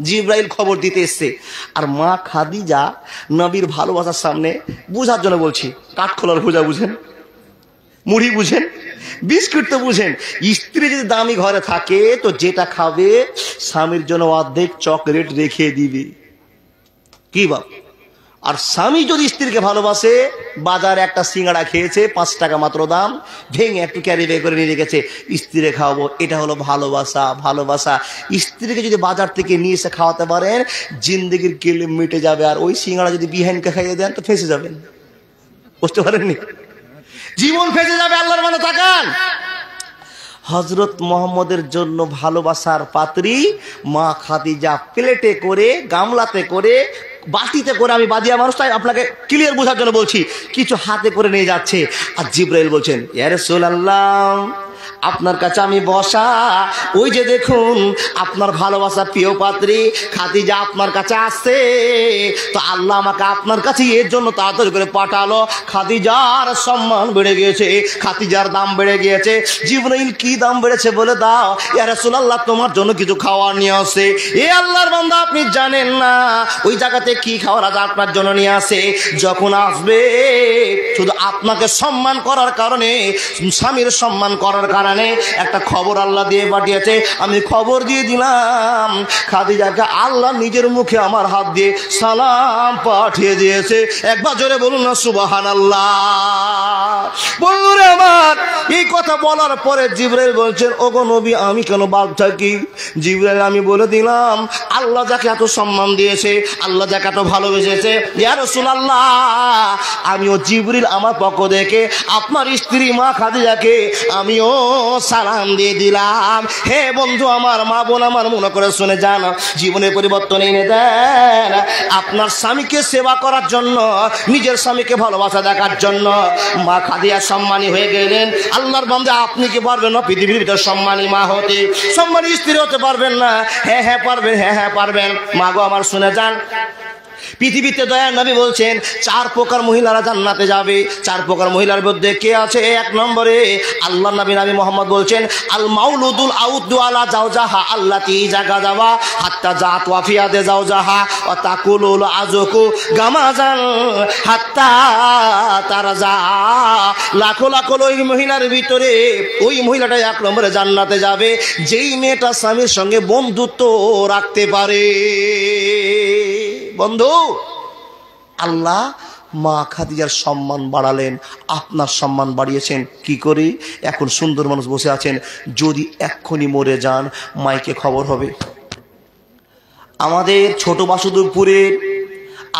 জিবরাইল খবর দিতে এসছে, আর মা খাদিজা নবীর ভালোবাসার সামনে, বুঝার জন্য বলছি, কাঠখোলার ভুজা বুঝেন, মুড়ি বুঝেন, বিস্কুট তো বুঝেন। স্ত্রী যদি দামি ঘরে থাকে তো যেটা খাবে স্বামীর জন্য অর্ধেক চকলেট রেখে দিবে। কি বাপ, আর স্বামী যদি স্ত্রীকে ভালোবাসে, বাজারে একটা সিঙ্গাড়া খেয়েছে 5 টাকা মাত্র দাম, ভেঙে একটু ক্যারি ব্যাগ করে নিয়ে রেখেছে, স্ত্রীকে খাওয়াবো, এটা হলো ভালোবাসা। ভালোবাসা। স্ত্রীকে যদি বাজার থেকে নিয়ে এসে খাওয়াতে পারেন, জিন্দগির কেলে মিটে যাবে। আর ওই সিঙ্গাড়া যদি বিহাইনকে খাইয়ে দেন তো ফেঁসে যাবেন। বুঝতে পারেননি? জীবন ফেঁসে যাবে। আল্লাহর মানে তাকান। হযরত মুহাম্মদের জন্য ভালোবাসার পাত্রী মা খাদিজা প্লেটে করে, গামলাতে করে, বাটিতে করে, আমি বাদিয়া মানুষ তাই আপনাকে ক্লিয়ার বোঝার জন্য বলছি, কিছু হাতে করে নিয়ে যাচ্ছে। আর জিবরাইল বলছেন, ইয়া রাসূলুল্লাহ, আপনার কাছে আমি বসা, ওই যে দেখুন আপনার ভালোবাসা প্রিয় পাত্রী খাদিজা আপনার কাছে আসছে, তো আল্লাহ আমাকে আপনার কাছে এর জন্য তাড়াতাড়ি করে পাঠালো। খাদিজার সম্মান বেড়ে গিয়েছে, খাদিজার দাম বেড়ে গিয়েছে। জিবরাইল কি দাম বেড়েছে বলে দাও। ইয়া রাসূলুল্লাহ তোমার জন্য কিছু খাওয়ার নিয়ে আসে। এ আল্লাহর বান্দা আপনি জানেন না ওই জায়গাতে কি খাওয়ার আজ আপনার জন্য নিয়ে আসে। যখন আসবে শুধু আপনাকে সম্মান করার কারণে, স্বামীর সম্মান করার কারণে একটা খবর আল্লাহ দিয়ে পাঠিয়েছে। আমি খবর দিয়ে দিলাম খাদিজাকে আল্লাহ নিজের মুখে আমার হাত দিয়ে সালাম পাঠিয়ে দিয়েছে। একবার জোরে বলুন না সুবহানাল্লাহ। বন্ধুরা আমার, এই কথা বলার পরে জিবরাইল বলছেন ওগো নবী আমি কেন বাদ থাকি? জিবরাইল আমি বলে দিলাম আল্লাহ যাকে এত সম্মান দিয়েছে, আল্লাহ যাকে এত ভালোবেসেছে, ইয়া রাসূলুল্লাহ আমিও জিবরিল আমার পক্ষ থেকে আপনার স্ত্রী মা খাদিজাকে আমিও সালাম দিয়ে দিলাম। হে বন্ধু আমার, মা বোন আমার, মনে করে শুনে যান, জীবনের পরিবর্তন এনে দেন। আপনার স্বামীকে সেবা করার জন্য, নিজের স্বামীকে ভালোবাসা দেখার জন্য মা খাদিজা সম্মানী হয়ে গেলেন। আল্লাহর বান্দা আপনি কি পারবেন না পৃথিবীর ভিতর সম্মানী মা হতে, সম্মানী স্ত্রী হতে পারবেন না? হ্যাঁ হ্যাঁ পারবেন, হ্যাঁ হ্যাঁ পারবেন। মা গো আমার শুনে যান, পৃথিবীতে দয়ার নবী বলছেন 4 প্রকার মহিলারা জান্নাতে যাবে। 4 প্রকার মহিলার মধ্যে কে আছে? 1 নম্বরে আল্লাহর নবী মুহাম্মদ বলছেন আল মাউলুদুল আউদু আলা জাওজাহা আল্লাতি জাগাদাওয়া হাত্তা জাত ওয়াফিয়াদে জাওজাহা ওয়া তাকুলুল আযকু গামাজান হাত্তা তারজা। লাখো লাখো ওই মহিলার ভিতরে ওই মহিলাটা 1 নম্বরে জান্নাতে যাবে যেই মেয়েটা স্বামীর সঙ্গে বন্ধুত্ব রাখতে পারে। বন্ধু, আল্লাহ মা খাদিজার সম্মান বাড়ালেন, আপনার সম্মান বাড়িয়েছেন কি করে? এখন সুন্দর মানুষ বসে আছেন, যদি এক্ষুনি মরে যান মাইকে খবর হবে। আমাদের ছোট বাসুদেবপুরের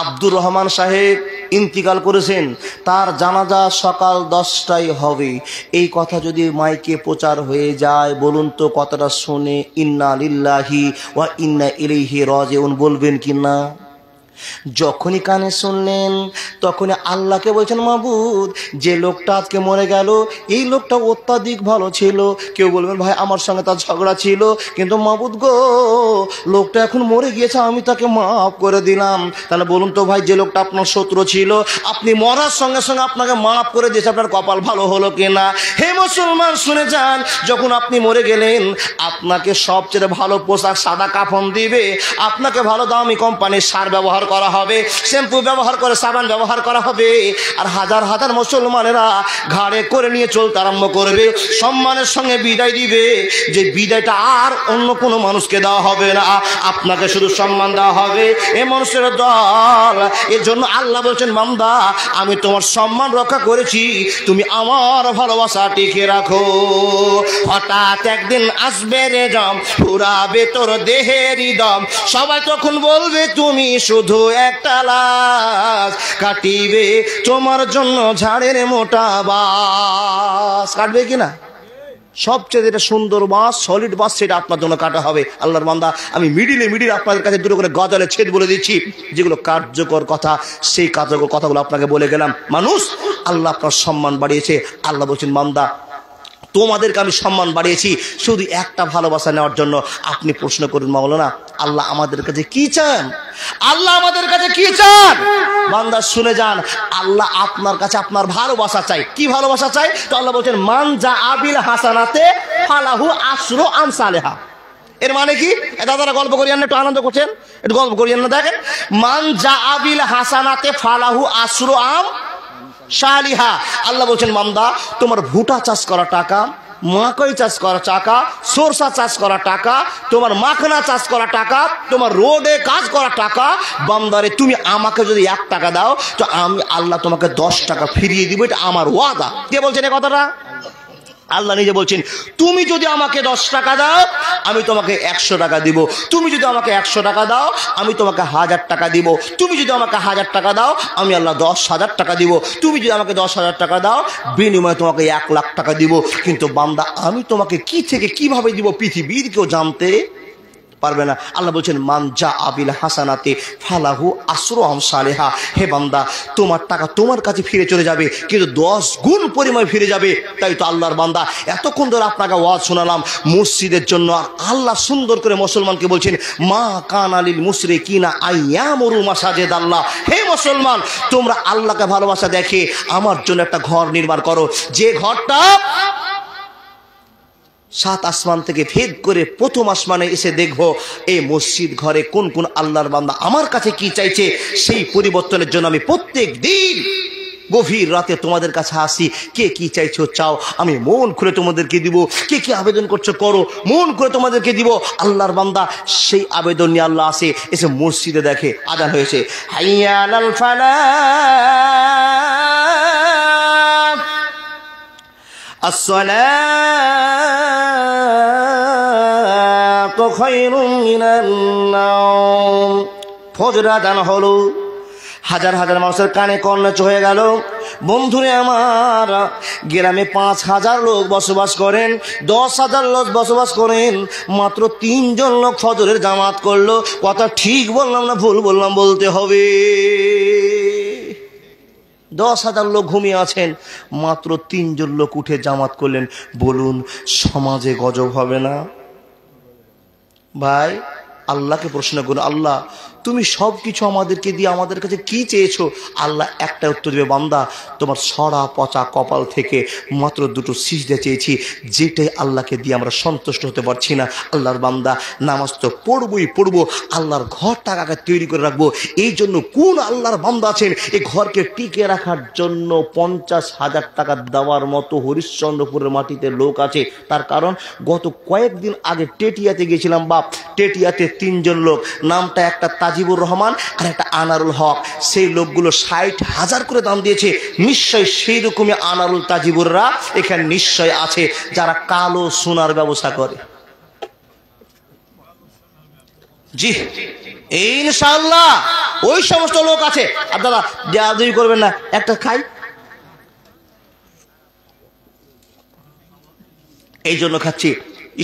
আব্দুর রহমান সাহেব ইন্তিকাল করেছেন, তার জানাজা সকাল 10টায় হবে। এই কথা যদি মাইকে প্রচার হয়ে যায়, বলুন তো কথাটা শুনে ইন্না লিল্লাহি ওয়া ইন্না ইলাইহি রাজিউন বলবেন কি না? যখনই কানে শুনলেন তখনই আল্লাহকে বলছেন মাবুদ যে লোকটা আজকে মরে গেল এই লোকটা অত্যাধিক ভালো ছিল। কেউ বলবেন ভাই আমার সঙ্গে তার ঝগড়া ছিল, কিন্তু মাবুদ গো লোকটা এখন মরে গিয়েছে আমি তাকে মাফ করে দিলাম। তাহলে বলুন তো ভাই যে লোকটা আপনার শত্রু ছিল আপনি মরার সঙ্গে সঙ্গে আপনাকে মাফ করে দিয়েছে, আপনার কপাল ভালো হলো কিনা? হে মুসলমান শুনে যান, যখন আপনি মরে গেলেন আপনাকে সবচেয়ে ভালো পোশাক সাদা কাফন দিবে, আপনাকে ভালো দামি কোম্পানির সার ব্যবহার করা হবে, শ্যাম্পু ব্যবহার করে সাবান ব্যবহার করা হবে, আর হাজার হাজার মুসলমানেরা ঘাড়ে করে নিয়ে চলতে আরম্ভ করবে, সম্মানের সঙ্গে বিদায় দিবে। যে বিদায়টা আর অন্য কোনো মানুষকে দেওয়া হবে না, আপনাকে শুধু সম্মান দেওয়া হবে। এ মানুষের দল, এর জন্য আল্লাহ বলছেন বান্দা আমি তোমার সম্মান রক্ষা করেছি, তুমি আমার ভালোবাসা টিকে রাখো। হঠাৎ একদিন আসবে রে দম, পুরাবে তোর দেহের দম, সবাই তখন বলবে তুমি শুধু একটা লাশ, কাটিবে তোমার জন্য ঝাড়ের মোটা বাস। কাটবে কিনা? সবচেয়ে যেটা সুন্দর বাস, সলিড বাস, সেটা আপনার জন্য কাটা হবে। আল্লাহর বান্দা আমি মিডিলে আপনাদের কাছে দুটো করে গজালে ছেদ বলে দিচ্ছি, যেগুলো কার্যকর কথা সেই কার্যকর কথাগুলো আপনাকে বলে গেলাম। মানুষ আল্লাহ আপনার সম্মান বাড়িয়েছে। আল্লাহ বলছেন বান্দা তোমাদেরকে আমি সম্মান বাড়িয়েছি শুধু একটা ভালোবাসা নেওয়ার জন্য। আপনি প্রশ্ন করুন মাওলানা আল্লাহ আমাদের কাছে কি চান? আল্লাহ আমাদের কাছে কি চান? বান্দা শুনে যান, আল্লাহ আপনার কাছে আপনার ভালোবাসা চাই। কি ভালোবাসা চাই? তো আল্লাহ বলছেন মান যা আবিল হাসানাতে ফালাহু আশরু আমসালেহা। এর মানে কি? দাদারা গল্প করিয়েন না, একটু আনন্দ করছেন, একটু গল্প করিয়েন না। দেখেন মান যা আবিল হাসানাতে ফালাহু আশরু আম শালিহা। আল্লাহ বলছেন বান্দা তোমার ভুট্টা চাষ করা টাকা, মাকই চাষ করা টাকা, সরষা চাষ করা টাকা, তোমার মাখনা চাষ করা টাকা, তোমার রোডে কাজ করা টাকা, বান্দারে তুমি আমাকে যদি 1 টাকা দাও তো আমি আল্লাহ তোমাকে 10 টাকা ফিরিয়ে দিব, এটা আমার ওয়াদা। কে বলছেন এই কথাটা? আল্লাহ নিজে বলছেন তুমি যদি আমাকে 10 টাকা দাও আমি তোমাকে 100 টাকা দিব, তুমি যদি আমাকে 100 টাকা দাও আমি তোমাকে 1000 টাকা দিব, তুমি যদি আমাকে 1000 টাকা দাও আমি আল্লাহ 10,000 টাকা দিব, তুমি যদি আমাকে 10,000 টাকা দাও বিনিময়ে তোমাকে 1 লাখ টাকা দিব। কিন্তু বান্দা আমি তোমাকে কি থেকে কিভাবে দিব পৃথিবীর কেউ জানতে পারবে না। আল্লাহ বলছেন মান জা আবিল হাসানাতে ফালাহু আসরু আমসালিহা। হে বান্দা, তোমার টাকা তোমার কাছে ফিরে চলে যাবে, কিন্তু 10 গুণ পরিমাণ ফিরে যাবে। তাই তো আল্লাহর বান্দা, এতক্ষণ ধরে আপনাকে ওয়াজ শোনালাম মসজিদের জন্য, আর আল্লাহ সুন্দর করে মুসলমানকে বলছেন মা কান আলিল মুশরিকিনা আইয়ামুরু মাসাজিদ আল্লাহ। হে মুসলমান, তোমরা আল্লাহকে ভালোবাসা দেখে আমার জন্য একটা ঘর নির্মাণ করো, যে ঘরটা 7 আসমান থেকে ভেদ করে প্রথম আসমানে এসে দেখবো এই মসজিদ ঘরে কোন কোন আল্লাহর বান্দা আমার কাছে কি চাইছে। সেই পরিবর্তনের জন্য আমি প্রত্যেক দিন গভীর রাতে তোমাদের কাছে আসি। কে কি চাইছো চাও, আমি মন খুলে তোমাদেরকে দিব। কে কি আবেদন করছো করো, মন করে তোমাদেরকে দিব। আল্লাহর বান্দা সেই আবেদন নিয়ে আল্লাহ আসে, এসে মসজিদে দেখে আজান হয়েছে, হাইয়া আলাল ফালাহ, আসসালাতু খায়রুম মিনান নাওম। ফজর আযান হলো, হাজার হাজার মানুষের কানে কর্ণচ হয়ে গেল। বন্ধুরে আমার, গ্রামে 5,000 লোক বসবাস করেন, 10,000 লোক বসবাস করেন, মাত্র 3 জন লোক ফজরের জামাত করলো। কথা ঠিক বললাম না ভুল বললাম বলতে হবে। 10,000 লোক ঘুমিয়ে আছেন, মাত্র 3 জন লোক উঠে জামাত করলেন। বলুন সমাজে গজব হবে না ভাই? আল্লাহকে প্রশ্ন করুন, আল্লাহ তুমি সব কিছু আমাদেরকে দিয়ে আমাদের কাছে কি চেয়েছো? আল্লাহ একটা উত্তর দেবে, বান্দা তোমার সরা পচা কপাল থেকে মাত্র 2টো সিজদা চেয়েছি, যেটাই আল্লাহকে দিয়ে আমরা সন্তুষ্ট হতে পারছি না। আল্লাহর বান্দা নামাজ তো পড়বই পড়বো, আল্লাহর ঘরটা আগে তৈরি করে রাখবো। এই জন্য কোন আল্লাহর বান্দা আছেন এই ঘরকে টিকে রাখার জন্য 50,000 টাকা দেওয়ার মতো হরিশ্চন্দ্রপুরের মাটিতে লোক আছে? তার কারণ গত কয়েকদিন আগে টেটিয়াতে গেছিলাম বাপ, টেটিয়াতে 3 জন লোক, নামটা একটা তাজিবুর রহমান আর একটা আনারুল হক। সেই লোকগুলো 60,000 করে দাম দিয়েছে। নিশ্চয় সেই রকমই আনারুল তাজিবুররা এখানে নিশ্চয় আছে যারা কালো সোনার ব্যবসা করে। জি ইনশাআল্লাহ ওই সমস্ত লোক আছে। আর দাদা দেওয়া করবেন না, একটা খাই। এই জন্য খাচ্ছি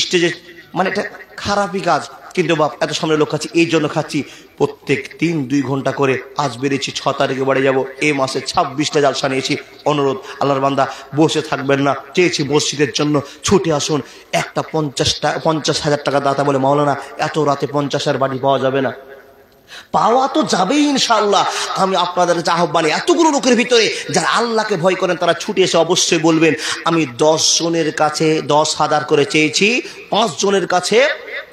স্টেজে, মানে এটা খারাপই কাজ, কিন্তু বাপ এত সামনে লোক খাচ্ছি এই জন্য খাচ্ছি। প্রত্যেক দিন 2 ঘন্টা করে, আজ বেরিয়েছি 6 তারিখে বাড়ি যাব। এই মাসে 26টা জালসা নিয়েছি। অনুরোধ আল্লাহর বান্দা বসে থাকবেন না, চেয়েছি মসজিদের জন্য ছুটে আসুন। একটা 50,000 টাকা দাতা বলে মাওলানা এত রাতে 50,000 বাড়ি পাওয়া যাবে না। পাওয়া তো যাবেই ইনশাআল্লাহ। আমি আপনাদের আহ্বানে এতগুলো লোকের ভিতরে যারা আল্লাহকে ভয় করেন তারা ছুটে এসে অবশ্যই বলবেন আমি 10 জনের কাছে 10,000 করে চেয়েছি, 5 জনের কাছে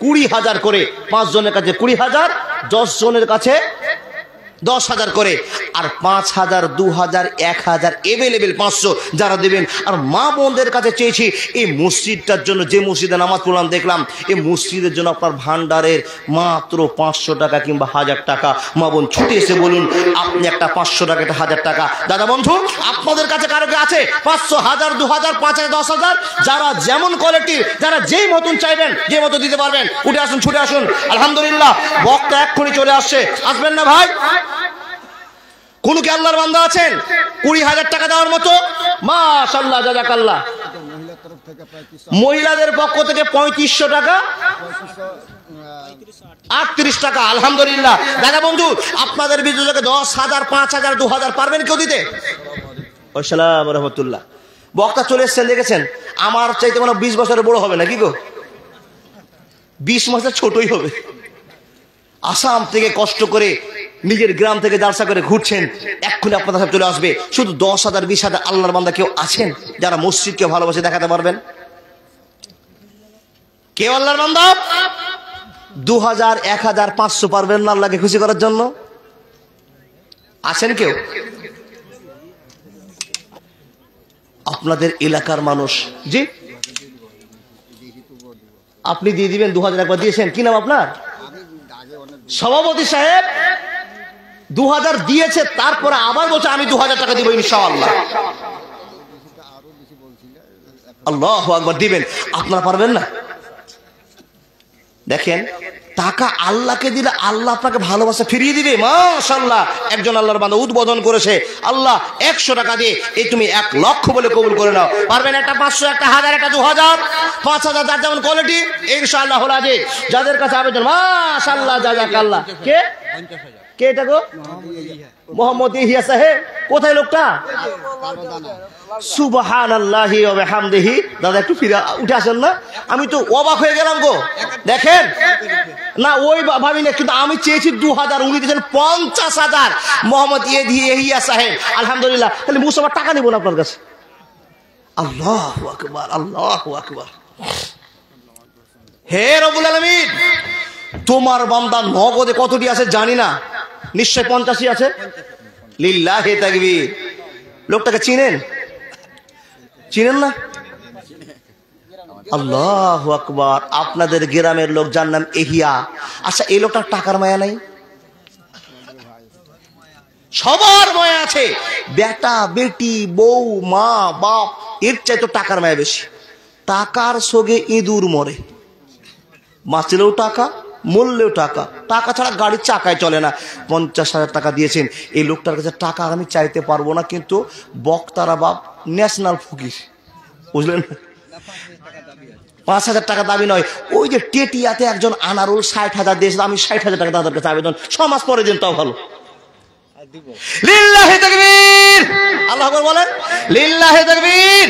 20,000 করে, 5 জনের কাছে 20,000, 10 জনের কাছে 10,000 করে, আর 5,000, 2,000, 1,000 এভেলেবেল 500 যারা দেবেন। আর মা বোনদের কাছে চেয়েছি এই মসজিদটার জন্য, যে মসজিদে নামাজ পড়লাম দেখলাম এই মসজিদের জন্য আপনার ভান্ডারের মাত্র 500 টাকা কিংবা 1000 টাকা। মা বোন ছুটে এসে বলুন আপনি একটা 500 টাকা, একটা 1000 টাকা। দাদা বন্ধু আপনাদের কাছে কারো আছে 500, 1000, 2000, 5000, 10,000? যারা যেমন কোয়ালিটির, যারা যেই মতন চাইবেন যে মতো দিতে পারবেন, উঠে আসুন, ছুটে আসুন। আলহামদুলিল্লাহ বক্তা এক্ষুনি চলে আসছে, আসবেন না ভাই? কোন কি আল্লাহর বান্দা আছেন 20,000 টাকা দেওয়ার মতো? মাশাআল্লাহ জাযাকাল্লাহ। মহিলাদের পক্ষ থেকে 3500 টাকা, 38 টাকা। আলহামদুলিল্লাহ। দাদা বন্ধু আপনাদের বিদ্যুৎকে 10,000, 5,000, 2,000 পারবেন কেউ দিতে? আসসালামু রাহমাতুল্লাহ। বক্তা চলে এসেছেন দেখেছেন, আমার চাইতে কোনো 20 বছরের বড় হবে না কি গো? 20 মাসের ছোটই হবে। আসাম থেকে কষ্ট করে নিজের গ্রাম থেকে জালসা করে ঘুরছেন, এক্ষুনি আপনাদের সাথে চলে আসবে। শুধু 10,000, 20,000 আল্লাহর বান্দা কেউ আছেন যারা মসজিদকে ভালোবাসে দেখাতে পারবেন? কেউ আল্লাহর বান্দা 2,000, 1,000, 500 পারবেন না আল্লাহকে খুশি করার জন্য? আছেন কেউ? আপনাদের এলাকার মানুষ, জি আপনি দিয়ে দিবেন। 2,000 একবার দিয়েছেন, কি নাম আপনার? সভাপতি সাহেব 2,000 দিয়েছে, তারপরে আবার বলছে আমি 2,000 টাকা দিব ইনশাআল্লাহ। আল্লাহু আকবার। দিবেন? আপনারা পারবেন না? দেখেন টাকা আল্লাহকে দিলে আল্লাহ আপনাকে ভালোবাসা ফিরিয়ে দিবে। মাশাআল্লাহ, একজন আল্লাহর বান্দা উদ্বোধন করেছে, আল্লাহ 100 টাকা দিয়ে এই তুমি 1 লক্ষ বলে কবুল করে নাও। পারবেন? একটা 500, একটা 1000, একটা 2000, 5000, যার যেমন কোয়ালিটি ইনশাআল্লাহ হল আজি। যাদের কাছে আবেদন, মাশাআল্লাহ, জাযাকাল্লাহ। কে কে এটা গো? মোহাম্মদ ইহিয়া সাহেব। কোথায় লোকটা? সুবহানাল্লাহি ওয়া বিহামদিহি। দাদা একটু ফিরে উঠে আসেন না, আমি তো অবাক হয়ে গেলাম গো। দেখেন না, ওই ভাবি না, কিন্তু আমি চেয়েছি 2000, উনি দিয়েছেন 50,000। মোহাম্মদ ইহিয়া সাহেব, আলহামদুলিল্লাহ। তাহলে মুসাফা টাকা নিব না আপনার কাছে। আল্লাহু আকবার, আল্লাহু আকবার। হে রব্বুল আলামিন, তোমার বান্দা নগদে কতটি আছে জানি না, নিশ্চয় 50ই আছে। লিল্লাহি তাকবীর। লোকটাকে চিনেন? চিনেন না? আল্লাহু আকবার। আপনাদের গ্রামের লোক, যার নাম এহিয়া। আচ্ছা, এই লোকটার টাকার মায়া নাই? সবার মায়া আছে। বেটা বেটি, বউ, মা, বাপ, এর চাইতে টাকার মায়া বেশি। টাকার সোগে ইঁদুর মরে। বাঁচলেও টাকা, মূল্যেও টাকা। টাকা ছাড়া গাড়ির চাকায় চলে না। 50,000 টাকা দিয়েছেন। এই লোকটার কাছে টাকা আমি চাইতে পারবো না, কিন্তু বক্তারা বাপ ন্যাশনাল ফকির, বুঝলেন? 5,000 টাকা দাবি নয়। ওই যে টেটিয়াতে একজন আনারুল 60,000 দিয়েছে, আমি 60,000 টাকা তাদের কাছে আবেদন। 6 মাস পরে দিন, তাও ভালো। লিল্লাহি তাকবীর। আল্লাহু আকবার বলেন। লিল্লাহি তাকবীর।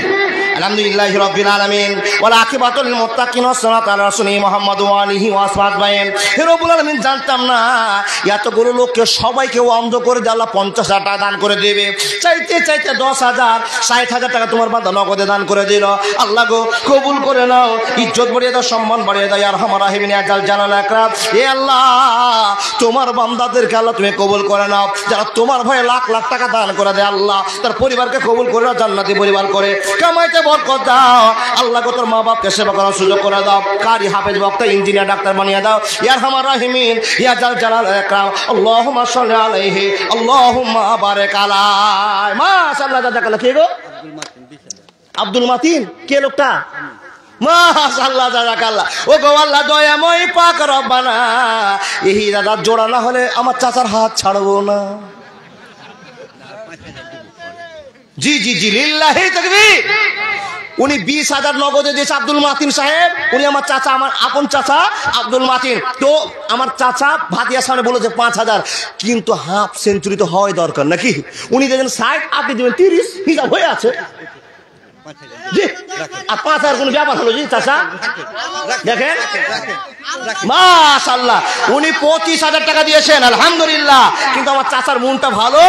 আলহামদুলিল্লাহি রাব্বিল আলামিন ওয়াল আকিবাতুল লিল মুত্তাকিন ওয়াসসালাতু আলা রাসূলি মুহাম্মদ ওয়া আলিহি ওয়া আসহাবিহি। হে রব্বুল আলামিন, জানতাম না এতগুলো লোককে সবাইকে অন্ধ করে দিয়ে আল্লাহ 50,000 টাকা দান করে দেবে। চাইতে চাইতে 10,000, 60,000 টাকা তোমার বান্দা নগদে দান করে দিল। আল্লাহ গো, কবুল করে নাও, ইজ্জত বাড়িয়ে দাও, সম্মান বাড়িয়ে দাও। ইয়া আরহামার রাহিমিন, ইয়া জাল জালাল আকরাম। হে আল্লাহ, তোমার বান্দাদেরকে আল্লাহ তুমি কবুল করে নাও। যারা তোমার ভয়ে লাখ লাখ টাকা দান করে দেয়, আল্লাহ তার পরিবারকে কবুল করে নাও, জান্নাতি পরিবার করে কামাইতে বরকত দাও। আল্লাহ গো, তোর মা বাপকে সেবা করার সুযোগ করে দাও। কারি, হাফেজ, বক্তা, ইঞ্জিনিয়ার, ডাক্তার বানিয়ে দাও। ইয়া আরহামার রাহিমিন, ইয়া জাল জালাল আকরাম। আল্লাহুম্মা সাল্লি আলাইহি, আল্লাহুম্মা বারিক আলাইহি। মাশাআল্লাহ, জাযাকাল্লাহ। কে গো? আব্দুল মাতিন। কে লোকটা? মাশাআল্লাহ, জাযাকাল্লাহ। ও গো আল্লাহ, দয়াময় পাক রব্বানা, এই দাদা জোড়া না হলে আমার চাচার হাত ছাড়বো না। জি জি জি, লিল্লাহি তাকবীর। উনি 20,000 নগদে দিয়েছে আব্দুল মাতিন সাহেব। উনি আমার চাচা, আমার আপন চাচা আব্দুল মাতিন। তো আমার চাচা ভাতিয়ার সামনে বলেছে 5,000, কিন্তু হাফ সেঞ্চুরি তো হওয়াই দরকার নাকি? উনি দেবেন 60, আপনি দেবেন 30, হিসাব হয়ে আছে। জি, আর 5,000 কোন ব্যাপার হলো? জি চাচা, দেখেন মাশাআল্লাহ, উনি 25,000 টাকা দিয়েছেন, আলহামদুলিল্লাহ। কিন্তু আমার চাচার মনটা ভালো,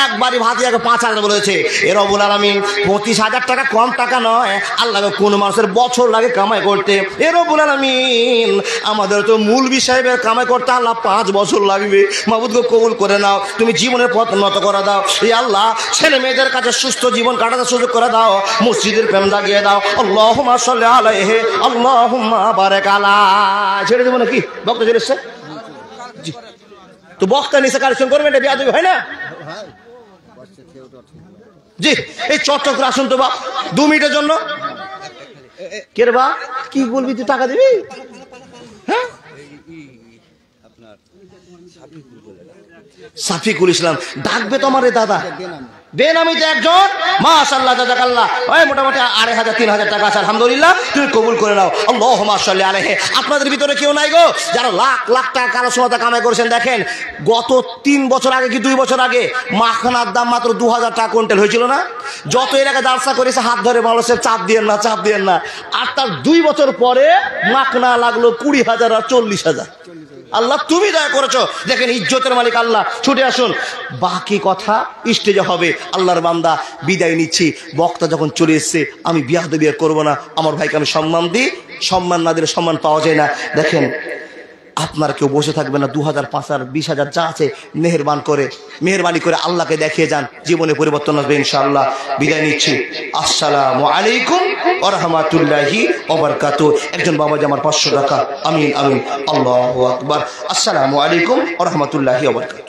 একবারই ভাতিয়াকে 5,000 বলেছে। এ রব্বুল আলামিন, 25,000 টাকা কম টাকা নয়। আল্লাহ, কোন মানুষের বছর লাগে কামাই করতে। এ রব্বুল আলামিন, আমাদের তো মৌলভী সাহেবের কামাই করতে আল্লাহ 5 বছর লাগবে। মাবুদ গো, কবুল করে নাও, তুমি জীবনের পথ উন্নত করে দাও। এই আল্লাহ, ছেলে মেয়েদের কাছে সুস্থ জীবন কাটাতে সুযোগ করে দাও। মসজিদের প্রেম জাগিয়ে দাও। আল্লাহুম্মা সাল্লি আলাইহি, আল্লাহুম্মা বারিক আলাইহি। ছেড়ে দেবো নাকি? বক্তা চলে এসছে। জি, তো বক্তা নিচে কালেকশন করবেন, এটা বিয়াদবি হয় না? জি, এই চটচট করে আসুন তো বাপ, 2 মিনিটের জন্য। কে রে বা, কি বলবি তুই? টাকা দিবি? হ্যাঁ, সাফিকুল ইসলাম ডাকবে তো আমার দাদা। বেনামিতে একজন, মাশাআল্লাহ, জাযাকাল্লাহ। ওই মোটামুটি 2,500, 3,000 টাকা আছে, আলহামদুলিল্লাহ। তুমি কবুল করে নাও। আল্লাহুম্মা সাল্লি আলাইহি। আপনাদের ভিতরে কেউ নাই গো যারা লাখ লাখ টাকা কালো সোনাতে কামাই করেছেন? দেখেন, গত 3 বছর আগে কি 2 বছর আগে মাখনার দাম মাত্র 2,000 টাকা কুইন্টাল হয়েছিল না? যত এলাকায় জালসা করেছে হাত ধরে মানুষের চাপ দিয়েন না, চাপ দিয়েন না। আর তার 2 বছর পরে মাখনা লাগলো 20,000 আর 40,000। আল্লাহ, তুমি দয়া করেছো। দেখেন, ইজ্জতের মালিক আল্লাহ। ছুটে আসুন, বাকি কথা স্টেজে হবে। আল্লাহর বান্দা, বিদায় নিচ্ছি। বক্তা যখন চলে এসছে, আমি বিয়াদবি আর করবো না। আমার ভাইকে আমি সম্মান দিই, সম্মান না দিলে সম্মান পাওয়া যায় না। দেখেন, আপনার কেউ বসে থাকবে না। 2,000, 5,000, 20,000 যা আছে মেহেরবানি করে আল্লাহকে দেখিয়ে যান, জীবনে পরিবর্তন আসবে ইনশাআল্লাহ। বিদায় নিচ্ছি। আসসালামু আলাইকুম ওয়া রাহমাতুল্লাহি ওয়া বারাকাতুহু। একজন বাবাজি আমার 500 টাকা। আমিন আমিন, আল্লাহু আকবার। আসসালামু আলাইকুম ওয়া রাহমাতুল্লাহি ওয়া বারাকাতুহু।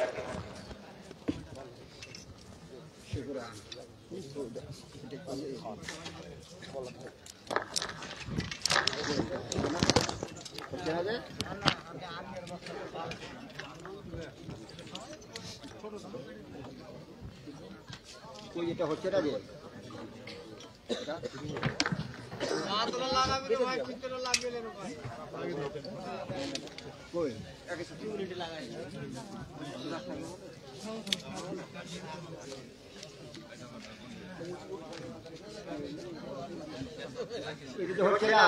কই এটা হচ্ছে না যে কই এটা হচ্ছে না